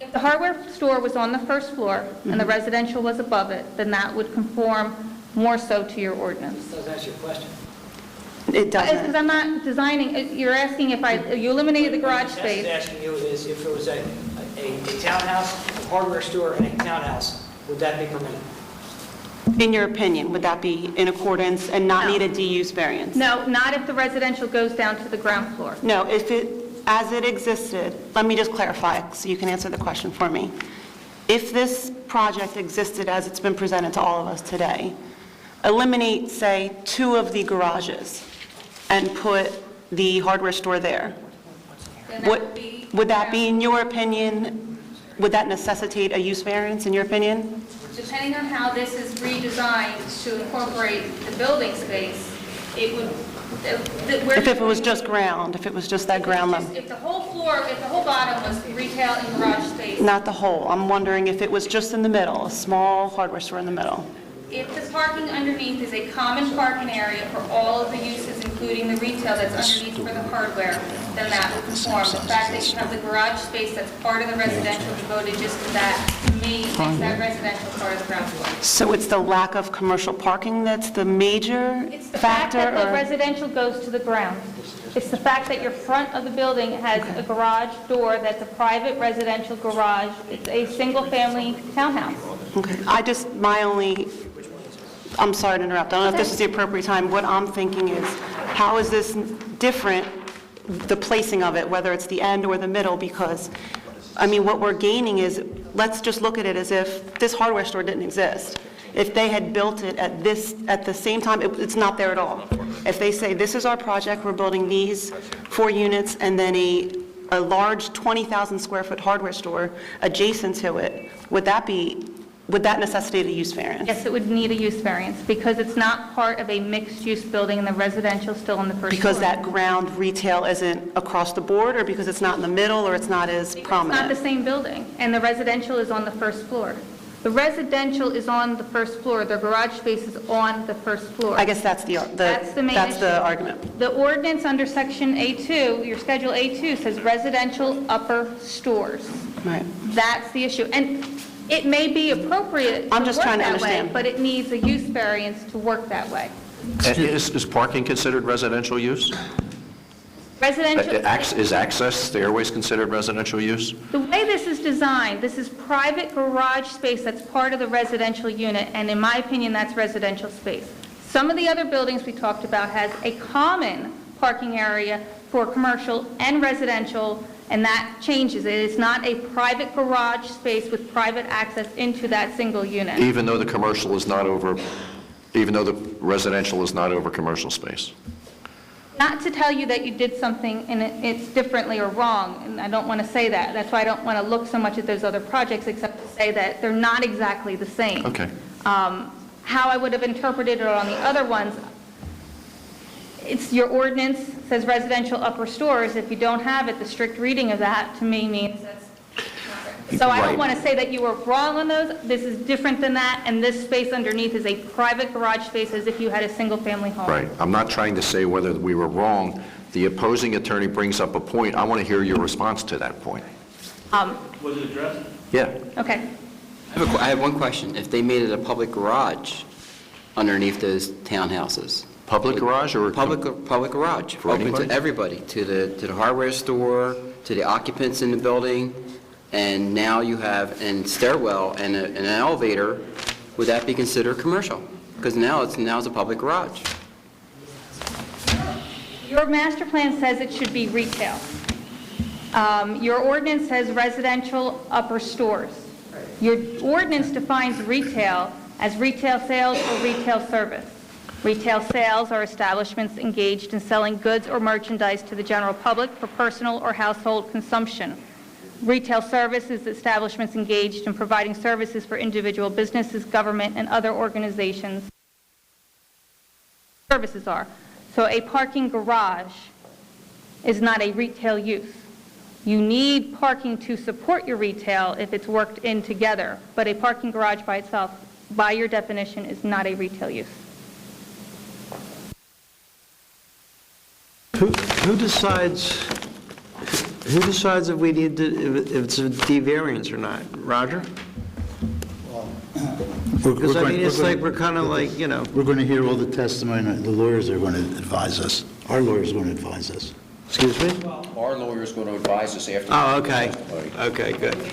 If the hardware store was on the first floor and the residential was above it, then that would conform more so to your ordinance. Does that answer your question? It doesn't. Because I'm not designing, you're asking if you eliminated the garage space. What I'm asking you is if it was a townhouse, a hardware store, and a townhouse, would that be permitted? In your opinion, would that be in accordance and not need a D-use variance? No, not if the residential goes down to the ground floor. No, if it, as it existed, let me just clarify so you can answer the question for me. If this project existed as it's been presented to all of us today, eliminate, say, two of the garages and put the hardware store there. Would that be, in your opinion, would that necessitate a use variance, in your opinion? Depending on how this is redesigned to incorporate the building space, it would... If it was just ground, if it was just that ground level? If the whole floor, if the whole bottom was retail and garage space... Not the whole. I'm wondering if it was just in the middle, a small hardware store in the middle. If the parking underneath is a common parking area for all of the uses, including the retail that's underneath for the hardware, then that would conform. The fact that you have the garage space that's part of the residential devoted just to that, to me, makes that residential part of the ground floor. So it's the lack of commercial parking that's the major It's the fact factor? that the residential goes to the ground. It's the fact that your front of the building has a garage door that's a private residential garage. It's a single-family townhouse. Okay, I'm sorry to interrupt, I don't know if this is the appropriate time. What I'm thinking is, how is this different, the placing of it, whether it's the end or the middle? Because, I mean, what we're gaining is, let's just look at it as if this hardware store didn't exist. If they had built it at the same time, it's not there at all. If they say, this is our project, we're building these 4 units, and then a large 20,000 square foot hardware store adjacent to it, would that necessitate a use variance? Yes, it would need a use variance because it's not part of a mixed-use building and the residential still on the first floor. Because that ground retail isn't across the board, or because it's not in the middle, or it's not as prominent? It's not the same building, and the residential is on the first floor. The residential is on the first floor, the garage space is on the first floor. I guess that's the main issue. argument. The ordinance under section A2, your schedule A2, says residential upper stores. Right. That's the issue. And it may be appropriate to I'm just work trying to that way, understand. but it needs a use variance to work that way. Is parking considered residential use? Residential, Is access stairways considered residential use? the way this is designed, this is private garage space that's part of the residential unit, and in my opinion, that's residential space. Some of the other buildings we talked about has a common parking area for commercial and residential, and that changes it. It's not a private garage space with private access into that single unit. Even though the commercial is not over, even though the residential is not over commercial space? Not to tell you that you did something and it's differently or wrong, and I don't want to say that. That's why I don't want to look so much at those other projects, except to say that they're not exactly the same. Okay. How I would have interpreted it on the other ones, it's your ordinance says residential upper stores. If you don't have it, the strict reading of that, to me, means that's not right. So I don't Right. want to say that you were wrong on those. This is different than that, and this space underneath is a private garage space as if you had a single-family home. Right. I'm not trying to say whether we were wrong. The opposing attorney brings up a point. I want to hear your response to that point. Was it addressed? Yeah. Okay. I have one question. If they made it a public garage underneath those townhouses? Public garage or? Public garage. For open anybody? to everybody, to the hardware store, to the occupants in the building, and now you have a stairwell and an elevator. Would that be considered commercial? Because now it's a public garage. Your master plan says it should be retail. Your ordinance says residential upper stores. Your ordinance defines retail as retail sales or retail service. Retail sales are establishments engaged in selling goods or merchandise to the general public for personal or household consumption. Retail service is establishments engaged in providing services for individual businesses, government, and other organizations. Services are. So a parking garage is not a retail use. You need parking to support your retail if it's worked in together, but a parking garage by itself, by your definition, is not a retail use. Who decides if we need to, if it's a D variance or not? Roger? Because, I mean, it's like, we're kind of like, you know. We're going to hear all the testimony, the lawyers are going to advise us. Our lawyers are going to advise us. Excuse me? Our lawyer's going to advise us after. Oh, okay. Okay, good.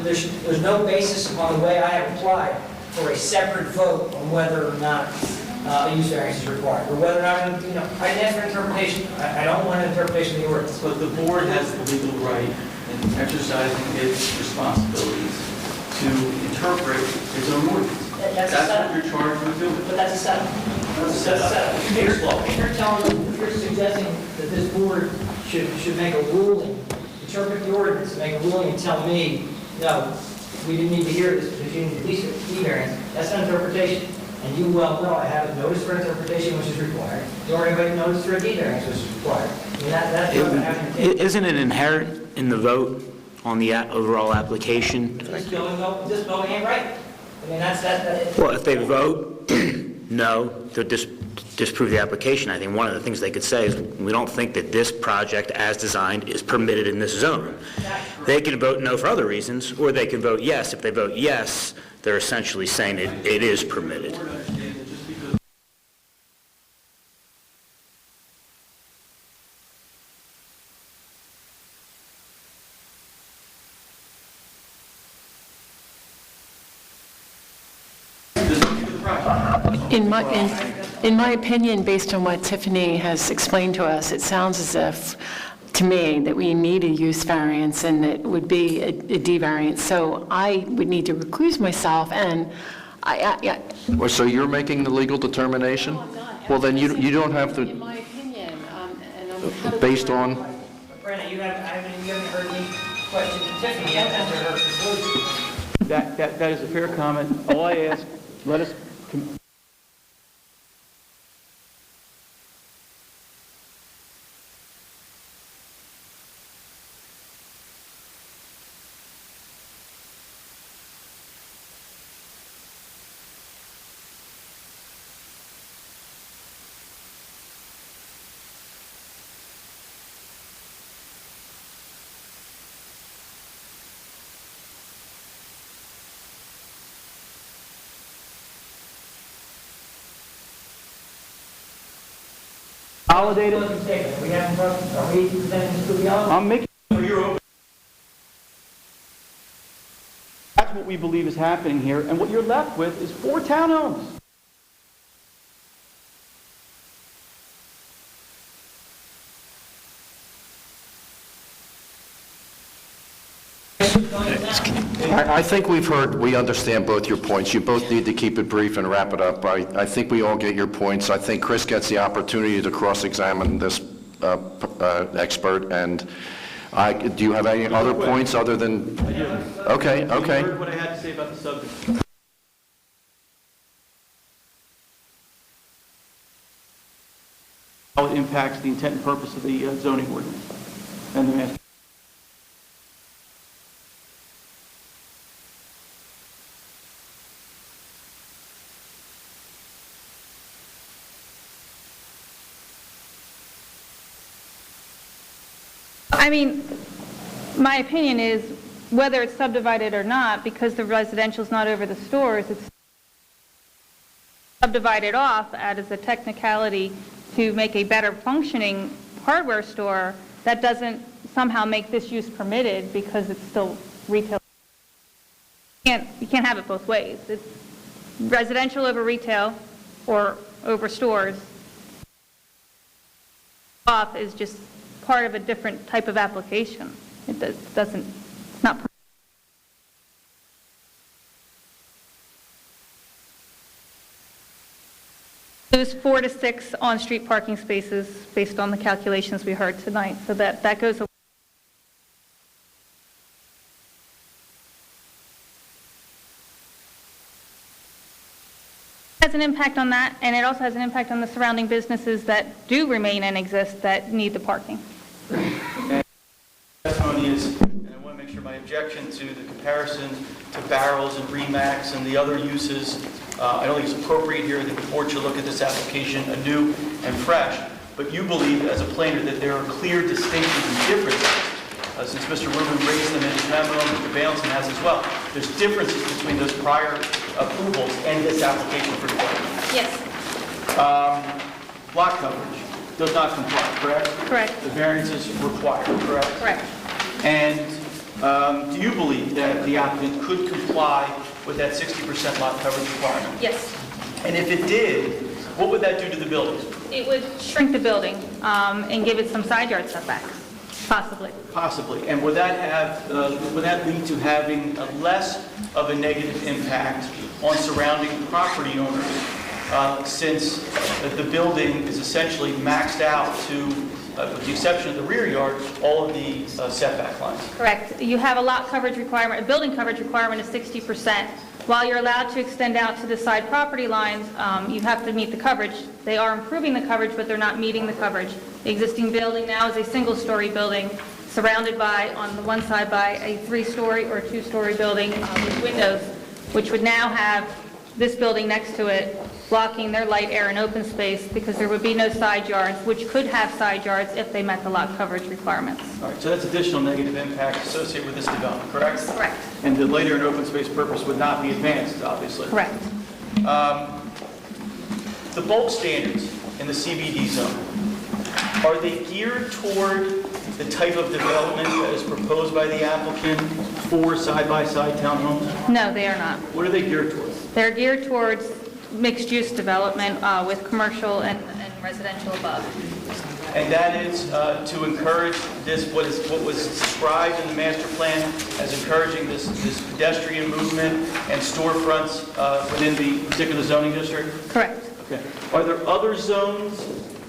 There's no basis upon the way I have applied for a separate vote on whether or not a use variance is required, or whether or not, I didn't ask for interpretation. I don't want an interpretation of the ordinance. But the board has the legal right in exercising its responsibilities to interpret its own ordinance. That's what you're charged with doing. But that's a setup. That's a setup. If you're telling, if you're suggesting that this board should make a ruling, interpret the ordinance, make a ruling and tell me, no, we didn't need to hear this because you need at least a D-variance, that's an interpretation. And you well know I have a notice for interpretation which is required. You already have a notice for a D-variance which is required. I mean, that's what I'm having to take. Isn't it inherent in the vote on the overall application? This bill ain't right. I mean, that's. Well, if they vote no, they'll disprove the application. I think one of the things they could say is, we don't think that this project as designed is permitted in this zone. They could vote no for other reasons, or they could vote yes. If they vote yes, they're essentially saying it is permitted. In my opinion, based on what Tiffany has explained to us, it sounds as if, to me, that we need a use variance and it would be a D variance. So I would need to recuse myself, and Well, so you're making the legal determination? Well, then you don't have to, in my opinion, based on, Brenda, you haven't heard me question Tiffany yet after her conclusion. That is a fair comment. All I ask, let us. Validated. We haven't, are we presenting this to the other? I'm making sure you're open. That's what we believe is happening here, and what you're left with is 4 townhomes. I think we understand both your points. You both need to keep it brief and wrap it up. I think we all get your points. I think Chris gets the opportunity to cross-examine this expert, and do you have any other points other than? Okay. You heard what I had to say about the subject. impacts the intent and purpose of the zoning ordinance and the master. I mean, my opinion is, whether it's subdivided or not, because the residential's not over the stores, it's subdivided off as a technicality to make a better functioning hardware store. That doesn't somehow make this use permitted because it's still retail. You can't have it both ways. It's residential over retail or over stores. Off is just part of a different type of application. It doesn't, it's not. Lose 4 to 6 on-street parking spaces based on the calculations we heard tonight, so that goes away. Has an impact on that, and it also has an impact on the surrounding businesses that do remain and exist that need the parking. Testimony is, and I want to make sure my objection to the comparison to barrels and Remax and the other uses, I don't think it's appropriate here. I think the board should look at this application anew and fresh. But you believe, as a planner, that there are clear distinctions and differences. Since Mr. Rubin raised them in his memo, Mr. Bailson has as well. There's differences between those prior approvals and this application for development. Yes. Lot coverage does not comply, correct? Correct. The variance is required, correct? Correct. And do you believe that the applicant could comply with that 60% lot coverage requirement? Yes. And if it did, what would that do to the building? It would shrink the building and give it some side yard setbacks, possibly. Possibly. And would that lead to having less of a negative impact on surrounding property owners, since the building is essentially maxed out to, with the exception of the rear yard, all of the setback lines? Correct. You have a lot coverage requirement, a building coverage requirement of 60%. While you're allowed to extend out to the side property lines, you have to meet the coverage. They are improving the coverage, but they're not meeting the coverage. The existing building now is a single-story building surrounded by, on the one side, by a 3-story or 2-story building with windows, which would now have this building next to it blocking their light, air, and open space because there would be no side yards, which could have side yards if they met the lot coverage requirements. All right, so that's additional negative impact associated with this development, correct? Correct. And the light, air, and open space purpose would not be advanced, obviously. Correct. The bulk standards in the CBD zone, are they geared toward the type of development that is proposed by the applicant for side-by-side townhomes? No, they are not. What are they geared towards? They're geared towards mixed-use development with commercial and residential above. And that is to encourage this, what was described in the master plan as encouraging this pedestrian movement and storefronts within the particular zoning district? Correct. Okay. Are there other zones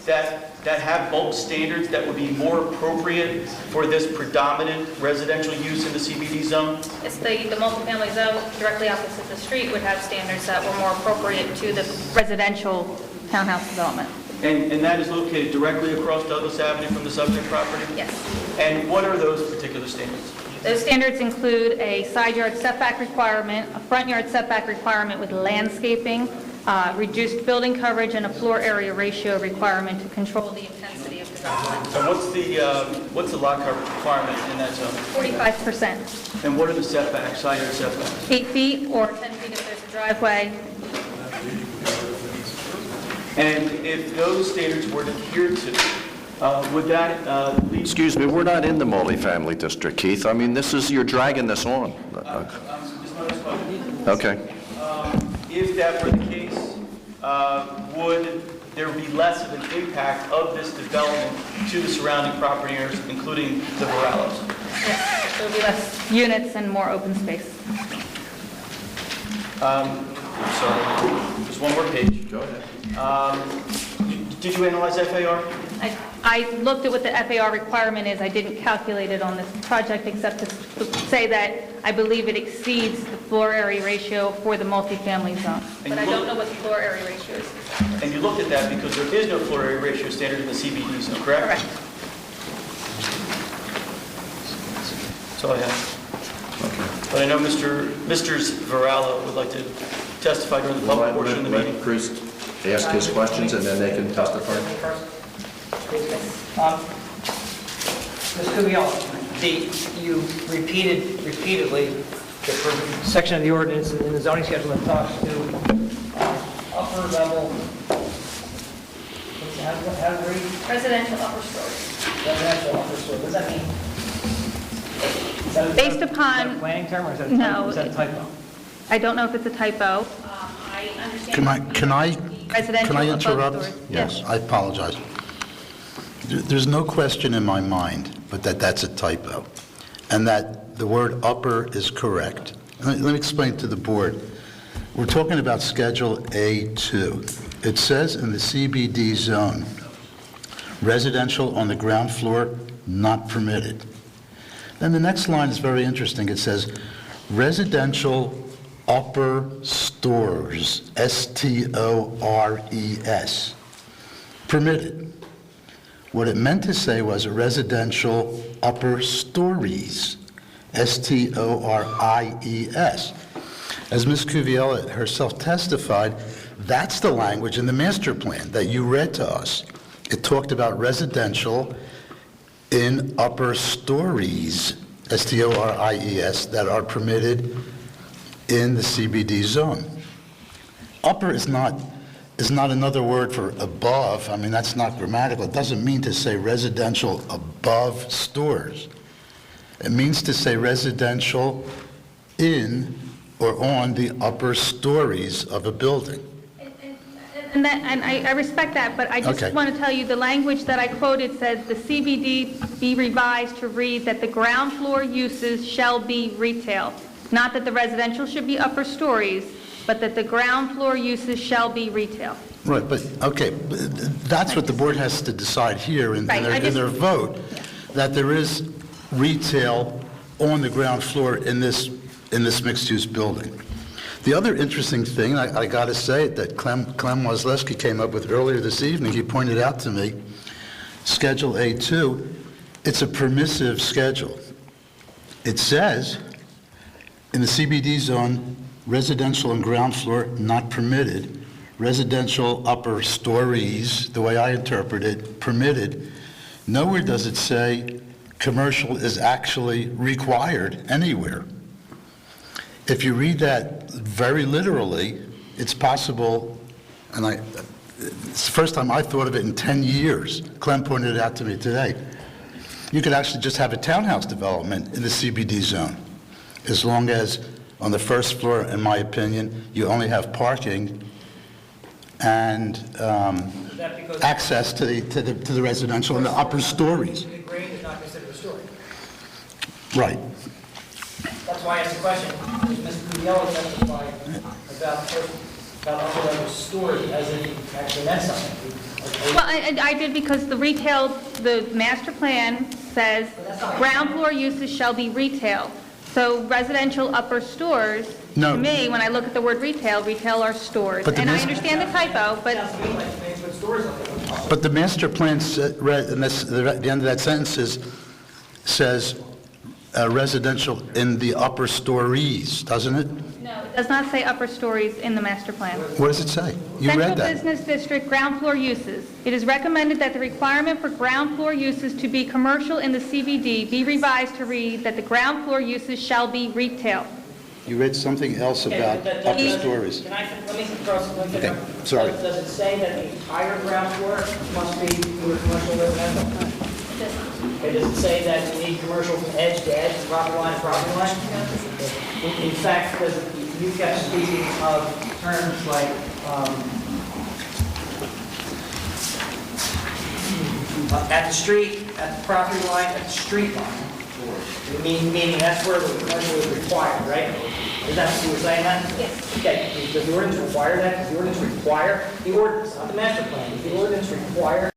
that have bulk standards that would be more appropriate for this predominant residential use in the CBD zone? It's the multifamily zone directly opposite the street would have standards that were more appropriate to the residential townhouse development. And that is located directly across Douglas Avenue from the subject property? Yes. And what are those particular standards? Those standards include a side yard setback requirement, a front yard setback requirement with landscaping, reduced building coverage, and a floor area ratio requirement to control the intensity of development. So what's the lot coverage requirement in that zone? 45%. And what are the setbacks, side yard setbacks? 8 feet or 10 feet if there's a driveway. And if those standards were adhered to, would that lead... Excuse me, we're not in the multifamily district, Keith. I mean, you're dragging this on. Okay. If that were the case, would there be less of an impact of this development to the surrounding property owners, including the Varallos? Yes, there will be less units and more open space. Sorry, just one more page. Go ahead. Did you analyze FAR? I looked at what the FAR requirement is. I didn't calculate it on this project except to say that I believe it exceeds the floor area ratio for the multifamily zone. But I don't know what the floor area ratio is. And you looked at that because there is no floor area ratio standard in the CBD zone, correct? Correct. That's all I have. But I know Mr. Varallo would like to testify during the public portion of the meeting. Let Chris ask his questions, and then they can testify. Ms. Cuviello, you repeatedly, the section of the ordinance in the zoning schedule that talks to upper level, how do you read? Residential upper story. Residential upper story, what does that mean? Based Is upon... that a planning term, or is that a No. typo? Is that a typo? I don't know if it's a typo. I understand... Can I Residential above interrupt? story. Yes, I apologize. There's no question in my mind but that's a typo, and that the word upper is correct. Let me explain to the board. We're talking about Schedule A2. It says in the CBD zone, residential on the ground floor not permitted. Then the next line is very interesting. It says residential upper stores, S-T-O-R-E-S, permitted. What it meant to say was residential upper stories, S-T-O-R-I-E-S. As Ms. Cuviello herself testified, that's the language in the master plan that you read to us. It talked about residential in upper stories, S-T-O-R-I-E-S, that are permitted in the CBD zone. Upper is not another word for above. I mean, that's not grammatical. It doesn't mean to say residential above stores. It means to say residential in or on the upper stories of a building. And I respect that, but I just want to tell you, the language that I quoted says, "The CBD be revised to read that the ground floor uses shall be retail." Not that the residential should be upper stories, but that the ground floor uses shall be retail. Right, but, okay, that's what the board has to decide here in their vote, that there is retail on the ground floor in this mixed-use building. The other interesting thing, I got to say, that Clem Wozleski came up with earlier this evening, he pointed out to me, Schedule A2, it's a permissive schedule. It says, in the CBD zone, residential and ground floor not permitted, residential upper stories, the way I interpret it, permitted. Nowhere does it say commercial is actually required anywhere. If you read that very literally, it's possible, and it's the first time I thought of it in 10 years. Clem pointed it out to me today. You could actually just have a townhouse development in the CBD zone, as long as on the first floor, in my opinion, you only have parking and access to the residential and the upper stories. The grade is not considered a story. Right. That's why I asked the question. Does Ms. Cuviello testify about upper level story as if he actually meant something? Well, I did, because the retail, the master plan says ground floor uses shall be retail. So residential upper stores, to me, when I look at the word retail are stores. And I understand the typo, but... But the master plan, the end of that sentence says residential in the upper stories, doesn't it? No, it does not say upper stories in the master plan. What does it say? You read that. Central Business District ground floor uses. It is recommended that the requirement for ground floor uses to be commercial in the CBD be revised to read that the ground floor uses shall be retail. You read something else about upper stories. Let me cross. Okay, sorry. Does it say that the entire ground floor must be commercial residential? Does it say that you need commercial from edge to edge, property line to property line? In fact, you kept speaking of terms like at the street, at the property line, at the street line. Meaning that's where the commercial is required, right? Is that what you were saying, then? Yes. Okay, does the ordinance require that? Does the ordinance require, not the master plan, does the ordinance require